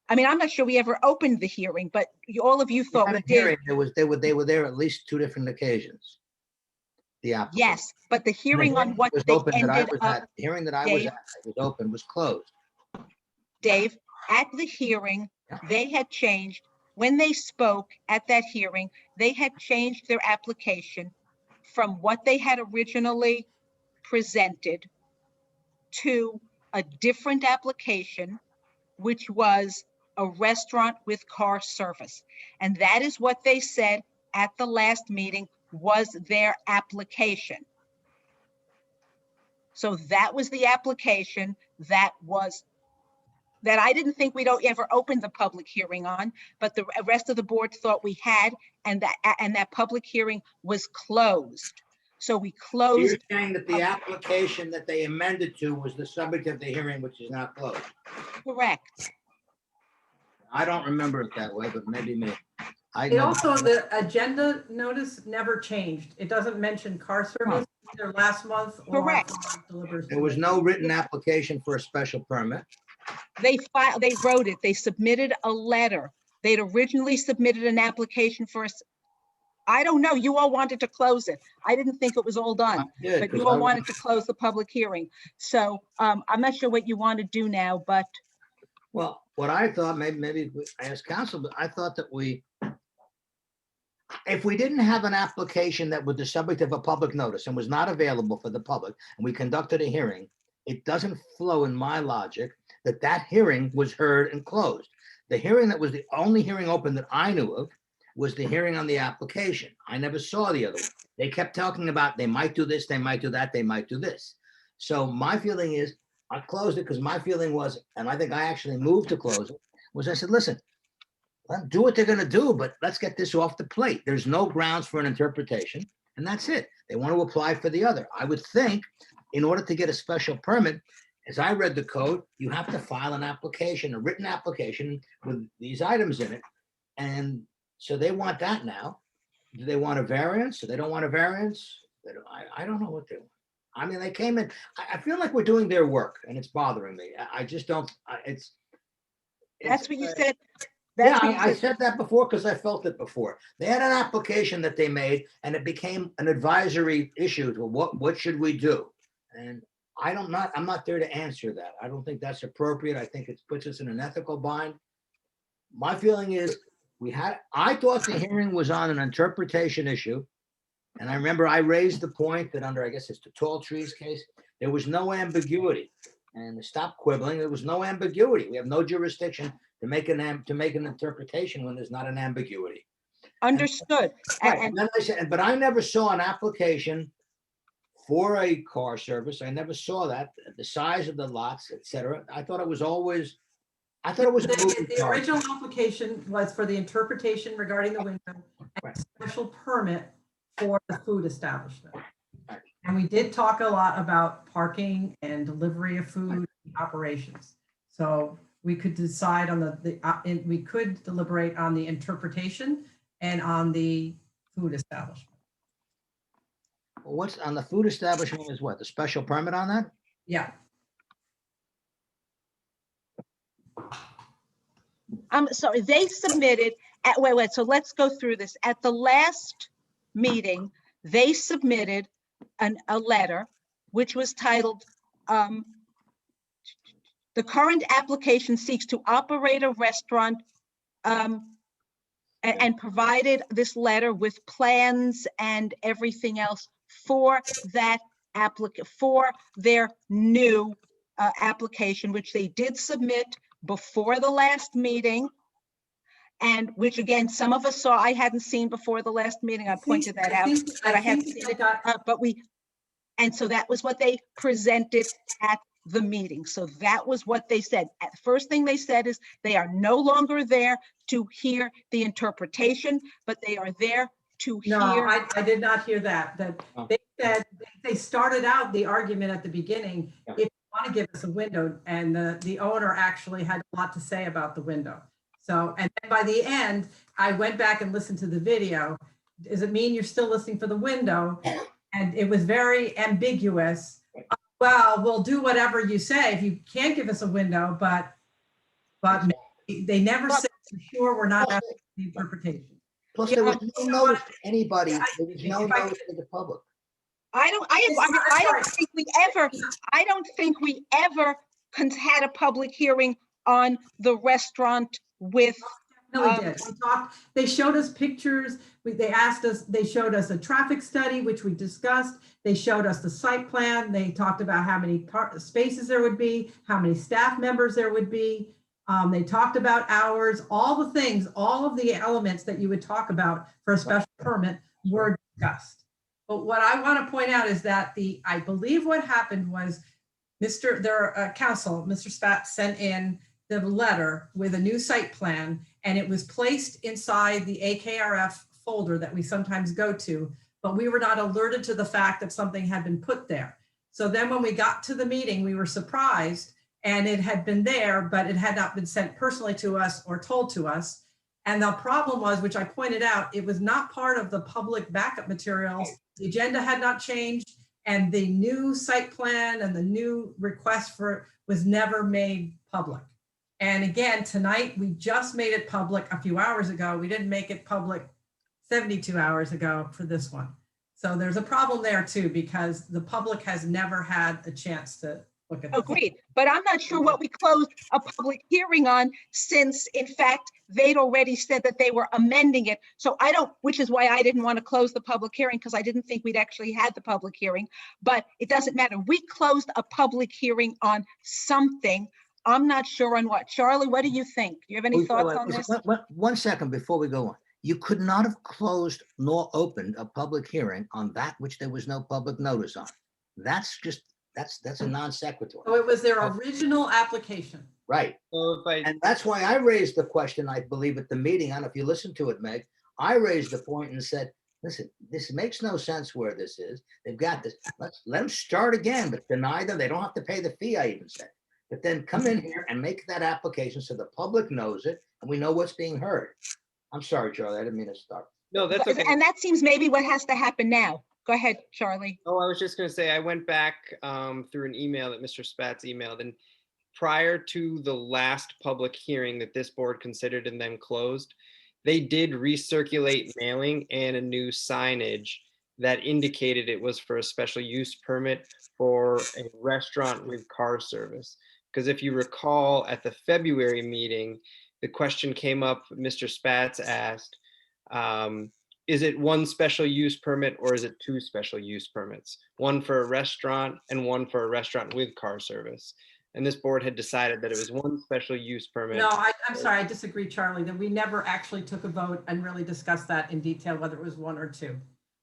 I mean, I'm not sure we ever opened the hearing, but all of you thought we did. They were there at least 2 different occasions. The applicant. Yes, but the hearing on what was they open that I ended was up, at. The hearing that I was Dave? at, it was open, was closed. Dave, at the hearing, Yeah. they had changed when they spoke at that hearing, they had changed their application from what they had originally presented to a different application, which was a restaurant with car service. And that is what they said at the last meeting was their application. So that was the application that I didn't think we'd ever open the public hearing on, but the rest of the board thought we had, and that public hearing was closed. So we So closed. you're saying that the application that they amended to was the subject of the hearing, which is now closed? Correct. I don't remember it that way, but maybe me. It also, the agenda notice never changed. It doesn't mention car service either last month or. Correct. There was no written application for a special permit. They wrote it, they submitted a letter. They'd originally submitted an application for us. I don't know, you all wanted to close it. I didn't think it was all done, did, but 'cause you all I- wanted to close the public hearing. So I'm not sure what you want to do now, but Well, what I thought, maybe I asked counsel, but I thought that if we didn't have an application that was the subject of a public notice and was not available for the public, and we conducted a hearing, it doesn't flow in my logic that hearing was heard and closed. The hearing that was the only hearing open that I knew of was the hearing on the application. I never saw the other one. They kept talking about they might do this, they might do that, they might do this. So my feeling is I closed it because my feeling was, and I think I actually moved to close it, was I said, listen, let them do what they're going to do, but let's get this off the plate. There's no grounds for an interpretation, and that's it. They want to apply for the other. I would think in order to get a special permit, as I read the code, you have to file an application, a written application with these items in it. And so they want that now. Do they want a variance? Do they don't want a variance? I don't know what they want. I mean, they came in, I feel like we're doing their work and it's bothering me. I just don't, that's what you said. Yeah, I said that before because I felt it before. They had an application that they made and it became an advisory issue to what should we do? And I'm not there to answer that. I don't think that's appropriate. I think it puts us in an ethical bind. My feeling is I thought the hearing was on an interpretation issue. And I remember I raised the point that under, I guess it's the Tall Trees case, there was no ambiguity. And stop quibbling, there was no ambiguity. We have no jurisdiction to make an interpretation when there's not an ambiguity. Understood. Right, and then I said, but I never saw an application for a car service. I never saw that, the size of the lots, et cetera. I thought it was a moving The target. original application was for the interpretation regarding the window and a special permit for the food establishment. And we did talk a lot about parking and delivery of food operations. So we could decide on we could deliberate on the interpretation and on the food establishment. What's on the food establishment is what? The special permit on that? Yeah. Sorry, they submitted wait, so let's go through this. At the last meeting, they submitted a letter which was titled, the current application seeks to operate a restaurant and provided this letter with plans and everything else for that for their new application, which they did submit before the last meeting. And which again, some of us saw, I hadn't seen before the last meeting. I pointed that out, but I hadn't seen it. And so that was what they presented at the meeting. So that was what they said. The first thing they said is they are no longer there to hear the interpretation, but they are there to hear. No, I did not hear that. They said, they started out the argument at the beginning, if you want to give us a window, and the owner actually had a lot to say about the window. So, and then by the end, I went back and listened to the video. Does it mean you're still listening for the window? And it was very ambiguous. Well, we'll do whatever you say if you can't give us a window, but they never said for sure we're not asking for the interpretation. Plus, there was no notice to anybody. There was no notice to the public. I don't think we ever had a public hearing on the restaurant with Really did. They showed us pictures. They showed us a traffic study, which we discussed. They showed us the site plan. They talked about how many spaces there would be, how many staff members there would be. They talked about hours, all the things, all of the elements that you would talk about for a special permit were discussed. But what I want to point out is that I believe what happened was their council, Mr. Spat, sent in the letter with a new site plan, and it was placed inside the AKRF folder that we sometimes go to, but we were not alerted to the fact that something had been put there. So then when we got to the meeting, we were surprised, and it had been there, but it had not been sent personally to us or told to us. And the problem was, which I pointed out, it was not part of the public backup materials. The agenda had not changed, and the new site plan and the new request for was never made public. And again, tonight, we just made it public a few hours ago. We didn't make it public 72 hours ago for this one. So there's a problem there too, because the public has never had a chance to look at this. Agreed, but I'm not sure what we closed a public hearing on, since in fact, they'd already said that they were amending it. So which is why I didn't want to close the public hearing, because I didn't think we'd actually had the public hearing, but it doesn't matter. We closed a public hearing on something. I'm not sure on what. Charlie, what do you think? Do you have any thoughts on this? 1 second before we go on. You could not have closed nor opened a public hearing on that which there was no public notice on. That's a non sequitur. So it was their original application. Right. And that's why I raised the question, I believe, at the meeting. I don't know if you listened to it, Meg. I raised the point and said, listen, this makes no sense where this is. They've got this. Let them start again, but deny them. They don't have to pay the fee, I even said. But then come in here and make that application so the public knows it and we know what's being heard. I'm sorry, Charlie, I didn't mean to start. No, that's okay. And that seems maybe what has to happen now. Go ahead, Charlie. Oh, I was just going to say, I went back through an email that Mr. Spatz emailed, and prior to the last public hearing that this board considered and then closed, they did recirculate mailing and a new signage that indicated it was for a special use permit for a restaurant with car service. Because if you recall, at the February meeting, the question came up, Mr. Spatz asked, is it one special use permit or is it two special use permits? One for a restaurant and one for a restaurant with car service. And this board had decided that it was one special use permit. No, I'm sorry, I disagree, Charlie, that we never actually took a vote and really discussed that in detail, whether it was one or two.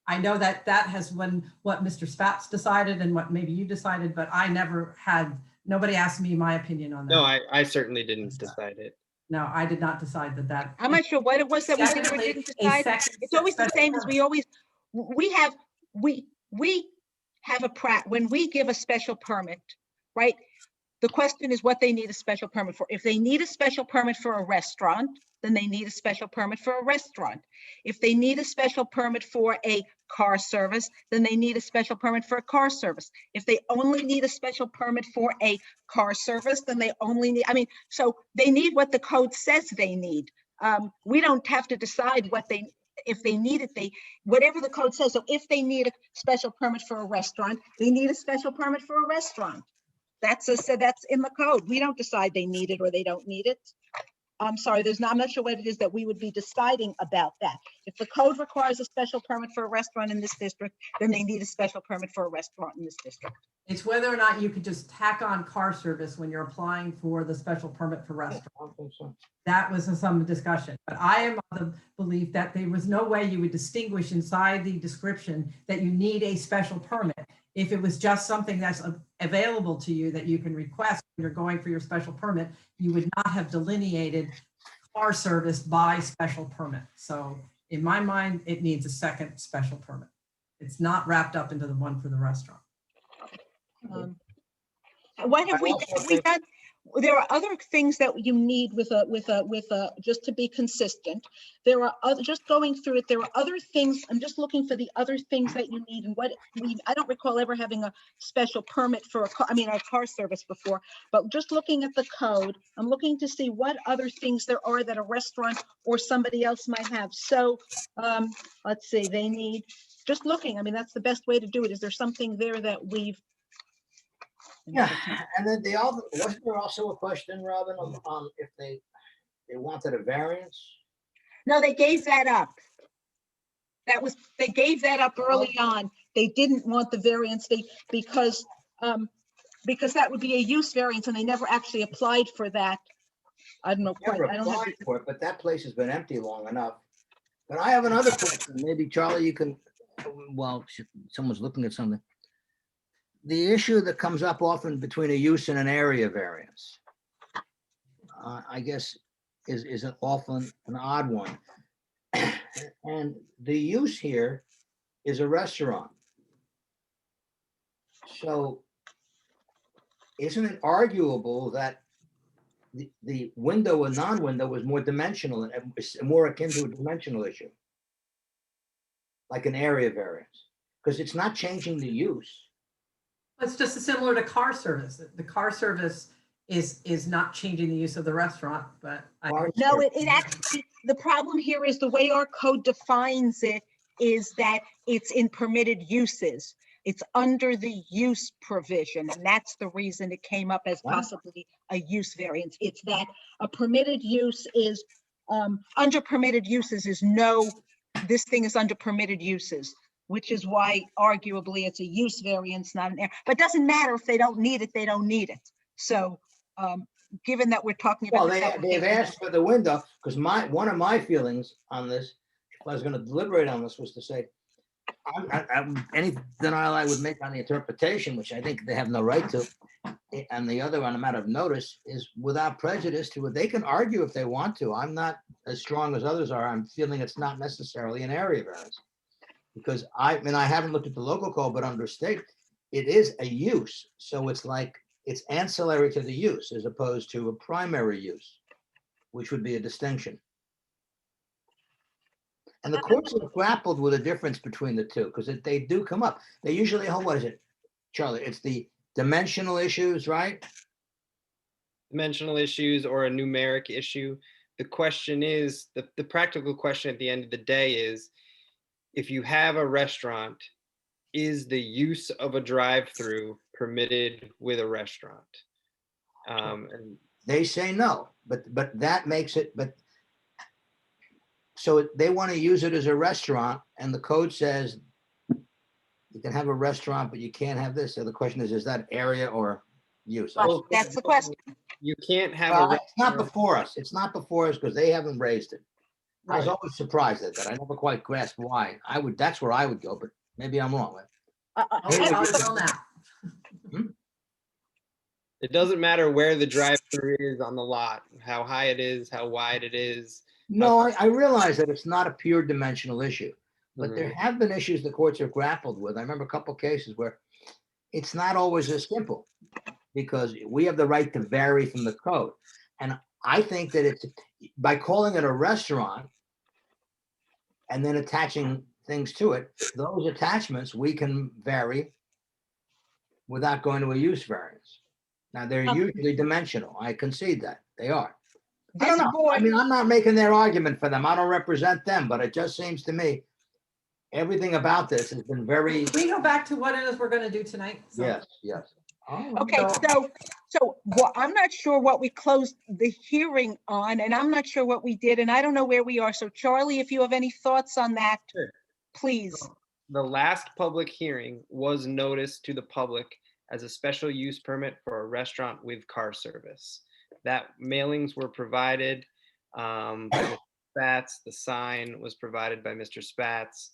I know that has been what Mr. Spatz decided and what maybe you decided, but I never had, nobody asked me my opinion on that. No, I certainly didn't decide it. No, I did not decide that. I'm not sure what it was that we did or Secondly, didn't a decide. second It's always the special same as we have when we give a special permit, right? The question is what they need a special permit for. If they need a special permit for a restaurant, then they need a special permit for a restaurant. If they need a special permit for a car service, then they need a special permit for a car service. If they only need a special permit for a car service, then they only need, so they need what the code says they need. We don't have to decide if they need it, whatever the code says. So if they need a special permit for a restaurant, they need a special permit for a restaurant. That's in the code. We don't decide they need it or they don't need it. I'm sorry, I'm not sure what it is that we would be deciding about that. If the code requires a special permit for a restaurant in this district, then they need a special permit for a restaurant in this district. It's whether or not you could just tack on car service when you're applying for the special permit for restaurant. That was some discussion, but I am of the belief that there was no way you would distinguish inside the description that you need a special permit. If it was just something that's available to you that you can request when you're going for your special permit, you would not have delineated car service by special permit. So in my mind, it needs a second special permit. It's not wrapped up into the one for the restaurant. What have we done? There are other things that you need with just to be consistent. There are just going through it. There are other things. I'm just looking for the other things that you need and I don't recall ever having a special permit for a car service before, but just looking at the code, I'm looking to see what other things there are that a restaurant or somebody else might have. So let's see, they need, just looking, that's the best way to do it. Is there something there that we've, yeah, and then wasn't there also a question, Robin, on if they wanted a variance No, they gave that up. They gave that up early on. They didn't want the variance because that would be a use variance and they never actually applied for that. I don't know quite. Never I don't have. applied for it, but that place has been empty long enough. But I have another question. Maybe Charlie, you can, well, someone's looking at something. The issue that comes up often between a use and an area variance, I guess, is often an odd one. And the use here is a restaurant. So isn't it arguable that the window and non-window is more dimensional and more akin to a dimensional issue? Like an area variance, because it's not changing the use. It's just similar to car service. The car service is not changing the use of the restaurant, but No, it actually, the problem here is the way our code defines it is that it's in permitted uses. It's under the use provision, and that's the reason it came up as possibly a use variance. It's that a permitted use is, under permitted uses is no, this thing is under permitted uses, which is why arguably it's a use variance, not an error. But it doesn't matter if they don't need it, they don't need it. So given that we're talking about. Well, they've asked for the window, because one of my feelings on this, if I was going to deliberate on this, was to say, any denial I would make on the interpretation, which I think they have no right to, and the other on a matter of notice, is without prejudice to it. They can argue if they want to. I'm not as strong as others are. I'm feeling it's not necessarily an area variance. Because I haven't looked at the local code, but under state, it is a use. So it's like, it's ancillary to the use as opposed to a primary use, which would be a distinction. And the courts have grappled with a difference between the two, because they do come up. They usually, what is it, Charlie? It's the dimensional issues, right? Dimensional issues or a numeric issue. The question is, the practical question at the end of the day is, if you have a restaurant, is the use of a drive-through permitted with a restaurant? And they say no, but that makes it, so they want to use it as a restaurant, and the code says you can have a restaurant, but you can't have this. So the question is that area or use? Well, that's the question. You can't have a it's not before us. It's not before us because they haven't raised it. I was always surprised at that. I never quite grasped why. That's where I would go, but maybe I'm wrong. It doesn't matter where the drive-through is on the lot, how high it is, how wide it is. No, I realize that it's not a pure dimensional issue, but there have been issues the courts have grappled with. I remember a couple of cases where it's not always as simple because we have the right to vary from the code. And I think that it's by calling it a restaurant and then attaching things to it, those attachments we can vary without going to a use variance. Now, they're usually dimensional. I concede that they are. I don't know. I mean, I'm not making their argument for them. I don't represent them, but it just seems to me everything about this has been very. We go back to what it is we're going to do tonight. So. Yes. Okay, so I'm not sure what we closed the hearing on, and I'm not sure what we did, and I don't know where we are. So Charlie, if you have any thoughts on that, Sure. Please. The last public hearing was noticed to the public as a special use permit for a restaurant with car service. That mailings were provided by Mr. Spatz. The sign was provided by Mr. Spatz.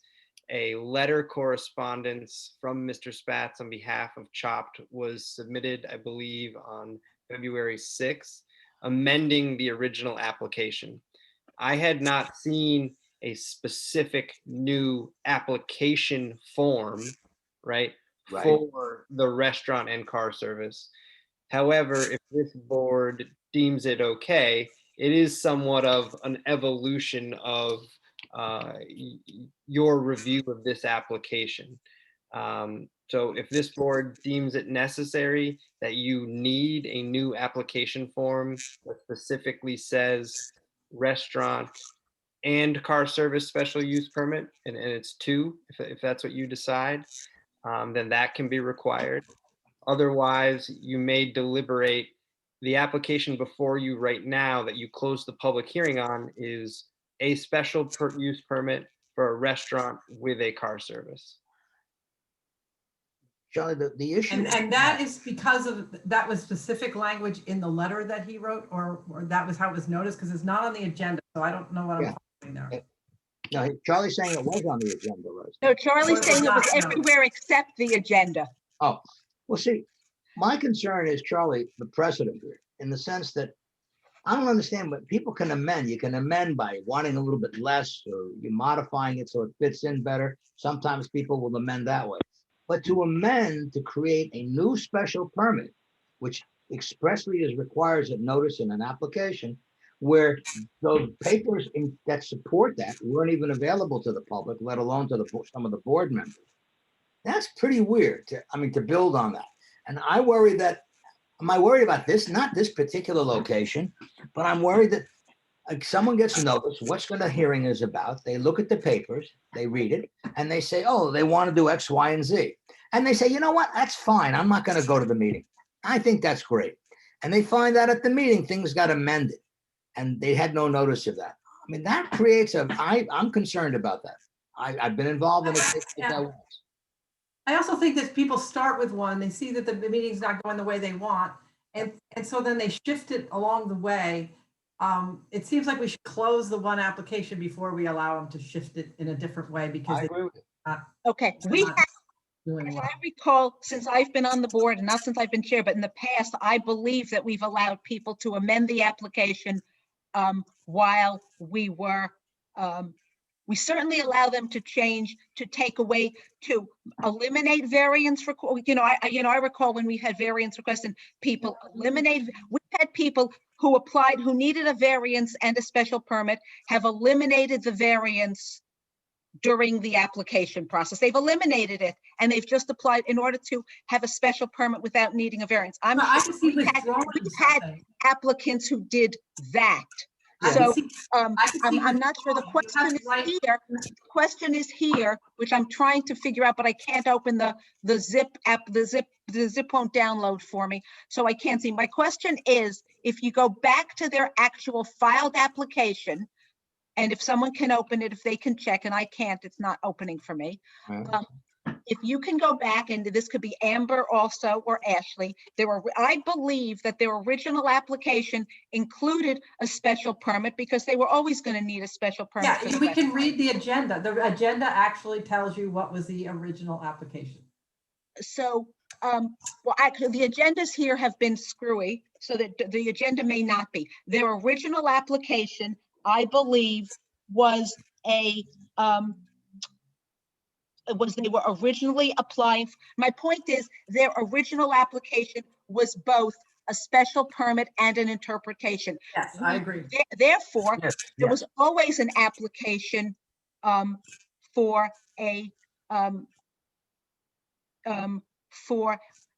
A letter correspondence from Mr. Spatz on behalf of Chopped was submitted, I believe, on February 6th, amending the original application. I had not seen a specific new application form, right, for the restaurant and car service. However, if this board deems it okay, it is somewhat of an evolution of your review of this application. So if this board deems it necessary that you need a new application form that specifically says restaurant and car service special use permit, and it's two, if that's what you decide, then that can be required. Otherwise, you may deliberate. The application before you right now that you closed the public hearing on is a special use permit for a restaurant with a car service. Charlie, the issue. And that is because of, that was specific language in the letter that he wrote, or that was how it was noticed, because it's not on the agenda, so I don't know what I'm Yeah. following there. No, Charlie's saying it was on the agenda, Rose. No, Charlie's saying it was Not, no. everywhere except the agenda. Oh, well, see, my concern is, Charlie, the precedent here, in the sense that I don't understand, but people can amend. You can amend by wanting a little bit less, or you're modifying it so it fits in better. Sometimes people will amend that way. But to amend, to create a new special permit, which expressly requires a notice in an application, where those papers that support that weren't even available to the public, let alone to some of the board members. That's pretty weird to build on that. And I worry that, am I worried about this? Not this particular location, but I'm worried that like someone gets notice what the hearing is about. They look at the papers, they read it, and they say, oh, they want to do X, Y, and Z. And they say, you know what? That's fine. I'm not going to go to the meeting. I think that's great. And they find out at the meeting, things got amended and they had no notice of that. I mean, that creates I'm concerned about that. I've been involved in it. Yeah. I also think that people start with one, they see that the meeting's not going the way they want, and so then they shift it along the way. It seems like we should close the one application before we allow them to shift it in a different way, because I agree with you. Okay, we have, as I recall, since I've been on the board, and not since I've been chair, but in the past, I believe that we've allowed people to amend the application while we were, we certainly allow them to change, to take away, to eliminate variance. I recall when we had variance requests and people eliminate, we've had people who applied, who needed a variance and a special permit, have eliminated the variance during the application process. They've eliminated it and they've just applied in order to have a special permit without needing a variance. We've had applicants who did that. So I'm not sure. The question is here. The question is here, which I'm trying to figure out, but I can't open the zip app. The zip won't download for me, so I can't see. My question is, if you go back to their actual filed application, and if someone can open it, if they can check, and I can't, it's not opening for me. If you can go back, and this could be Amber also, or Ashley, I believe that their original application included a special permit because they were always going to need a special permit. Yeah, we can read the agenda. The agenda actually tells you what was the original application. So, well, actually, the agendas here have been screwy, so that the agenda may not be. Their original application, I believe, was they were originally applying. My point is, their original application was both a special permit and an interpretation. Yes, I agree. Therefore, there was always an application for a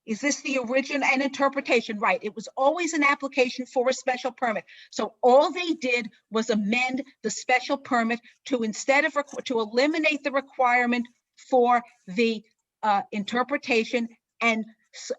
is this the original and interpretation? Right. It was always an application for a special permit. So all they did was amend the special permit to, instead of to eliminate the requirement for the interpretation and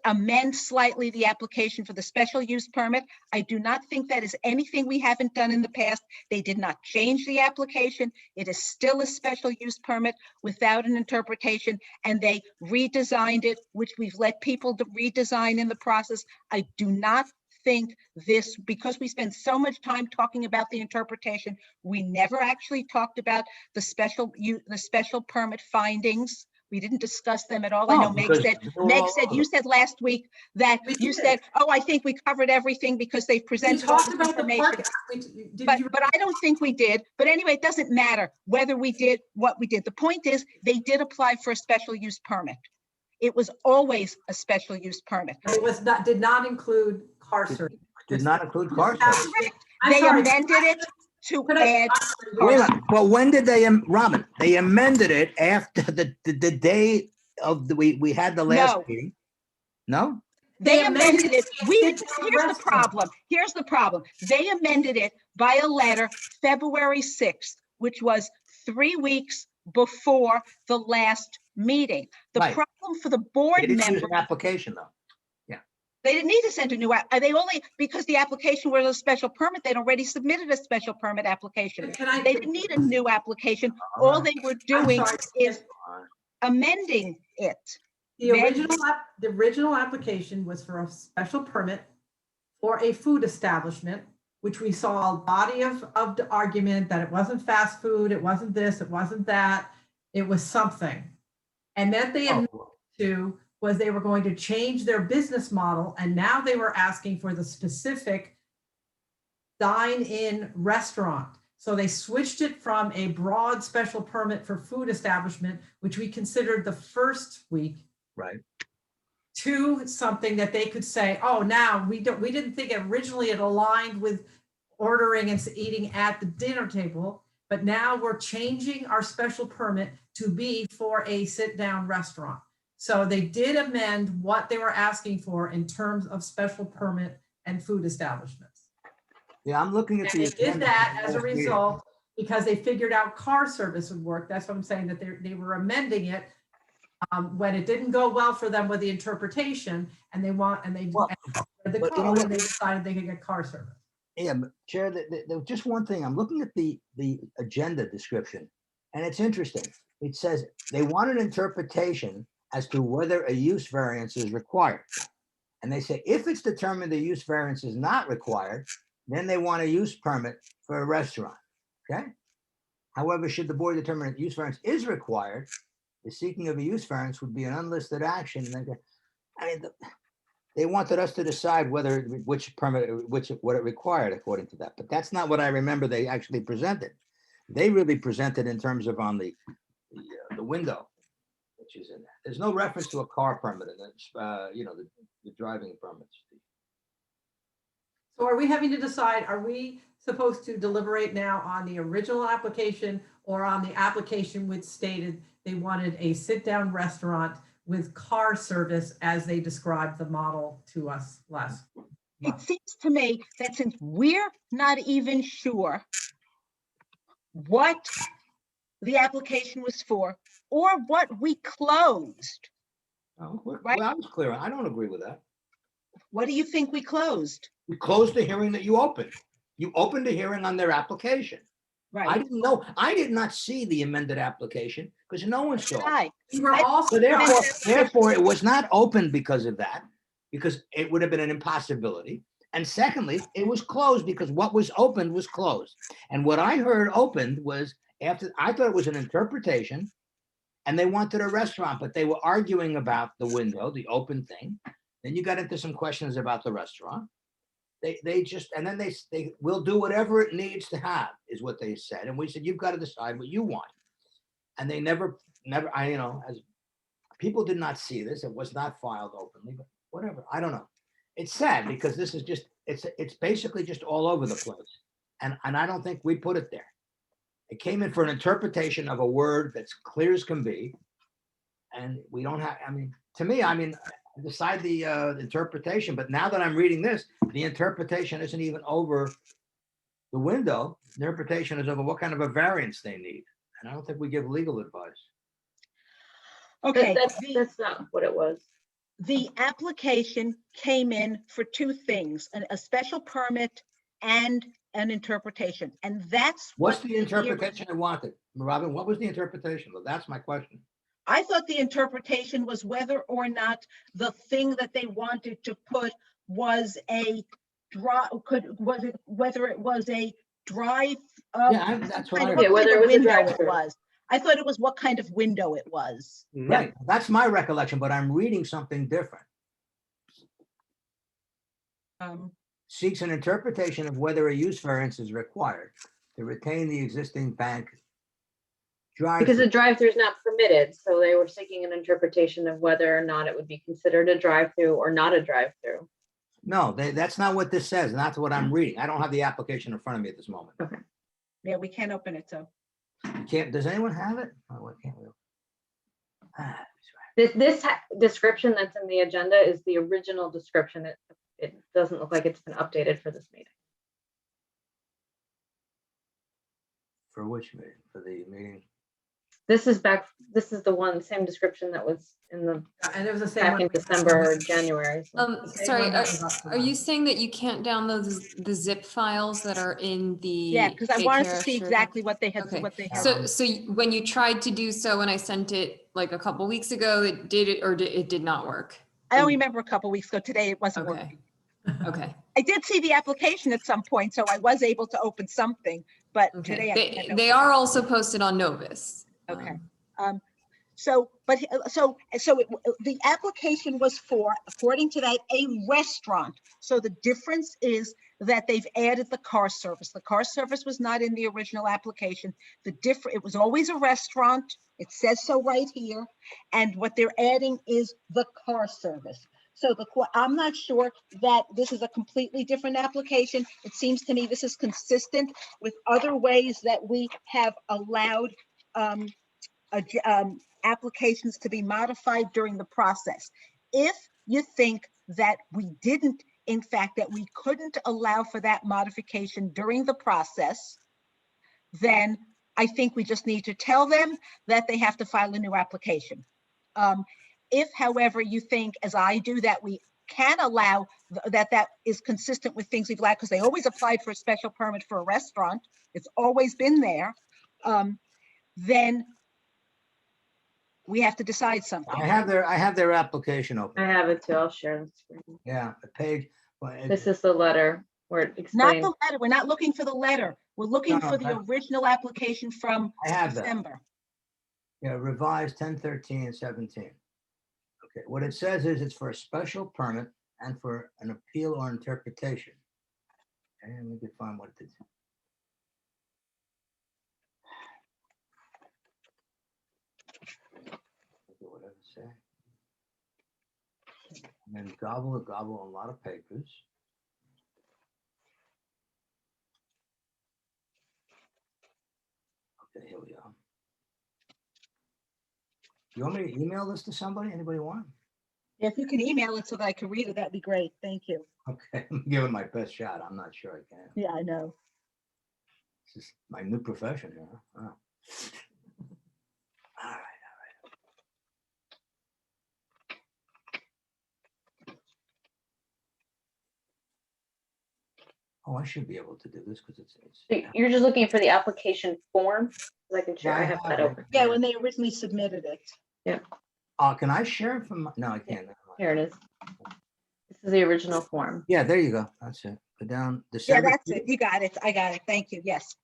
amend slightly the application for the special use permit. I do not think that is anything we haven't done in the past. They did not change the application. It is still a special use permit without an interpretation, and they redesigned it, which we've let people redesign in the process. I do not think this, because we spend so much time talking about the interpretation, we never actually talked about the special permit findings. We didn't discuss them at all. I know Meg said, you said last week that you said, oh, I think we covered everything because they've presented all this information. But I don't think we did. But anyway, it doesn't matter whether we did what we did. The point is, they did apply for a special use permit. It was always a special use permit. It did not include car service. Did not include car service. They amended it to add. Wait a minute. Well, when did they, Robin? They amended it after the day of we had the last meeting. No? They amended it. Here's the problem. Here's the problem. They amended it by a letter February 6th, which was 3 weeks before the last meeting. The problem for the board member. Application though. Yeah. They didn't need to send a new, they only, because the application was a special permit, they'd already submitted a special permit application. Can I? They didn't need a new application. All they were doing sorry. is amending it. The Then- original application was for a special permit for a food establishment, which we saw a body of the argument that it wasn't fast food, it wasn't this, it wasn't that, it was something. And that they amended to was they were going to change their business model, and now they were asking for the specific dine-in restaurant. So they switched it from a broad special permit for food establishment, which we considered the first week, Right. to something that they could say, oh, now we didn't think originally it aligned with ordering and eating at the dinner table, but now we're changing our special permit to be for a sit-down restaurant. So they did amend what they were asking for in terms of special permit and food establishments. Yeah, I'm looking at And the. they did agenda that for as a last meeting. result because they figured out car service would work. That's what I'm saying, that they were amending it when it didn't go well for them with the interpretation, and they Well, read the but you know code, what? and they decided they could get car service. Yeah, but Chair, just one thing, I'm looking at the agenda description, and it's interesting. It says they want an interpretation as to whether a use variance is required. And they say, if it's determined the use variance is not required, then they want a use permit for a restaurant, okay? However, should the board determine that use variance is required, the seeking of a use variance would be an unlisted action. And they wanted us to decide whether, which permit, what it required according to that. But that's not what I remember they actually presented. They really presented in terms of on the window, which is in there. There's no reference to a car permit in it, the driving permits. So are we having to decide, are we supposed to deliberate now on the original application or on the application which stated they wanted a sit-down restaurant with car service as they described the model to us last It month? seems to me that since we're not even sure what the application was for or what we closed, Oh, Right. well, I was clear. I don't agree with that. what do you think we closed? You closed the hearing that you opened. You opened a hearing on their application. I Right. didn't know, I did not see the amended application because no one saw it. Aye. We were I- also, So therefore, it was not open because of that, because it would have been an impossibility. And secondly, it was closed because what was opened was closed. And what I heard opened was after, I thought it was an interpretation and they wanted a restaurant, but they were arguing about the window, the open thing. Then you got into some questions about the restaurant. They just, and then they will do whatever it needs to have, is what they said. And we said, you've got to decide what you want. And they never, as people did not see this, it was not filed openly, but whatever, I don't know. It's sad because this is just, it's basically just all over the place. And I don't think we put it there. It came in for an interpretation of a word that's clear as can be. And we don't have, to me, decide the interpretation, but now that I'm reading this, the interpretation isn't even over the window. The interpretation is over what kind of a variance they need. And I don't think we give legal advice. Okay, That's not what it was. the application came in for two things, a special permit and an interpretation. And that's What's what the interpretation I wanted? Robin, what was the interpretation? Well, that's my question. I thought the interpretation was whether or not the thing that they wanted to put was a whether it was a drive. That's what I kind of heard. Yeah, whether kind it of was a window drive-through. was. I thought it was what kind of window it was. Right, that's my recollection, but I'm reading something different. Seeks an interpretation of whether a use variance is required to retain the existing bank drive. Because a drive-through is not permitted, so they were seeking an interpretation of whether or not it would be considered a drive-through or not a drive-through. No, that's not what this says, and that's what I'm reading. I don't have the application in front of me at this moment. Yeah, we can't open it, so. Does anyone have it? Oh, why can't we? This description that's in the agenda is the original description. It doesn't look like it's been updated for this meeting. For which meeting? For the meeting? This is the one, same description that was in the, And it was the same. back one in we had. December or January. so. Same Sorry, one that was up to are you us. saying that you can't download the zip files that are in the? Yeah, because I wanted to daycare see Assured exactly what they had, Okay. what they had. So when you tried to do so, when I sent it like a couple weeks ago, it did it or it did not work? I don't remember a couple weeks ago. Today it wasn't Okay. working. Okay. I did see the application at some point, so I was able to open something, but today I Okay. can't They open. are also posted on Novus. Okay. So, the application was for, according to that, a restaurant. So the difference is that they've added the car service. The car service was not in the original application. It was always a restaurant. It says so right here. And what they're adding is the car service. So I'm not sure that this is a completely different application. It seems to me this is consistent with other ways that we have allowed applications to be modified during the process. If you think that we didn't, in fact, that we couldn't allow for that modification during the process, then I think we just need to tell them that they have to file a new application. If, however, you think, as I do, that we can allow that is consistent with things we've allowed, because they always applied for a special permit for a restaurant, it's always been there, then we have to decide something. I have their application open. I have it too. I'll share the screen. Yeah, the page. This is the letter where it Not explains. the letter. We're not looking for the letter. We're looking No, for the original application from I have that. December. Yeah, revised 10/13/17. Okay, what it says is it's for a special permit and for an appeal or interpretation. And we could find what it is. Whatever it say. And then gobble a lot of papers. Okay, here we go. You want me to email this to somebody? Anybody want? If you can email it so that I can read it, that'd be great. Thank you. Okay, I'm giving my best shot. I'm not sure I can. Yeah, I know. This is my new profession here. Huh? Oh. All right. Oh, I should be able to do this because it's. So you're just looking for the application form? I can share. Yeah, I have that it. open. Yeah, when they originally submitted it. Yeah, Can I share it from? No, I can't. here it is. This is the original form. Yeah, there you go. That's it. Go down. Yeah, December. that's it. You got it. I got it. Thank you. Yes.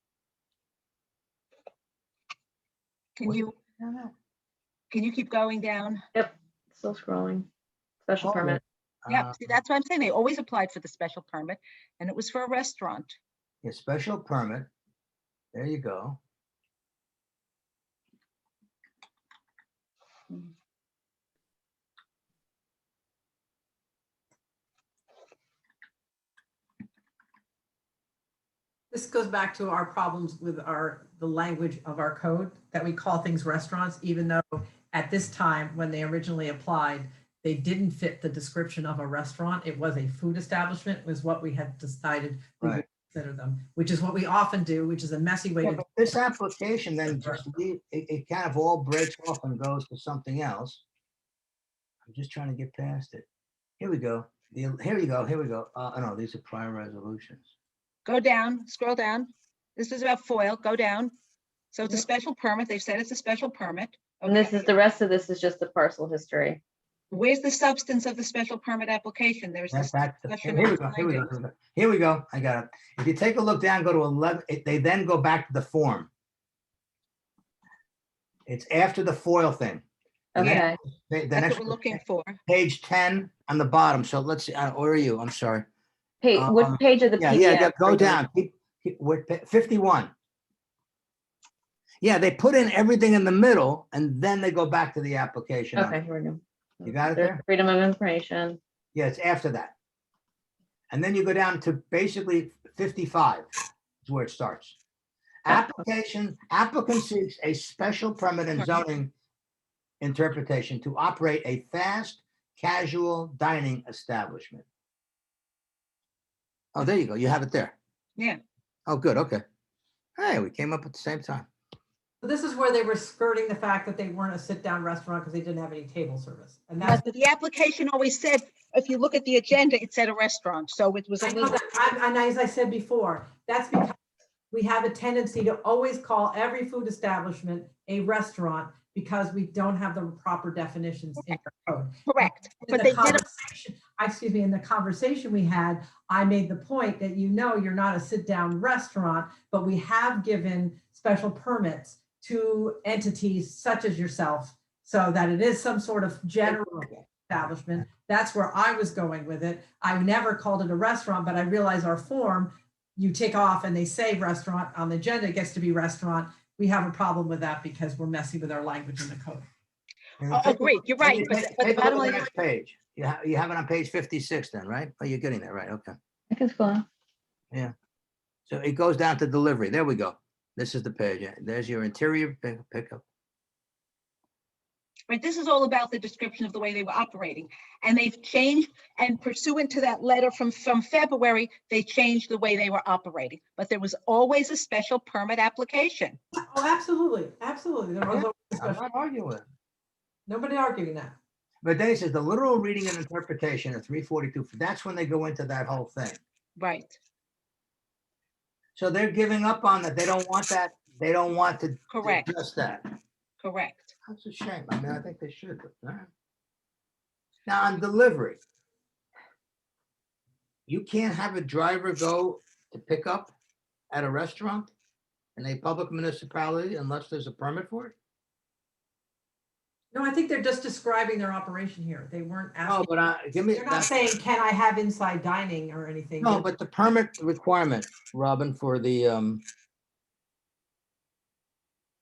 Can you keep going down? Yep, still scrolling. Special Oh, permit. Yeah, see, that's what I'm saying. They always applied for the special permit and it was for a restaurant. Yeah, special permit. There you go. This goes back to our problems with the language of our code, that we call things restaurants, even though at this time, when they originally applied, they didn't fit the description of a restaurant. It was a food establishment, was what we had decided we would Right. consider them, which is what we often do, which is a messy way Yeah, to. but this application then just it kind of all breaks off and goes to something else. I'm just trying to get past it. Here we go. Here you go. Here we go. No, these are prior resolutions. Go down, scroll down. This is about FOIL. Go down. So it's a special permit. They've said it's a special permit. And this is, the rest of this is just the parcel history. Where's the substance of the special permit application? There's this That's discussion here we of go. Here we go. language. Here we go. I got it. If you take a look down, go to 11. They then go back to the form. It's after the FOIL thing. Okay. The That's next what we're looking for. page 10 on the bottom. So let's see. Where are you? I'm sorry. Hey, what page of the Yeah, PDF? yeah. Go are you- down. We're 51. Yeah, they put in everything in the middle and then they go back to the application. Okay, here we go. You got it There's there? freedom of information. Yeah, it's after that. And then you go down to basically 55 is where it starts. Applicant seeks a special permit and zoning interpretation to operate a fast casual dining establishment. Oh, there you go. You have it there. Yeah. Oh, good. Okay. Hey, we came up at the same time. This is where they were skirting the fact that they weren't a sit-down restaurant because they didn't have any table service. And that's, But the application always said, if you look at the agenda, it said a restaurant, so it was a I know little. that, and as I said before, that's because we have a tendency to always call every food establishment a restaurant because we don't have the proper definitions in our code. Correct, In but the they did, conversation- excuse me, in the conversation we had, I made the point that you're not a sit-down restaurant, but we have given special permits to entities such as yourself, so that it is some sort of general establishment. That's where I was going with it. I never called it a restaurant, but I realize our form, you tick off and they say restaurant on the agenda, it gets to be restaurant. We have a problem with that because we're messing with our language in the code. agreed, you're right, but the Take a bottom look at line, the next page. You have it on page 56 then, right? Oh, you're getting there, right? Okay. I can scroll down. Yeah. So it goes down to delivery. There we go. This is the page. There's your interior pickup. right, this is all about the description of the way they were operating. And they've changed, and pursuant to that letter from February, they changed the way they were operating. But there was always a special permit application. Oh, absolutely, absolutely. There was always a I'm special- not arguing. Nobody arguing that. But then he says the literal reading and interpretation of 342, that's when they go into that whole thing. Right, So they're giving up on that. They don't want that. They don't want to correct, adjust that. correct. That's a shame. I mean, I think they should. But, all right. Now on delivery, you can't have a driver go to pick up at a restaurant in a public municipality unless there's a permit for it? No, I think they're just describing their operation here. They weren't No, asking. but give me, They're not saying, can I have inside dining or anything? no, but the permit requirement, Robin, for the,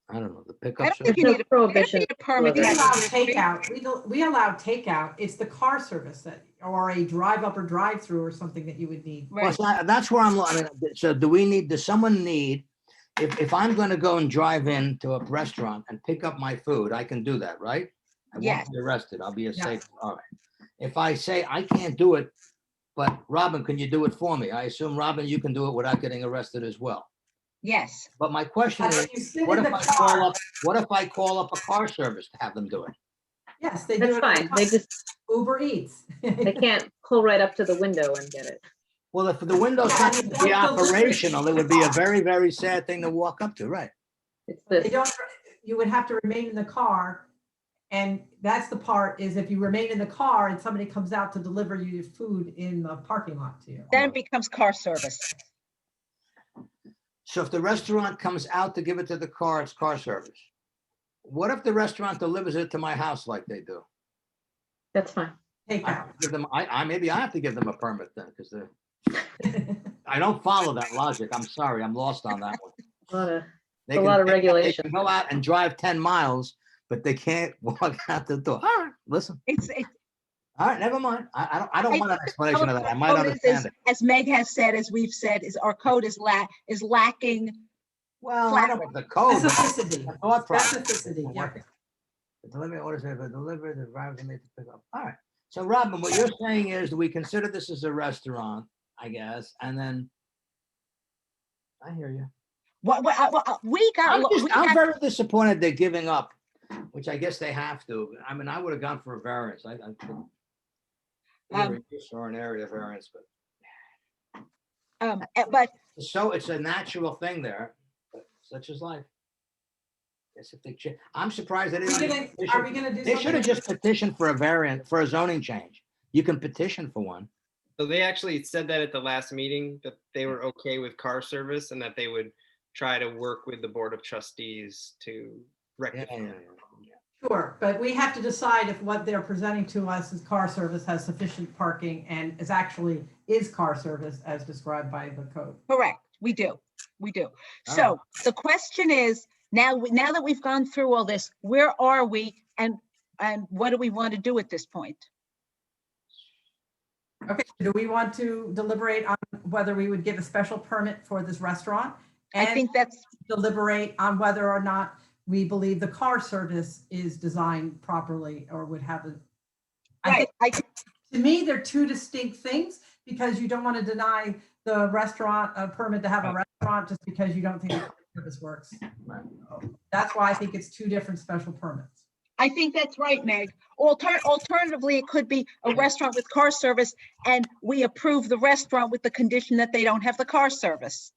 I don't know, the I pickup. don't think service? you No need a prohibition. permit. We to allow have- takeout. We allow takeout. It's the car service that, or a drive up or drive through or something that you would need. Well, Right, so that's where I'm, I mean, so does someone need, if I'm gonna go and drive in to a restaurant and pick up my food, I can do that, right? I won't Yes. be arrested. I'll be a Yes. safe, all right. If I say I can't do it, but Robin, can you do it for me? I assume, Robin, you can do it without getting arrested as well. yes, But my question But is, if you sit what in if the I call car, up, what if I call up a car service to have them do it? yes, they do That's it. fine. They just, Uber Eats. they can't pull right up to the window and get it. Well, if the window's Yeah, not you gonna don't be deliver it. operational, it would be a very, very sad thing to walk up to, right? It's They this. don't, you would have to remain in the car. And that's the part, is if you remain in the car and somebody comes out to deliver you your food in the parking lot to you. then it becomes car service. So if the restaurant comes out to give it to the car, it's car service. What if the restaurant delivers it to my house like they do? That's fine. I Takeout. have to give them, maybe I have to give them a permit then, because I don't follow that logic. I'm sorry, I'm lost on that one. A lot of, They a can- lot of they can regulation. Go out and drive 10 miles, but they can't walk out the door. All right, listen. It's, All right, never mind. I don't want an explanation of that. I might code is, understand it. as Meg has said, as we've said, is our code is lacking. Well, I don't know the code. but Specificity. the thought process. Specificity, yeah. The delivery orders have been delivered, the drivers are made to pick up. All right. So Robin, what you're saying is that we consider this as a restaurant, I guess, and then I hear you. We got. I'm very disappointed they're giving up, which I guess they have to. I mean, I would have gone for a variance. I could either a use or an area variance, but But so it's a natural thing there, but such is life. Guess if they, I'm surprised they didn't. Are we gonna do They should have something? just petitioned for a variant, for a zoning change. You can petition for one. So they actually said that at the last meeting, that they were okay with car service and that they would try to work with the Board of Trustees to rectify. Sure, but we have to decide if what they're presenting to us as car service has sufficient parking and is car service as described by the code. correct, we do. So the question is, now that we've gone through all this, where are we and what do we want to do at this point? Okay, do we want to deliberate on whether we would give a special permit for this restaurant? I think that's. Deliberate on whether or not we believe the car service is designed properly or would have a. Right. To me, they're two distinct things because you don't want to deny the restaurant a permit to have a restaurant just because you don't think the service works. That's why I think it's two different special permits. I think that's right, Meg. Alternatively, it could be a restaurant with car service and we approve the restaurant with the condition that they don't have the car service.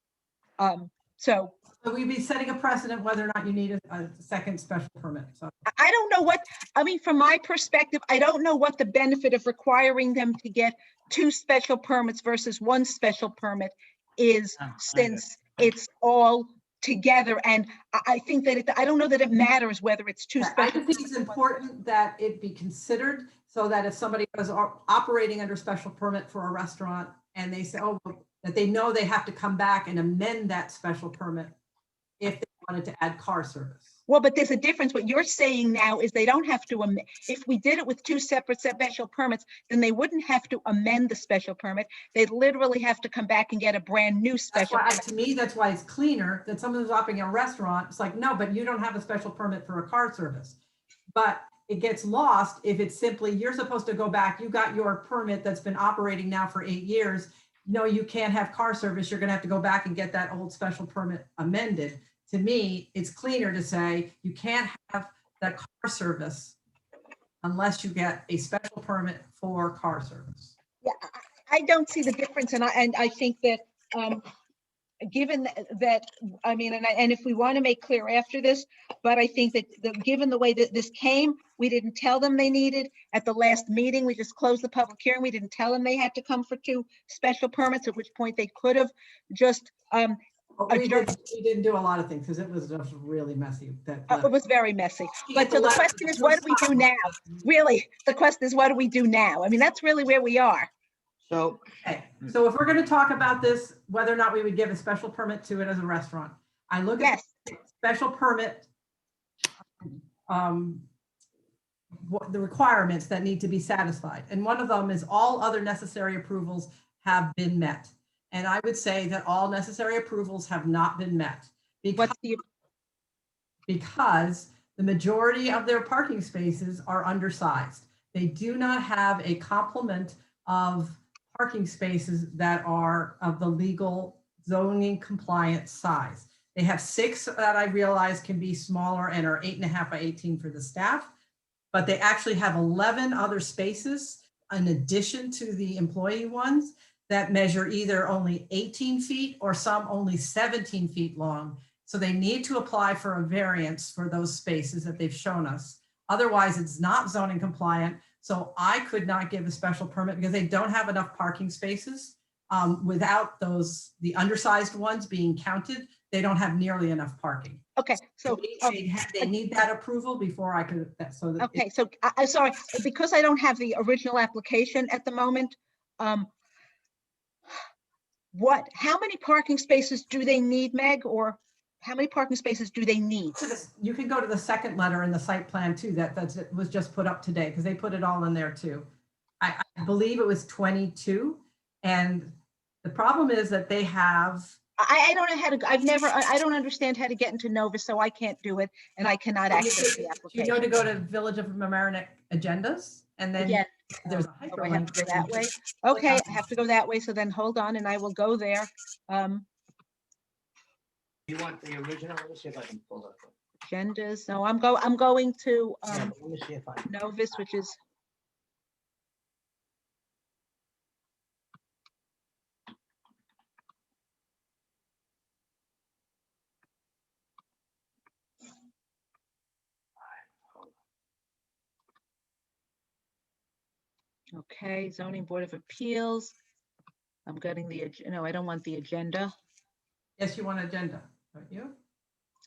So So we'd be setting a precedent whether or not you need a second special permit. So I don't know what, I mean, from my perspective, I don't know what the benefit of requiring them to get two special permits versus one special permit is, since it's all together. And I think that I don't know that it matters whether it's two I special. just think it's important that it be considered so that if somebody was operating under special permit for a restaurant and they say, oh, that they know they have to come back and amend that special permit if they wanted to add car service. Well, but there's a difference. What you're saying now is they don't have to, if we did it with two separate special permits, then they wouldn't have to amend the special permit. They'd literally have to come back and get a brand new That's special why, permit. to me, that's why it's cleaner that someone who's operating a restaurant, it's like, no, but you don't have a special permit for a car service. But it gets lost if it's simply, you're supposed to go back, you got your permit that's been operating now for 8 years. No, you can't have car service. You're gonna have to go back and get that old special permit amended. To me, it's cleaner to say you can't have that car service unless you get a special permit for car service. Yeah, I don't see the difference. And I think that, given that, I mean, and if we want to make clear after this, but I think that given the way that this came, we didn't tell them they needed at the last meeting. We just closed the public hearing. We didn't tell them they had to come for two special permits, at which point they could have just, We didn't do a lot of things because it was just really messy. it was very messy. But so the question is, what do we do now? Really, the question is, what do we do now? I mean, that's really where we are. So, Okay, so if we're going to talk about this, whether or not we would give a special permit to it as a restaurant, I look at the special permit, what the requirements that need to be satisfied. And one of them is all other necessary approvals have been met. And I would say that all necessary approvals have not been met. Because the majority of their parking spaces are undersized. They do not have a complement of parking spaces that are of the legal zoning compliant size. They have 6 that I realize can be smaller and are 8.5 by 18 for the staff, but they actually have 11 other spaces in addition to the employee ones that measure either only 18 feet or some only 17 feet long. So they need to apply for a variance for those spaces that they've shown us. Otherwise, it's not zoning compliant. So I could not give a special permit because they don't have enough parking spaces. Without the undersized ones being counted, they don't have nearly enough parking. Okay, so they need that approval before I could. Okay, so I'm sorry, because I don't have the original application at the moment. How many parking spaces do they need, Meg, or how many parking spaces do they need? You can go to the second letter in the site plan too, that was just put up today, because they put it all in there too. I believe it was 22. And the problem is that they have. I don't know how to, I don't understand how to get into Novus, so I can't do it, and I cannot access the application. You know, to go to Village of Mamaroneck agendas, and then Yeah. there's a I hyperlink. have to go that way. Okay, I have to go that way, so then hold on, and I will go there. you want the original? Let me see if I can pull that up. Agendas, no, I'm going to Yeah, but let me see if I. Novus, which is. Okay, zoning board of appeals. I'm getting no, I don't want the agenda. Yes, you want agenda, don't you?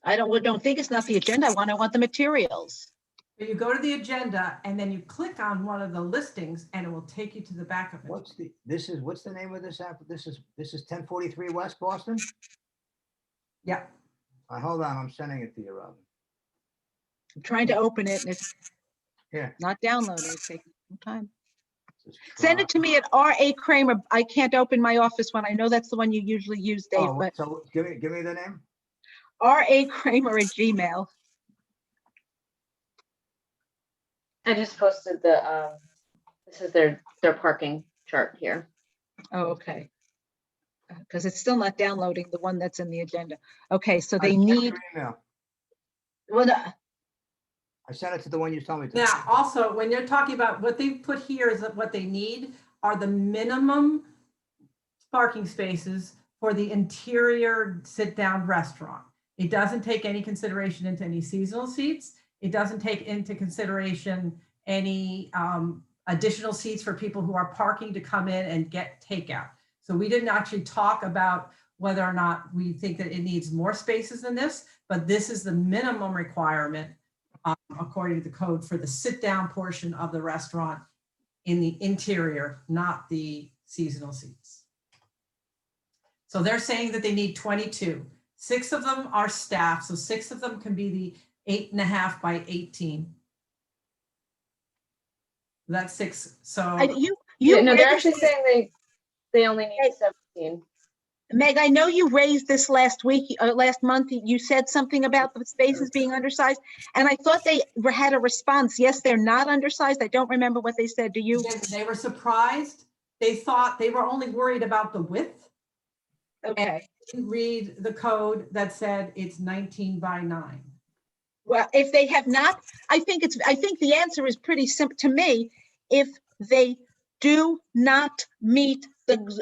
I don't think it's not the agenda. I want the materials. So you go to the agenda and then you click on one of the listings and it will take you to the back of it. What's the name of this app? This is 1043 West Boston? Yeah. Hold on, I'm sending it to you, Robin. I'm trying to open it and it's Yeah. not downloading. It's taking some time. Send it to me at R.A. Kramer. I can't open my office one. I know that's the one you usually use, Dave, but So give me the name. R.A. Kramer at Gmail. I just posted this is their parking chart here. Oh, okay. Because it's still not downloading the one that's in the agenda. Okay, so they need. Well, no, I sent it to the one you told me to. Now, also, when you're talking about what they put here is that what they need are the minimum parking spaces for the interior sit-down restaurant. It doesn't take any consideration into any seasonal seats. It doesn't take into consideration any additional seats for people who are parking to come in and get takeout. So we didn't actually talk about whether or not we think that it needs more spaces than this, but this is the minimum requirement according to the code for the sit-down portion of the restaurant in the interior, not the seasonal seats. So they're saying that they need 22. 6 of them are staff, so 6 of them can be the 8.5 by 18. That's 6. So you No, they're raised actually this- saying they only need 17. Meg, I know you raised this last week, last month. You said something about the spaces being undersized, and I thought they had a response. Yes, they're not undersized. I don't remember what they said. Do you? they were surprised. They thought they were only worried about the width. Okay. Didn't read the code that said it's 19 by 9. Well, if they have not, I think the answer is pretty simple to me. If they do not meet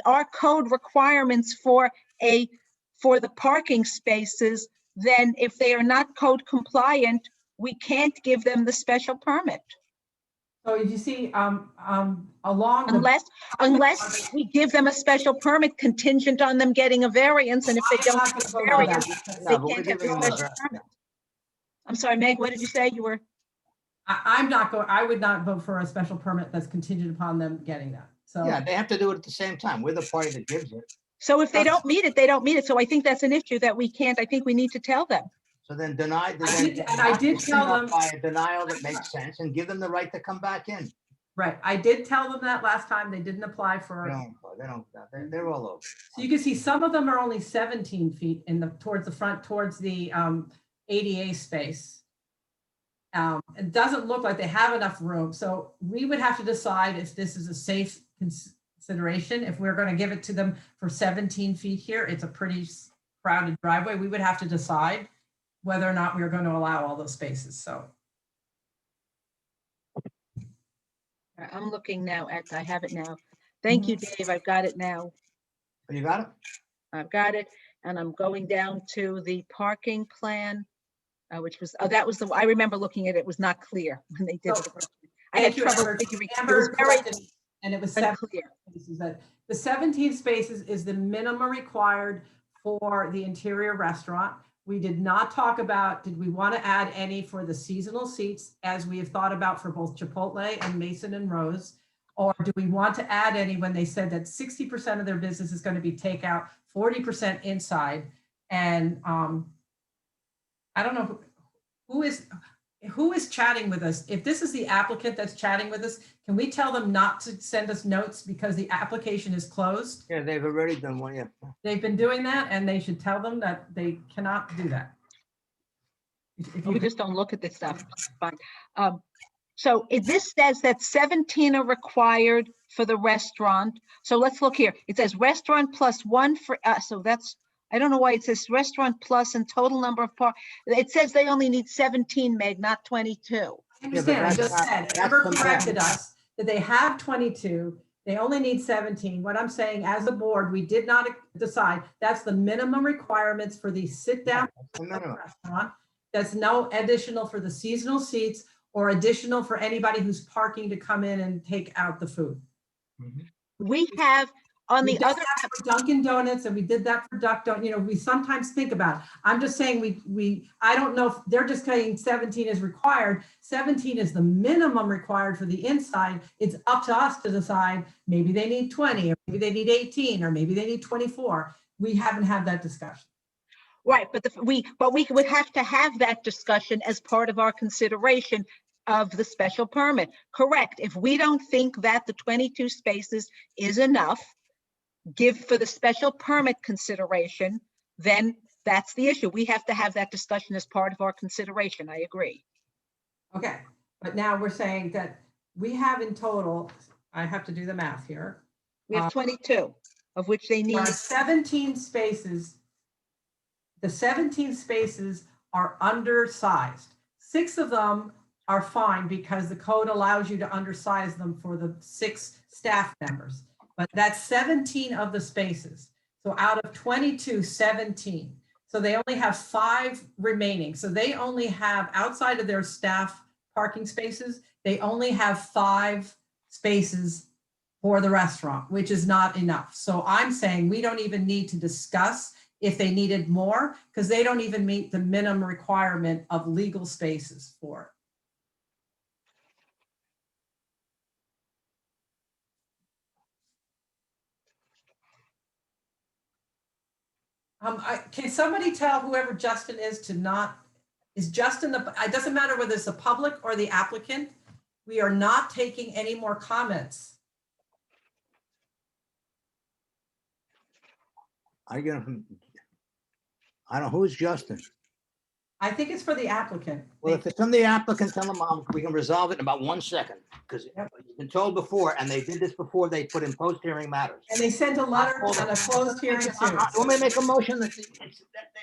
our code requirements for the parking spaces, then if they are not code compliant, we can't give them the special permit. So if you see, along Unless we give them a special permit contingent on them getting a variance, and if they don't get a variance, they can't have the special permit. I'm sorry, Meg, what did you say? You were? I would not vote for a special permit that's contingent upon them getting that. So Yeah, they have to do it at the same time. We're the party that gives it. So if they don't meet it, they don't meet it. So I think that's an issue that we can't, I think we need to tell them. So then deny. I did tell them. By a denial that makes sense and give them the right to come back in. Right, I did tell them that last time. They didn't apply for. They're all over. So you can see some of them are only 17 feet towards the front, towards the ADA space. It doesn't look like they have enough room. So we would have to decide if this is a safe consideration. If we're going to give it to them for 17 feet here, it's a pretty crowded driveway. We would have to decide whether or not we are going to allow all those spaces. So. I'm looking now I have it now. Thank you, Dave. I've got it now. You got it? I've got it. And I'm going down to the parking plan, which was, I remember looking at it, was not clear when they did it. I had trouble figuring. It was very and it was unclear. The 17 spaces is the minimum required for the interior restaurant. We did not talk about, did we want to add any for the seasonal seats as we have thought about for both Chipotle and Mason and Rose? Or do we want to add any when they said that 60% of their business is going to be takeout, 40% inside? And I don't know who is chatting with us. If this is the applicant that's chatting with us, can we tell them not to send us notes because the application is closed? Yeah, they've already done one, yeah. They've been doing that and they should tell them that they cannot do that. If We just don't look at this stuff. Fine. So if this says that 17 are required for the restaurant. So let's look here. It says restaurant plus 1 for, so that's, I don't know why it says restaurant plus and total number of it says they only need 17, Meg, not 22. I understand, I just said, Amber corrected us that they have 22, they only need 17. What I'm saying, as a board, we did not decide, that's the minimum requirements for the sit-down restaurant. That's no additional for the seasonal seats or additional for anybody who's parking to come in and take out the food. We have on the other for Dunkin' Donuts, and we did that for Duck Don't, we sometimes think about it. I'm just saying I don't know if they're just saying 17 is required. 17 is the minimum required for the inside. It's up to us to decide, maybe they need 20, or maybe they need 18, or maybe they need 24. We haven't had that discussion. Right, but we would have to have that discussion as part of our consideration of the special permit. Correct. If we don't think that the 22 spaces is enough, give for the special permit consideration, then that's the issue. We have to have that discussion as part of our consideration. I agree. Okay, but now we're saying that we have in total, I have to do the math here. We have 22, of which they need 17 spaces. The 17 spaces are undersized. 6 of them are fine because the code allows you to undersize them for the 6 staff members. But that's 17 of the spaces. So out of 22, 17. So they only have 5 remaining. So they only have, outside of their staff parking spaces, they only have 5 spaces for the restaurant, which is not enough. So I'm saying we don't even need to discuss if they needed more, because they don't even meet the minimum requirement of legal spaces for it. Can somebody tell whoever Justin is to not, is Justin the, it doesn't matter whether it's the public or the applicant, we are not taking any more comments. I get it from, I don't, who's Justin? I think it's for the applicant. Well, if it's from the applicant, tell them we can resolve it in about 1 second, because you've been told before, and they did this before they put in post-hearing matters. And they sent a letter on a closed hearing too. Want me to make a motion that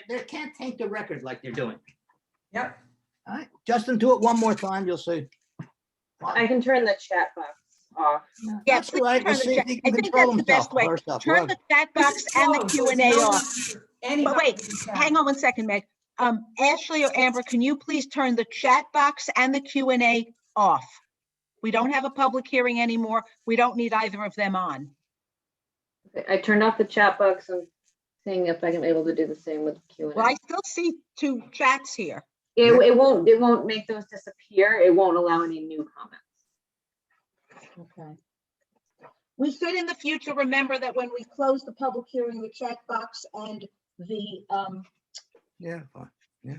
they can't take the record like they're doing? Yep. All right, Justin, do it one more time, you'll see. I can turn the chat box off. Yeah, That's all right, we'll see if he can I think control that's the best himself way. first off. Turn the chat box and the Q&A off. But Anybody wait, can chat. hang on 1 second, Meg. Ashley or Amber, can you please turn the chat box and the Q&A off? We don't have a public hearing anymore. We don't need either of them on. Okay, I turned off the chat box. I'm seeing if I can be able to do the same with Q&A. Well, I still see 2 chats here. It won't make those disappear. It won't allow any new comments. Okay. We should in the future remember that when we close the public hearing, the chat box and the Yeah, fine, yeah.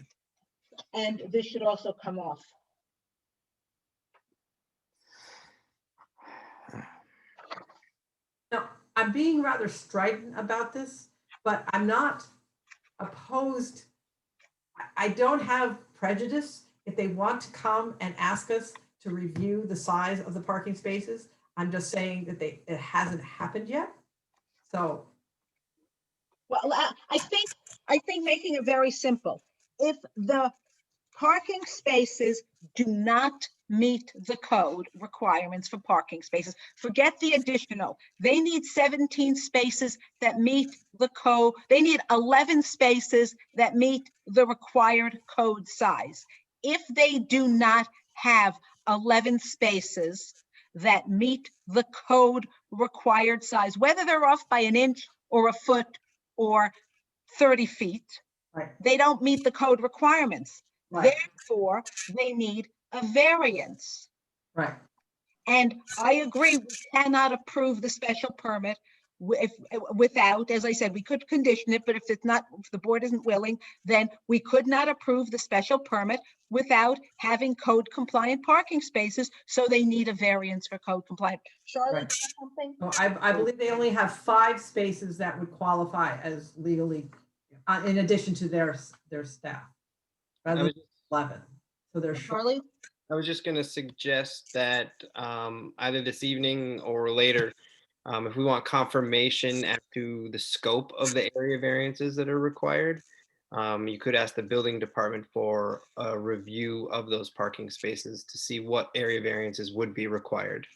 and this should also come off. Now, I'm being rather strident about this, but I'm not opposed. I don't have prejudice. If they want to come and ask us to review the size of the parking spaces, I'm just saying that it hasn't happened yet. So. Well, I think making it very simple. If the parking spaces do not meet the code requirements for parking spaces, forget the additional. They need 17 spaces that meet the code. They need 11 spaces that meet the required code size. If they do not have 11 spaces that meet the code required size, whether they're off by an inch or a foot or 30 feet, right, they don't meet the code requirements. Right. Therefore, they need a variance. Right. And I agree, we cannot approve the special permit without, as I said, we could condition it, but if the board isn't willing, then we could not approve the special permit without having code compliant parking spaces. So they need a variance for code compliant. Charlotte, Right. something? So I believe they only have 5 spaces that would qualify as legally, in addition to their staff. Rather than 11. So they're short. Charlie? I was just going to suggest that either this evening or later, if we want confirmation as to the scope of the area variances that are required, you could ask the building department for a review of those parking spaces to see what area variances would be required.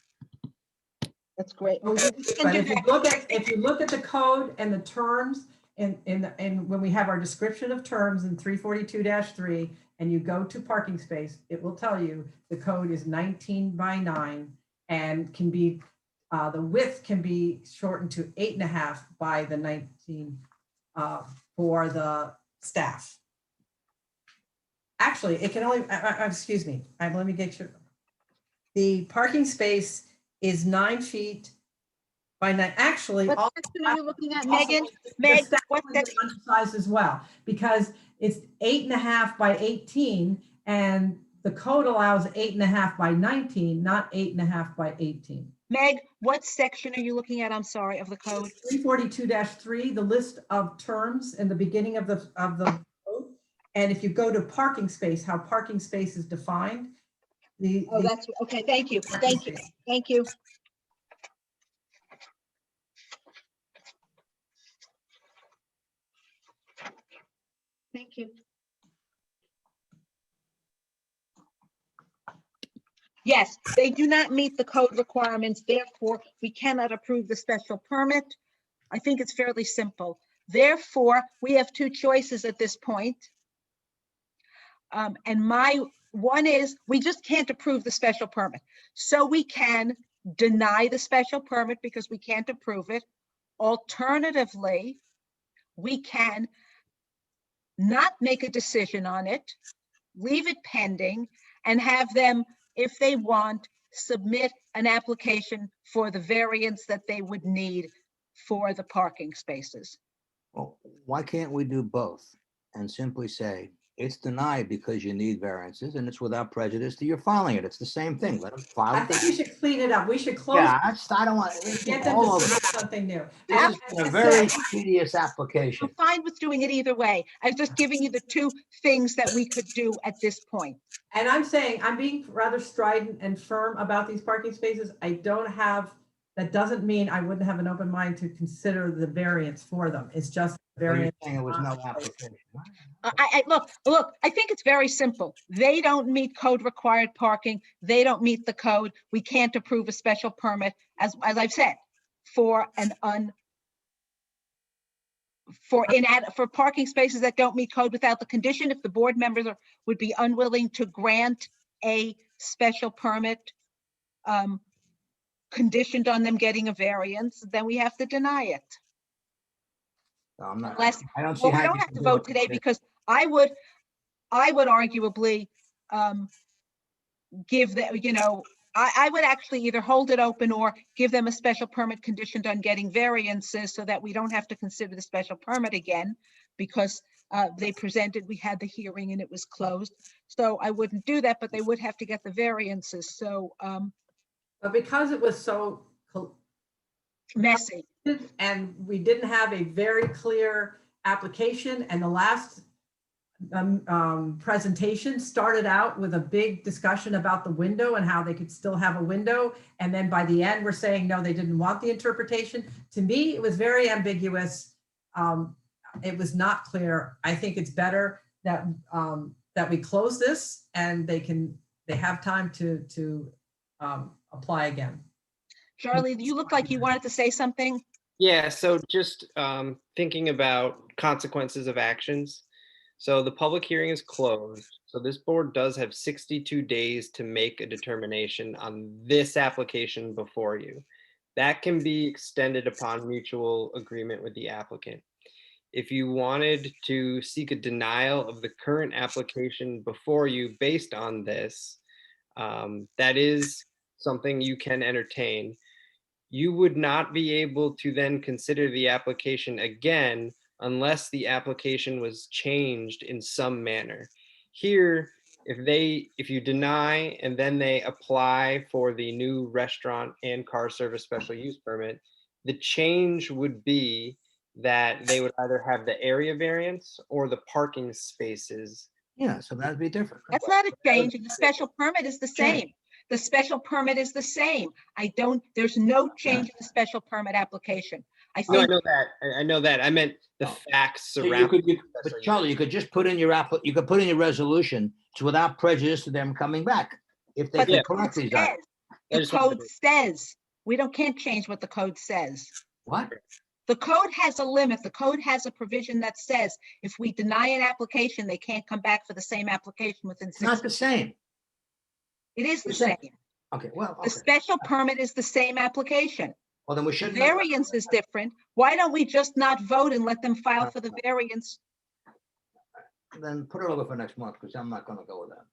That's great. But if you look at the code and the terms and when we have our description of terms in 342-3 and you go to parking space, it will tell you the code is 19 by 9 and can be the width can be shortened to 8.5 by the 19 for the staff. Actually, it can only, excuse me, let me get you. The parking space is 9 feet by 9. Actually, What all section are you looking at, Megan? Meg, what section? undersized as well, because it's 8.5 by 18 and the code allows 8.5 by 19, not 8.5 by 18. Meg, what section are you looking at? I'm sorry, of the code? 342-3, the list of terms in the beginning of the code. And if you go to parking space, how parking space is defined. That's okay. Thank you. Thank you. Thank you. Thank you. Yes, they do not meet the code requirements, therefore we cannot approve the special permit. I think it's fairly simple. Therefore, we have two choices at this point. And my one is, we just can't approve the special permit. So we can deny the special permit because we can't approve it. Alternatively, we can not make a decision on it, leave it pending, and have them, if they want, submit an application for the variance that they would need for the parking spaces. Well, why can't we do both and simply say it's denied because you need variances and it's without prejudice to your filing it? It's the same thing. Let them file. I think we should clean it up. We should close. Yeah, I don't want. Get them all to over. submit something new. This And is a I very said- tedious application. I'm fine with doing it either way. I was just giving you the two things that we could do at this point. And I'm saying, I'm being rather strident and firm about these parking spaces. I don't have, that doesn't mean I wouldn't have an open mind to consider the variance for them. It's just You're variance. saying it was no application. Look, I think it's very simple. They don't meet code required parking. They don't meet the code. We can't approve a special permit, as I've said, for for parking spaces that don't meet code without the condition. If the board members would be unwilling to grant a special permit conditioned on them getting a variance, then we have to deny it. No, I'm not. Unless, I don't see well, we how don't you have can to do vote it. today because I would arguably give the, I would actually either hold it open or give them a special permit conditioned on getting variances so that we don't have to consider the special permit again because they presented, we had the hearing and it was closed. So I wouldn't do that, but they would have to get the variances. So But because it was so messy. and we didn't have a very clear application, and the last presentation started out with a big discussion about the window and how they could still have a window. And then by the end, we're saying, no, they didn't want the interpretation. To me, it was very ambiguous. It was not clear. I think it's better that that we close this and they have time to apply again. Charlie, you look like you wanted to say something. Yeah, so just thinking about consequences of actions. So the public hearing is closed. So this board does have 62 days to make a determination on this application before you. That can be extended upon mutual agreement with the applicant. If you wanted to seek a denial of the current application before you based on this, that is something you can entertain. You would not be able to then consider the application again unless the application was changed in some manner. Here, if you deny and then they apply for the new restaurant and car service special use permit, the change would be that they would either have the area variance or the parking spaces. Yeah, so that'd be different. That's not a change. The special permit is the same. The special permit is the same. There's no change in the special permit application. No, I know that. I know that. I meant the facts So you surrounding. could, but Charlie, you could just put in your you could put in your resolution, it's without prejudice to them coming back. If they But can the correct code these says, items. the code says, can't change what the code says. What? The code has a limit. The code has a provision that says if we deny an application, they can't come back for the same application within It's not 6 the same. It is the the same. same. Okay, well, The okay. special permit is the same application. Well, then we The shouldn't. variance is different. Why don't we just not vote and let them file for the variance? Then put it over for next month, because I'm not gonna go with that.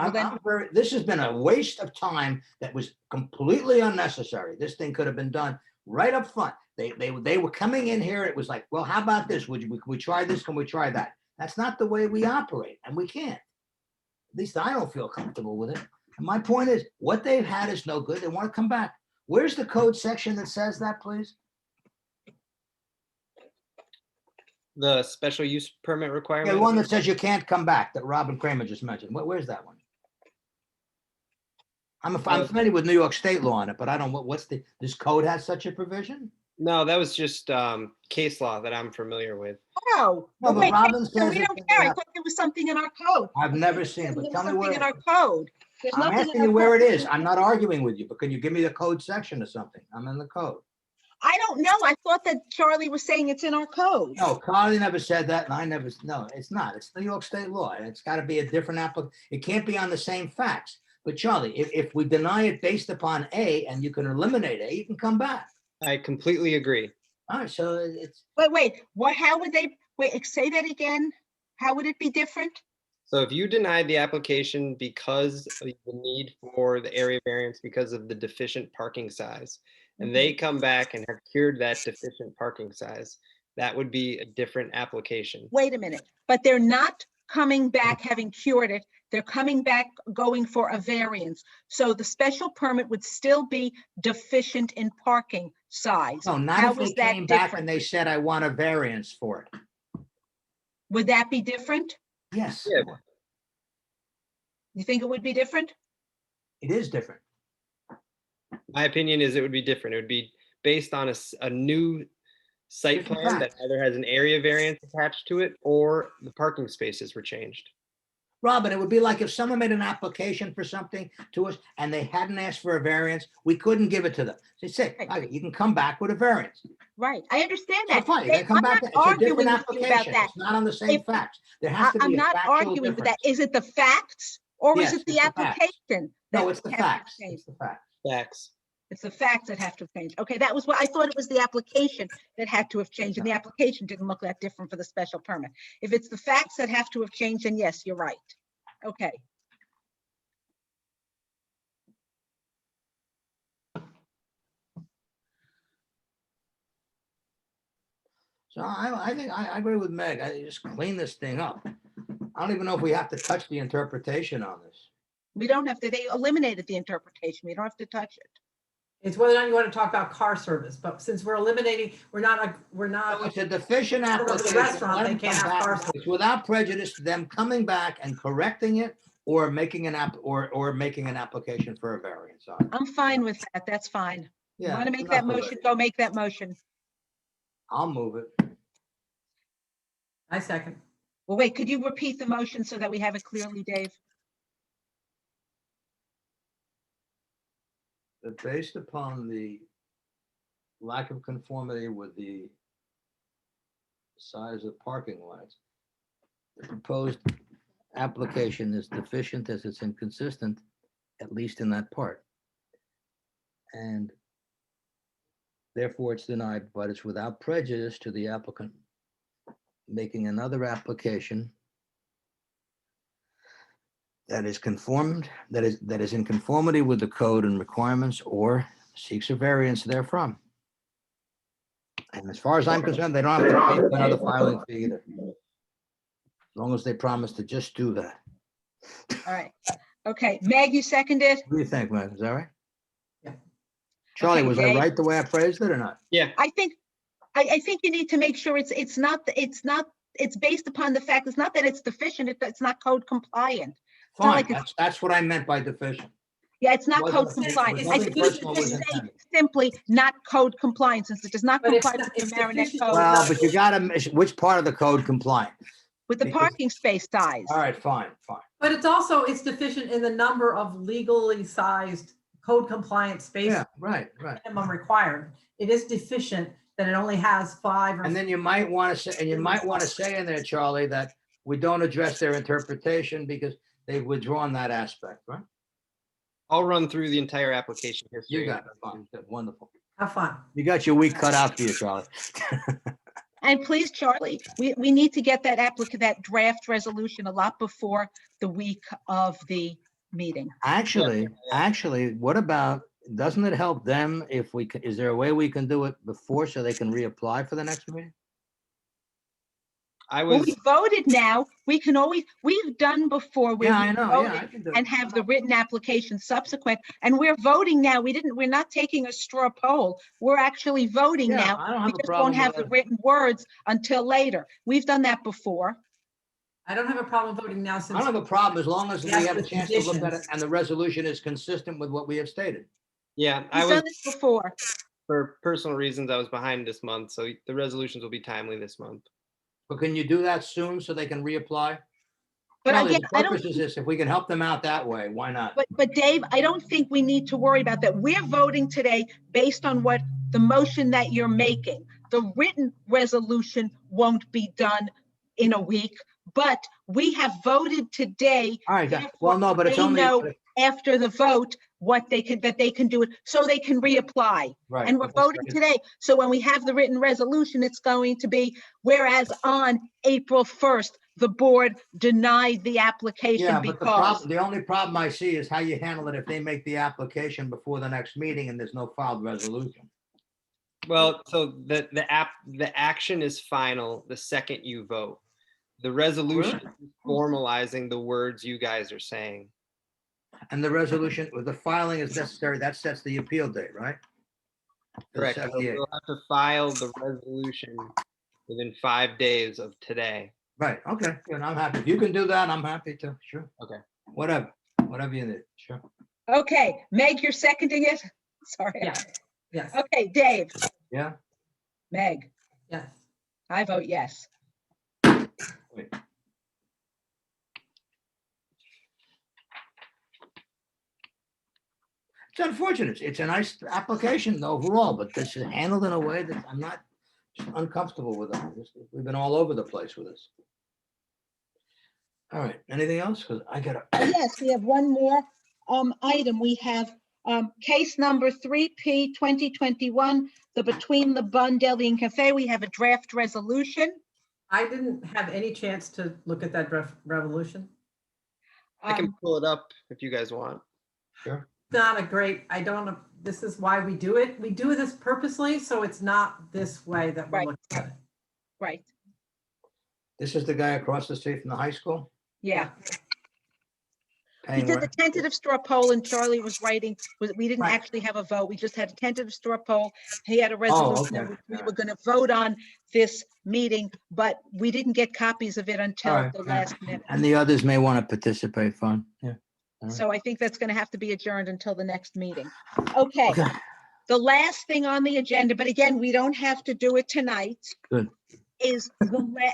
Well, then- This has been a waste of time that was completely unnecessary. This thing could have been done right up front. They were coming in here, it was like, well, how about this? Can we try this? Can we try that? That's not the way we operate, and we can't. At least I don't feel comfortable with it. And my point is, what they've had is no good. They want to come back. Where's the code section that says that, please? The special use permit Yeah, requirement. the one that says you can't come back, that Robin Kramer just mentioned. Where's that one? I'm familiar with New York state law on it, but I don't, this code has such a provision? No, that was just case law that I'm familiar with. No. No, but wait, Robin so says we it don't in care. I the- thought there was something in our code. I've never seen it, but There was tell me something where. in our code. There's I'm nothing in asking our you where it code. is. I'm not arguing with you, but can you give me the code section or something? I'm in the code. I don't know. I thought that Charlie was saying it's in our code. No, Carly never said that, and I never, no, it's not. It's New York state law, and it's got to be a different it can't be on the same facts. But Charlie, if we deny it based upon A and you can eliminate A, you can come back. I completely agree. All right, so it's, Wait, what, how would they, wait, say that again? How would it be different? So if you denied the application because of the need for the area variance because of the deficient parking size, and they come back and have cured that deficient parking size, that would be a different application. Wait a minute, but they're not coming back having cured it. They're coming back going for a variance. So the special permit would still be deficient in parking size. no, not How if they is that came back different? and they said, I want a variance for it. Would that be different? Yes, Yeah. You think it would be different? it is different. My opinion is it would be different. It would be based on a new site Different plan that facts. either has an area variance attached to it or the parking spaces were changed. Robin, it would be like if someone made an application for something to us and they hadn't asked for a variance, we couldn't give it to them. They say, Right. "Okay, you can come back with a variance. Right, I understand So that. fine, Dave, they come I'm back, not it's a arguing different with you about application. that. It's not on the same If- facts. There has to I'm be a not factual arguing with that. difference. Is it the facts or Yes, is it the it's the facts. application? No, that it's the has to facts. change? It's the facts. Facts. It's the facts that have to change. Okay, that was what I thought it was, the application that had to have changed, and the application didn't look that different for the special permit. If it's the facts that have to have changed, then yes, you're right. Okay. So I think I agree with Meg. I just clean this thing up. I don't even know if we have to touch the interpretation on this. We don't have to, they eliminated the interpretation. We don't have to touch it. It's whether or not you want to talk about car service, but since we're eliminating, we're not. So it's a deficient For the application. restaurant, Let they them can't come have back. car service. It's without prejudice to them coming back and correcting it or making an making an application for a variance on it. I'm fine with that. That's fine. You Yeah, want to make that enough motion? already. Go make that motion. I'll move it. I second. Well, wait, could you repeat the motion so that we have it clearly, Dave? That based upon the lack of conformity with the size of parking lots, the proposed application is deficient as it's inconsistent, at least in that part. And therefore it's denied, but it's without prejudice to the applicant making another application that is conformed, that is in conformity with the code and requirements or seeks a variance therefrom. And as far as I'm concerned, they don't have to pay another filing fee either. As long as they promise to just do that. All right. Okay, Meg, you seconded? What do you think, Meg? Is that right? Yeah. Charlie, Okay, was I Dave? right the way I phrased it or not? Yeah. I think you need to make sure it's based upon the fact, it's not that it's deficient, it's not code compliant. It's not Fine, like it's, that's what I meant by deficient. yeah, it's not code Wasn't- compliant. was I nothing think you should personal just was say intended. simply not code compliant, since it does not But it's comply not- with it's the Marinette deficient. code Well, but you gotta, which part of the code compliant? with the because- parking space size. All right, fine. But it's deficient in the number of legally sized code compliant spaces. Yeah, right. Minimum required. It is deficient that it only has 5 or. And then you might want to say, in there, Charlie, that we don't address their interpretation because they've withdrawn that aspect, right? I'll run through the entire application history. You got it. Fine. Good, wonderful. Have fun. You got your week cut out for you, Charlie. And please, Charlie, we need to get that draft resolution a lot before the week of the meeting. Actually, what about, doesn't it help them if we, is there a way we can do it before so they can reapply for the next meeting? I Well, was, we voted now. We've done before. where Yeah, I we know, voted yeah, I can do it. And have the written application subsequent, and we're voting now. We're not taking a straw poll. We're actually voting Yeah, now. I don't We have a just problem won't have with the it. written words until later. We've done that before. I don't have a problem voting now since. I don't have a problem as long as we Yes, have a with chance to look at it conditions. and the resolution is consistent with what we have stated. yeah, I We've was, done this before. for personal reasons, I was behind this month, so the resolutions will be timely this month. But can you do that soon so they can reapply? But Charlie, again, the I don't, purpose is this, if we can help them out that way, why not? but Dave, I don't think we need to worry about that. We're voting today based on what the motion that you're making. The written resolution won't be done in a week, but we have voted today. All right, well, therefore, no, but it's they only, know after the vote what they can, that they can do it, so they can reapply. right. And we're but this- voting today. So when we have the written resolution, it's going to be, whereas on April 1st, the board denied the application Yeah, but the because. problem, the only problem I see is how you handle it if they make the application before the next meeting and there's no filed resolution. Well, so the action is final the second you vote. The resolution is formalizing the words you guys are saying. And the resolution, with the filing is necessary, that sets the appeal date, right? The Correct. So 78. we'll have to file the resolution within 5 days of today. Right, okay, good, I'm happy. If you can do that, I'm happy to, sure. Okay. Whatever you need, sure. Okay, Meg, you're seconding it? Sorry. Yeah. Yes. Okay, Dave, Yeah, Meg, Yes. I vote yes. wait. It's unfortunate. It's a nice application overall, but this is handled in a way that I'm not uncomfortable with it. We've been all over the place with this. All right, anything else? Because I gotta, Yes, we have one more item. We have case number 3P 2021, the Between the Bun Deli and Cafe. We have a draft resolution. I didn't have any chance to look at that revolution. I can Um, pull it up if you guys want. sure. Not a great, I don't, this is why we do it. We do this purposely, so it's not this way that we're Right. looking at it. Right, This is the guy across the street from the high school? yeah. He Paying did the rent? tentative straw poll and Charlie was writing, we didn't Right. actually have a vote. We just had a tentative straw poll. He had a resolution that okay. we were going to vote on this meeting, but we didn't get copies of it until All right, the all right. last minute. And the others may want to participate, fine, yeah. all right. So I think that's going to have to be adjourned until the next meeting. Okay, Okay, the last thing on the agenda, but again, we don't have to do it tonight. Good. Is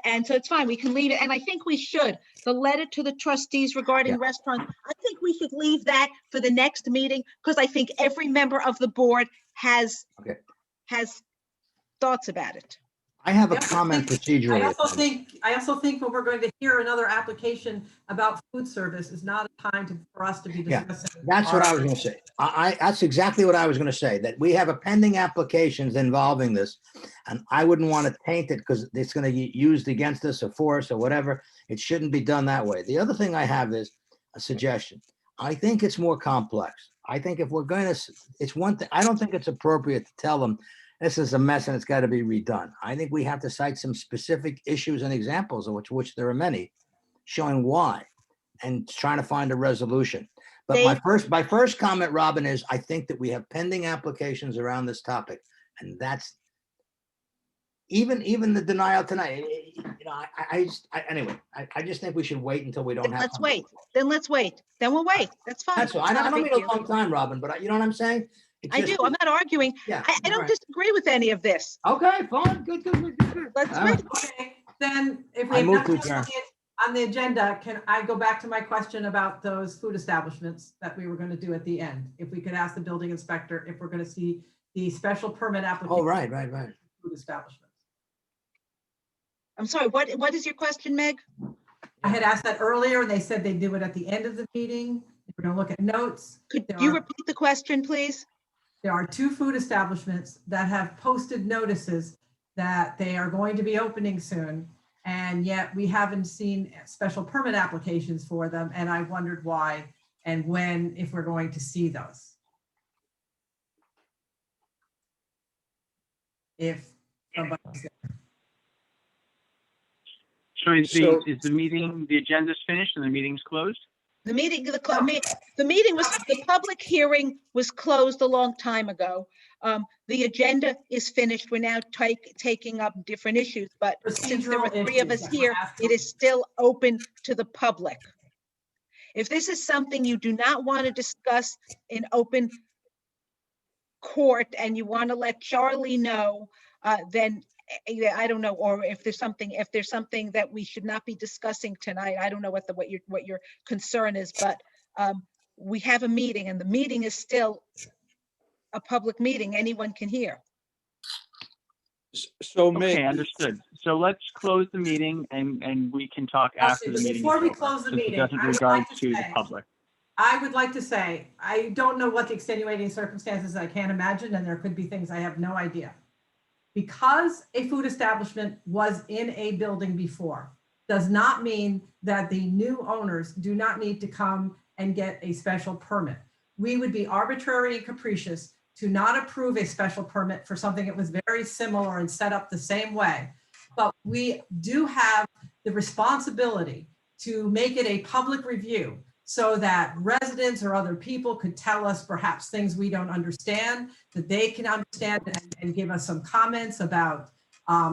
and so it's fine, we can leave it, and I think we should. The letter to the trustees regarding Yeah. restaurants, I think we should leave that for the next meeting, because I think every member of the board has Okay. thoughts about it. I have a I also comment procedurally. I also think when we're going to hear another application about food service is not a time for us to be Yeah, discussing. That's what I was our- gonna say. That's exactly what I was gonna say, that we have a pending applications involving this. And I wouldn't want to taint it because it's gonna get used against us or for us or whatever. It shouldn't be done that way. The other thing I have is a suggestion. I think it's more complex. I think if we're going to, it's one thing, I don't think it's appropriate to tell them this is a mess and it's got to be redone. I think we have to cite some specific issues and examples of which there are many, showing why and trying to find a resolution. But my first comment, Robin, is I think that we have pending applications around this topic, and that's even the denial tonight. Anyway, I just think we should wait until we don't Then have. let's something. wait, then let's wait, then we'll wait, that's fine. That's all. I It's not a don't big mean a deal. long time, Robin, but you know what I'm saying? It's I do, just- I'm not arguing. Yeah, I all don't right. disagree with any of this. Okay, fine, good. Let's All wait. right. Okay, then if I we have move to nothing else on the agenda, can I go back to my question about those food establishments that we were going to do at the end? If we could ask the building inspector if we're going to see the special permit application. Oh, right. Food establishments. I'm sorry, what is your question, Meg? I had asked that earlier and they said they'd do it at the end of the meeting. We're going to look at notes. Could There you are- repeat the question, please? There are 2 food establishments that have posted notices that they are going to be opening soon. And yet we haven't seen special permit applications for them. And I wondered why and when, if we're going to see those. If somebody's there. So is So- the meeting, the agenda's finished and the meeting's closed? The meeting, the meeting was, the public hearing was closed a long time ago. The agenda is finished. We're now taking up different issues, but since there are Procedural 3 of issues us that we're here, asking. it is still open to the public. If this is something you do not want to discuss in open court and you want to let Charlie know, then yeah, I don't know, or if there's something that we should not be discussing tonight. I don't know what your concern is, but we have a meeting, and the meeting is still a public meeting. Anyone can hear. So Okay, understood. So let's close the meeting and we can talk after the meeting. Before is we over, close the since it meeting, doesn't I would regard like to to the say- public. I would like to say, I don't know what the extenuating circumstances, I can't imagine, and there could be things I have no idea. Because a food establishment was in a building before, does not mean that the new owners do not need to come and get a special permit. We would be arbitrary and capricious to not approve a special permit for something that was very similar and set up the same way. But we do have the responsibility to make it a public review so that residents or other people could tell us perhaps things we don't understand, that they can understand and give us some comments about,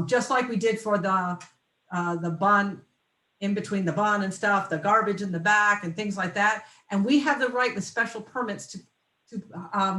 just like we did for the bun, in between the bun and stuff, the garbage in the back and things like that. And we have the right with special permits to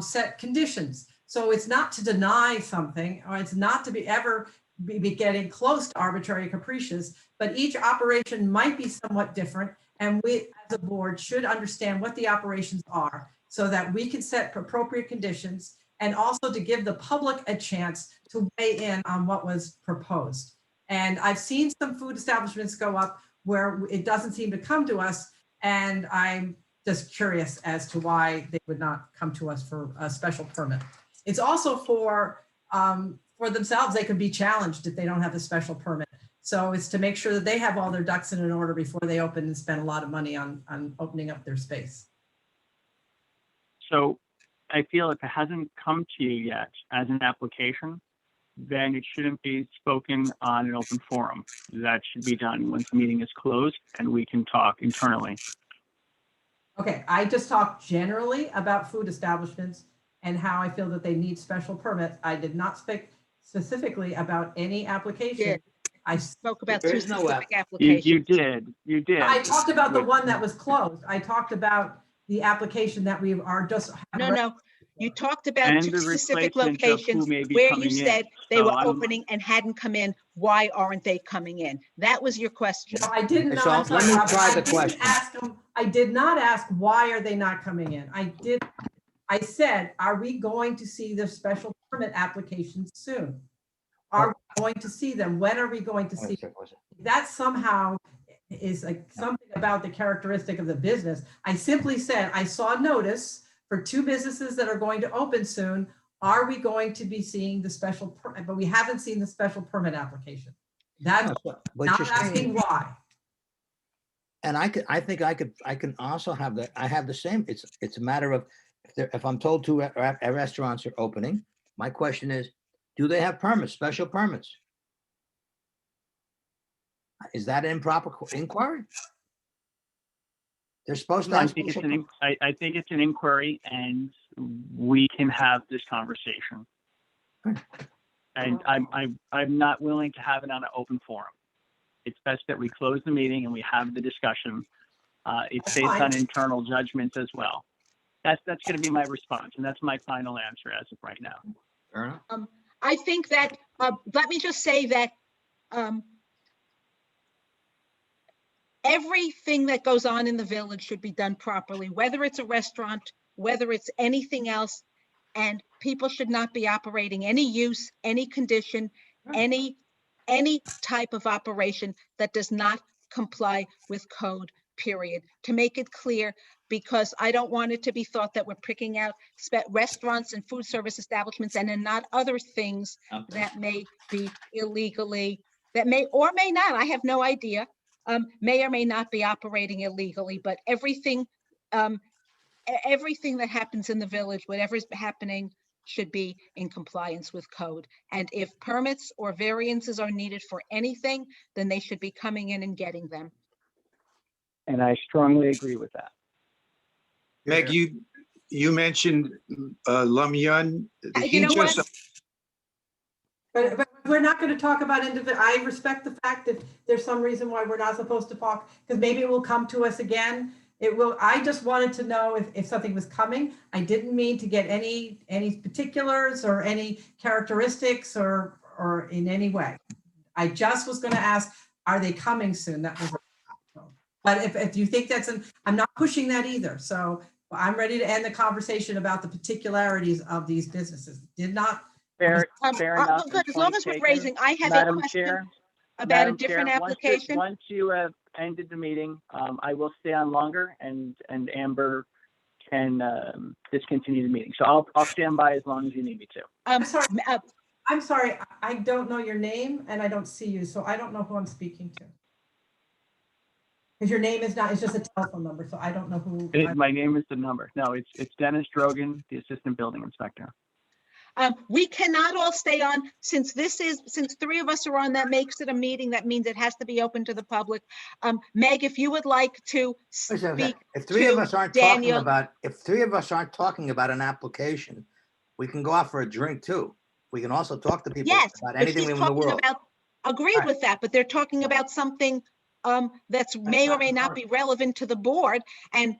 set conditions. So it's not to deny something, or it's not to be ever be getting close to arbitrary and capricious, but each operation might be somewhat different. And we as a board should understand what the operations are so that we can set appropriate conditions, and also to give the public a chance to weigh in on what was proposed. And I've seen some food establishments go up where it doesn't seem to come to us. And I'm just curious as to why they would not come to us for a special permit. It's also for themselves, they could be challenged if they don't have a special permit. So it's to make sure that they have all their ducks in an order before they open and spend a lot of money on opening up their space. So I feel if it hasn't come to you yet as an application, then it shouldn't be spoken on an open forum. That should be done once the meeting is closed and we can talk internally. Okay, I just talked generally about food establishments and how I feel that they need special permits. I did not speak specifically about any application. I spoke about There two is no specific app. applications. You did. I talked about the one that was closed. I talked about the application that we are just. No. You talked about And two the specific replacement of who locations may be where you coming in. said they So were I'm- opening and hadn't come in. Why aren't they coming in? That was your question. No, I didn't know. So I'm let sorry, me Robert. try I the didn't question. ask them- I did not ask, why are they not coming in? I said, are we going to see the special permit applications soon? Are we going to see them? When are we going to see? That somehow is like something about the characteristic of the business. I simply said, I saw a notice for 2 businesses that are going to open soon. Are we going to be seeing the special permit? But we haven't seen the special permit application. That's But not you're asking saying, why. and I can also have that. I have the same. It's a matter of if I'm told 2 restaurants are opening, my question is, do they have permits, special permits? Is that an improper inquiry? They're supposed to I have think it's special. I think it's an inquiry and we can have this conversation. And I'm not willing to have it on an open forum. It's best that we close the meeting and we have the discussion. It's based on internal judgments as well. That's going to be my response, and that's my final answer as of right now. Fair enough. I think that, let me just say that everything that goes on in the village should be done properly, whether it's a restaurant, whether it's anything else, and people should not be operating any use, any condition, any type of operation that does not comply with code, period. To make it clear, because I don't want it to be thought that we're picking out restaurants and food service establishments and then not other things that may be illegally, that may or may not, I have no idea, may or may not be operating illegally, but everything that happens in the village, whatever's happening, should be in compliance with code. And if permits or variances are needed for anything, then they should be coming in and getting them. And I strongly agree with that. Meg, you mentioned Lamyun. You know what? But we're not going to talk about individual. I respect the fact that there's some reason why we're not supposed to talk, because maybe it will come to us again. It will. I just wanted to know if something was coming. I didn't mean to get any particulars or any characteristics or or in any way. I just was gonna ask, are they coming soon? That was. But if you think I'm not pushing that either. So I'm ready to end the conversation about the particularities of these businesses. Did not. Fair enough. Good, as long Point as we're taken. raising, I have a Madam question Chair, about a Madam Chair, different once application. Once you have ended the meeting, I will stay on longer and Amber can discontinue the meeting. So I'll stand by as long as you need me to. I'm sorry. I don't know your name and I don't see you, so I don't know who I'm speaking to. Because your name is not, it's just a telephone number, so I don't know who. My name is the number. No, it's Dennis Drogan, the Assistant Building Inspector. We cannot all stay on, since three of us are on, that makes it a meeting. That means it has to be open to the public. Meg, if you would like to speak If three of to us aren't talking Daniel. about, if three of us aren't talking about an application, we can go out for a drink too. We can also talk to people Yes, about but anything he's in the talking world. about, agreed with that, but they're talking about something that's may or may not be relevant to the board. And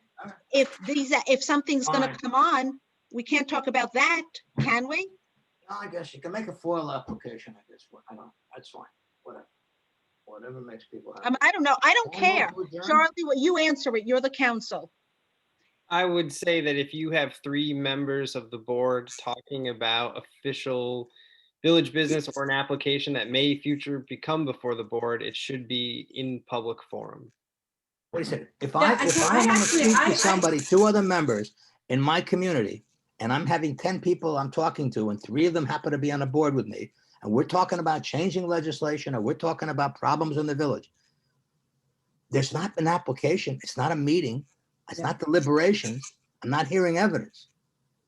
if something's gonna Fine. come on, we can't talk about that, can we? No, I guess you can make a FOIL application, I guess. I don't, that's fine, whatever. Whatever makes people happy. I don't know. I don't Don't know care. to adjourn? Charlie, well, you answer it. You're the council. I would say that if you have 3 members of the board talking about official village business or an application that may future become before the board, it should be in public forum. Wait a second, if Yeah, I I want to actually- speak I- to somebody, 2 other members in my community, and I'm having 10 people I'm talking to, and 3 of them happen to be on a board with me, and we're talking about changing legislation, or we're talking about problems in the village. There's not an application, it's not a meeting, it's not deliberations, I'm not hearing evidence.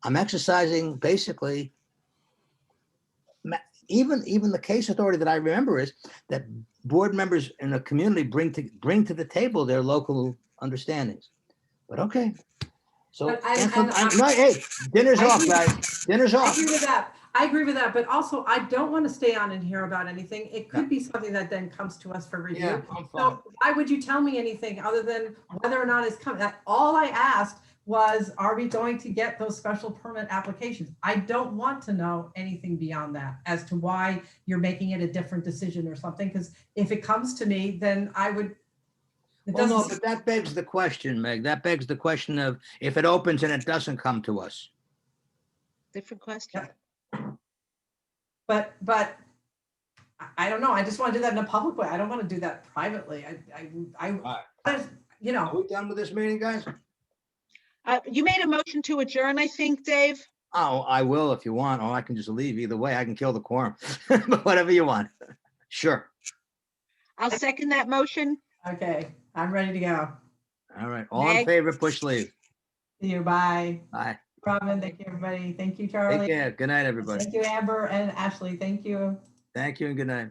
I'm exercising basically, even the case authority that I remember is that board members in a community bring to the table their local understandings. But okay. So, hey, dinner's off, guys. Dinner's I off. agree with that. I agree with that, but also I don't want to stay on and hear about anything. It could be something that then comes to us for review. Yeah, I'm fine. So why would you tell me anything other than whether or not it's coming? All I asked was, are we going to get those special permit applications? I don't want to know anything beyond that as to why you're making it a different decision or something, because if it comes to me, then I would. Well, no, but that begs the question, Meg. That begs the question of if it opens and it doesn't come to us. Different question. But I don't know. I just want to do that in a public way. I don't want to do that privately. You know. Are we done with this meeting, guys? You made a motion to adjourn, I think, Dave. Oh, I will if you want, or I can just leave. Either way, I can kill the quorum. But whatever you want. Sure. I'll second that motion. Okay, I'm ready to go. All right. All in Meg? favor, push leave. See you. Bye. Bye. Robin, thank you, everybody. Thank you, Charlie. Take care. Good night, everybody. Thank you, Amber and Ashley. Thank you. Thank you and good night.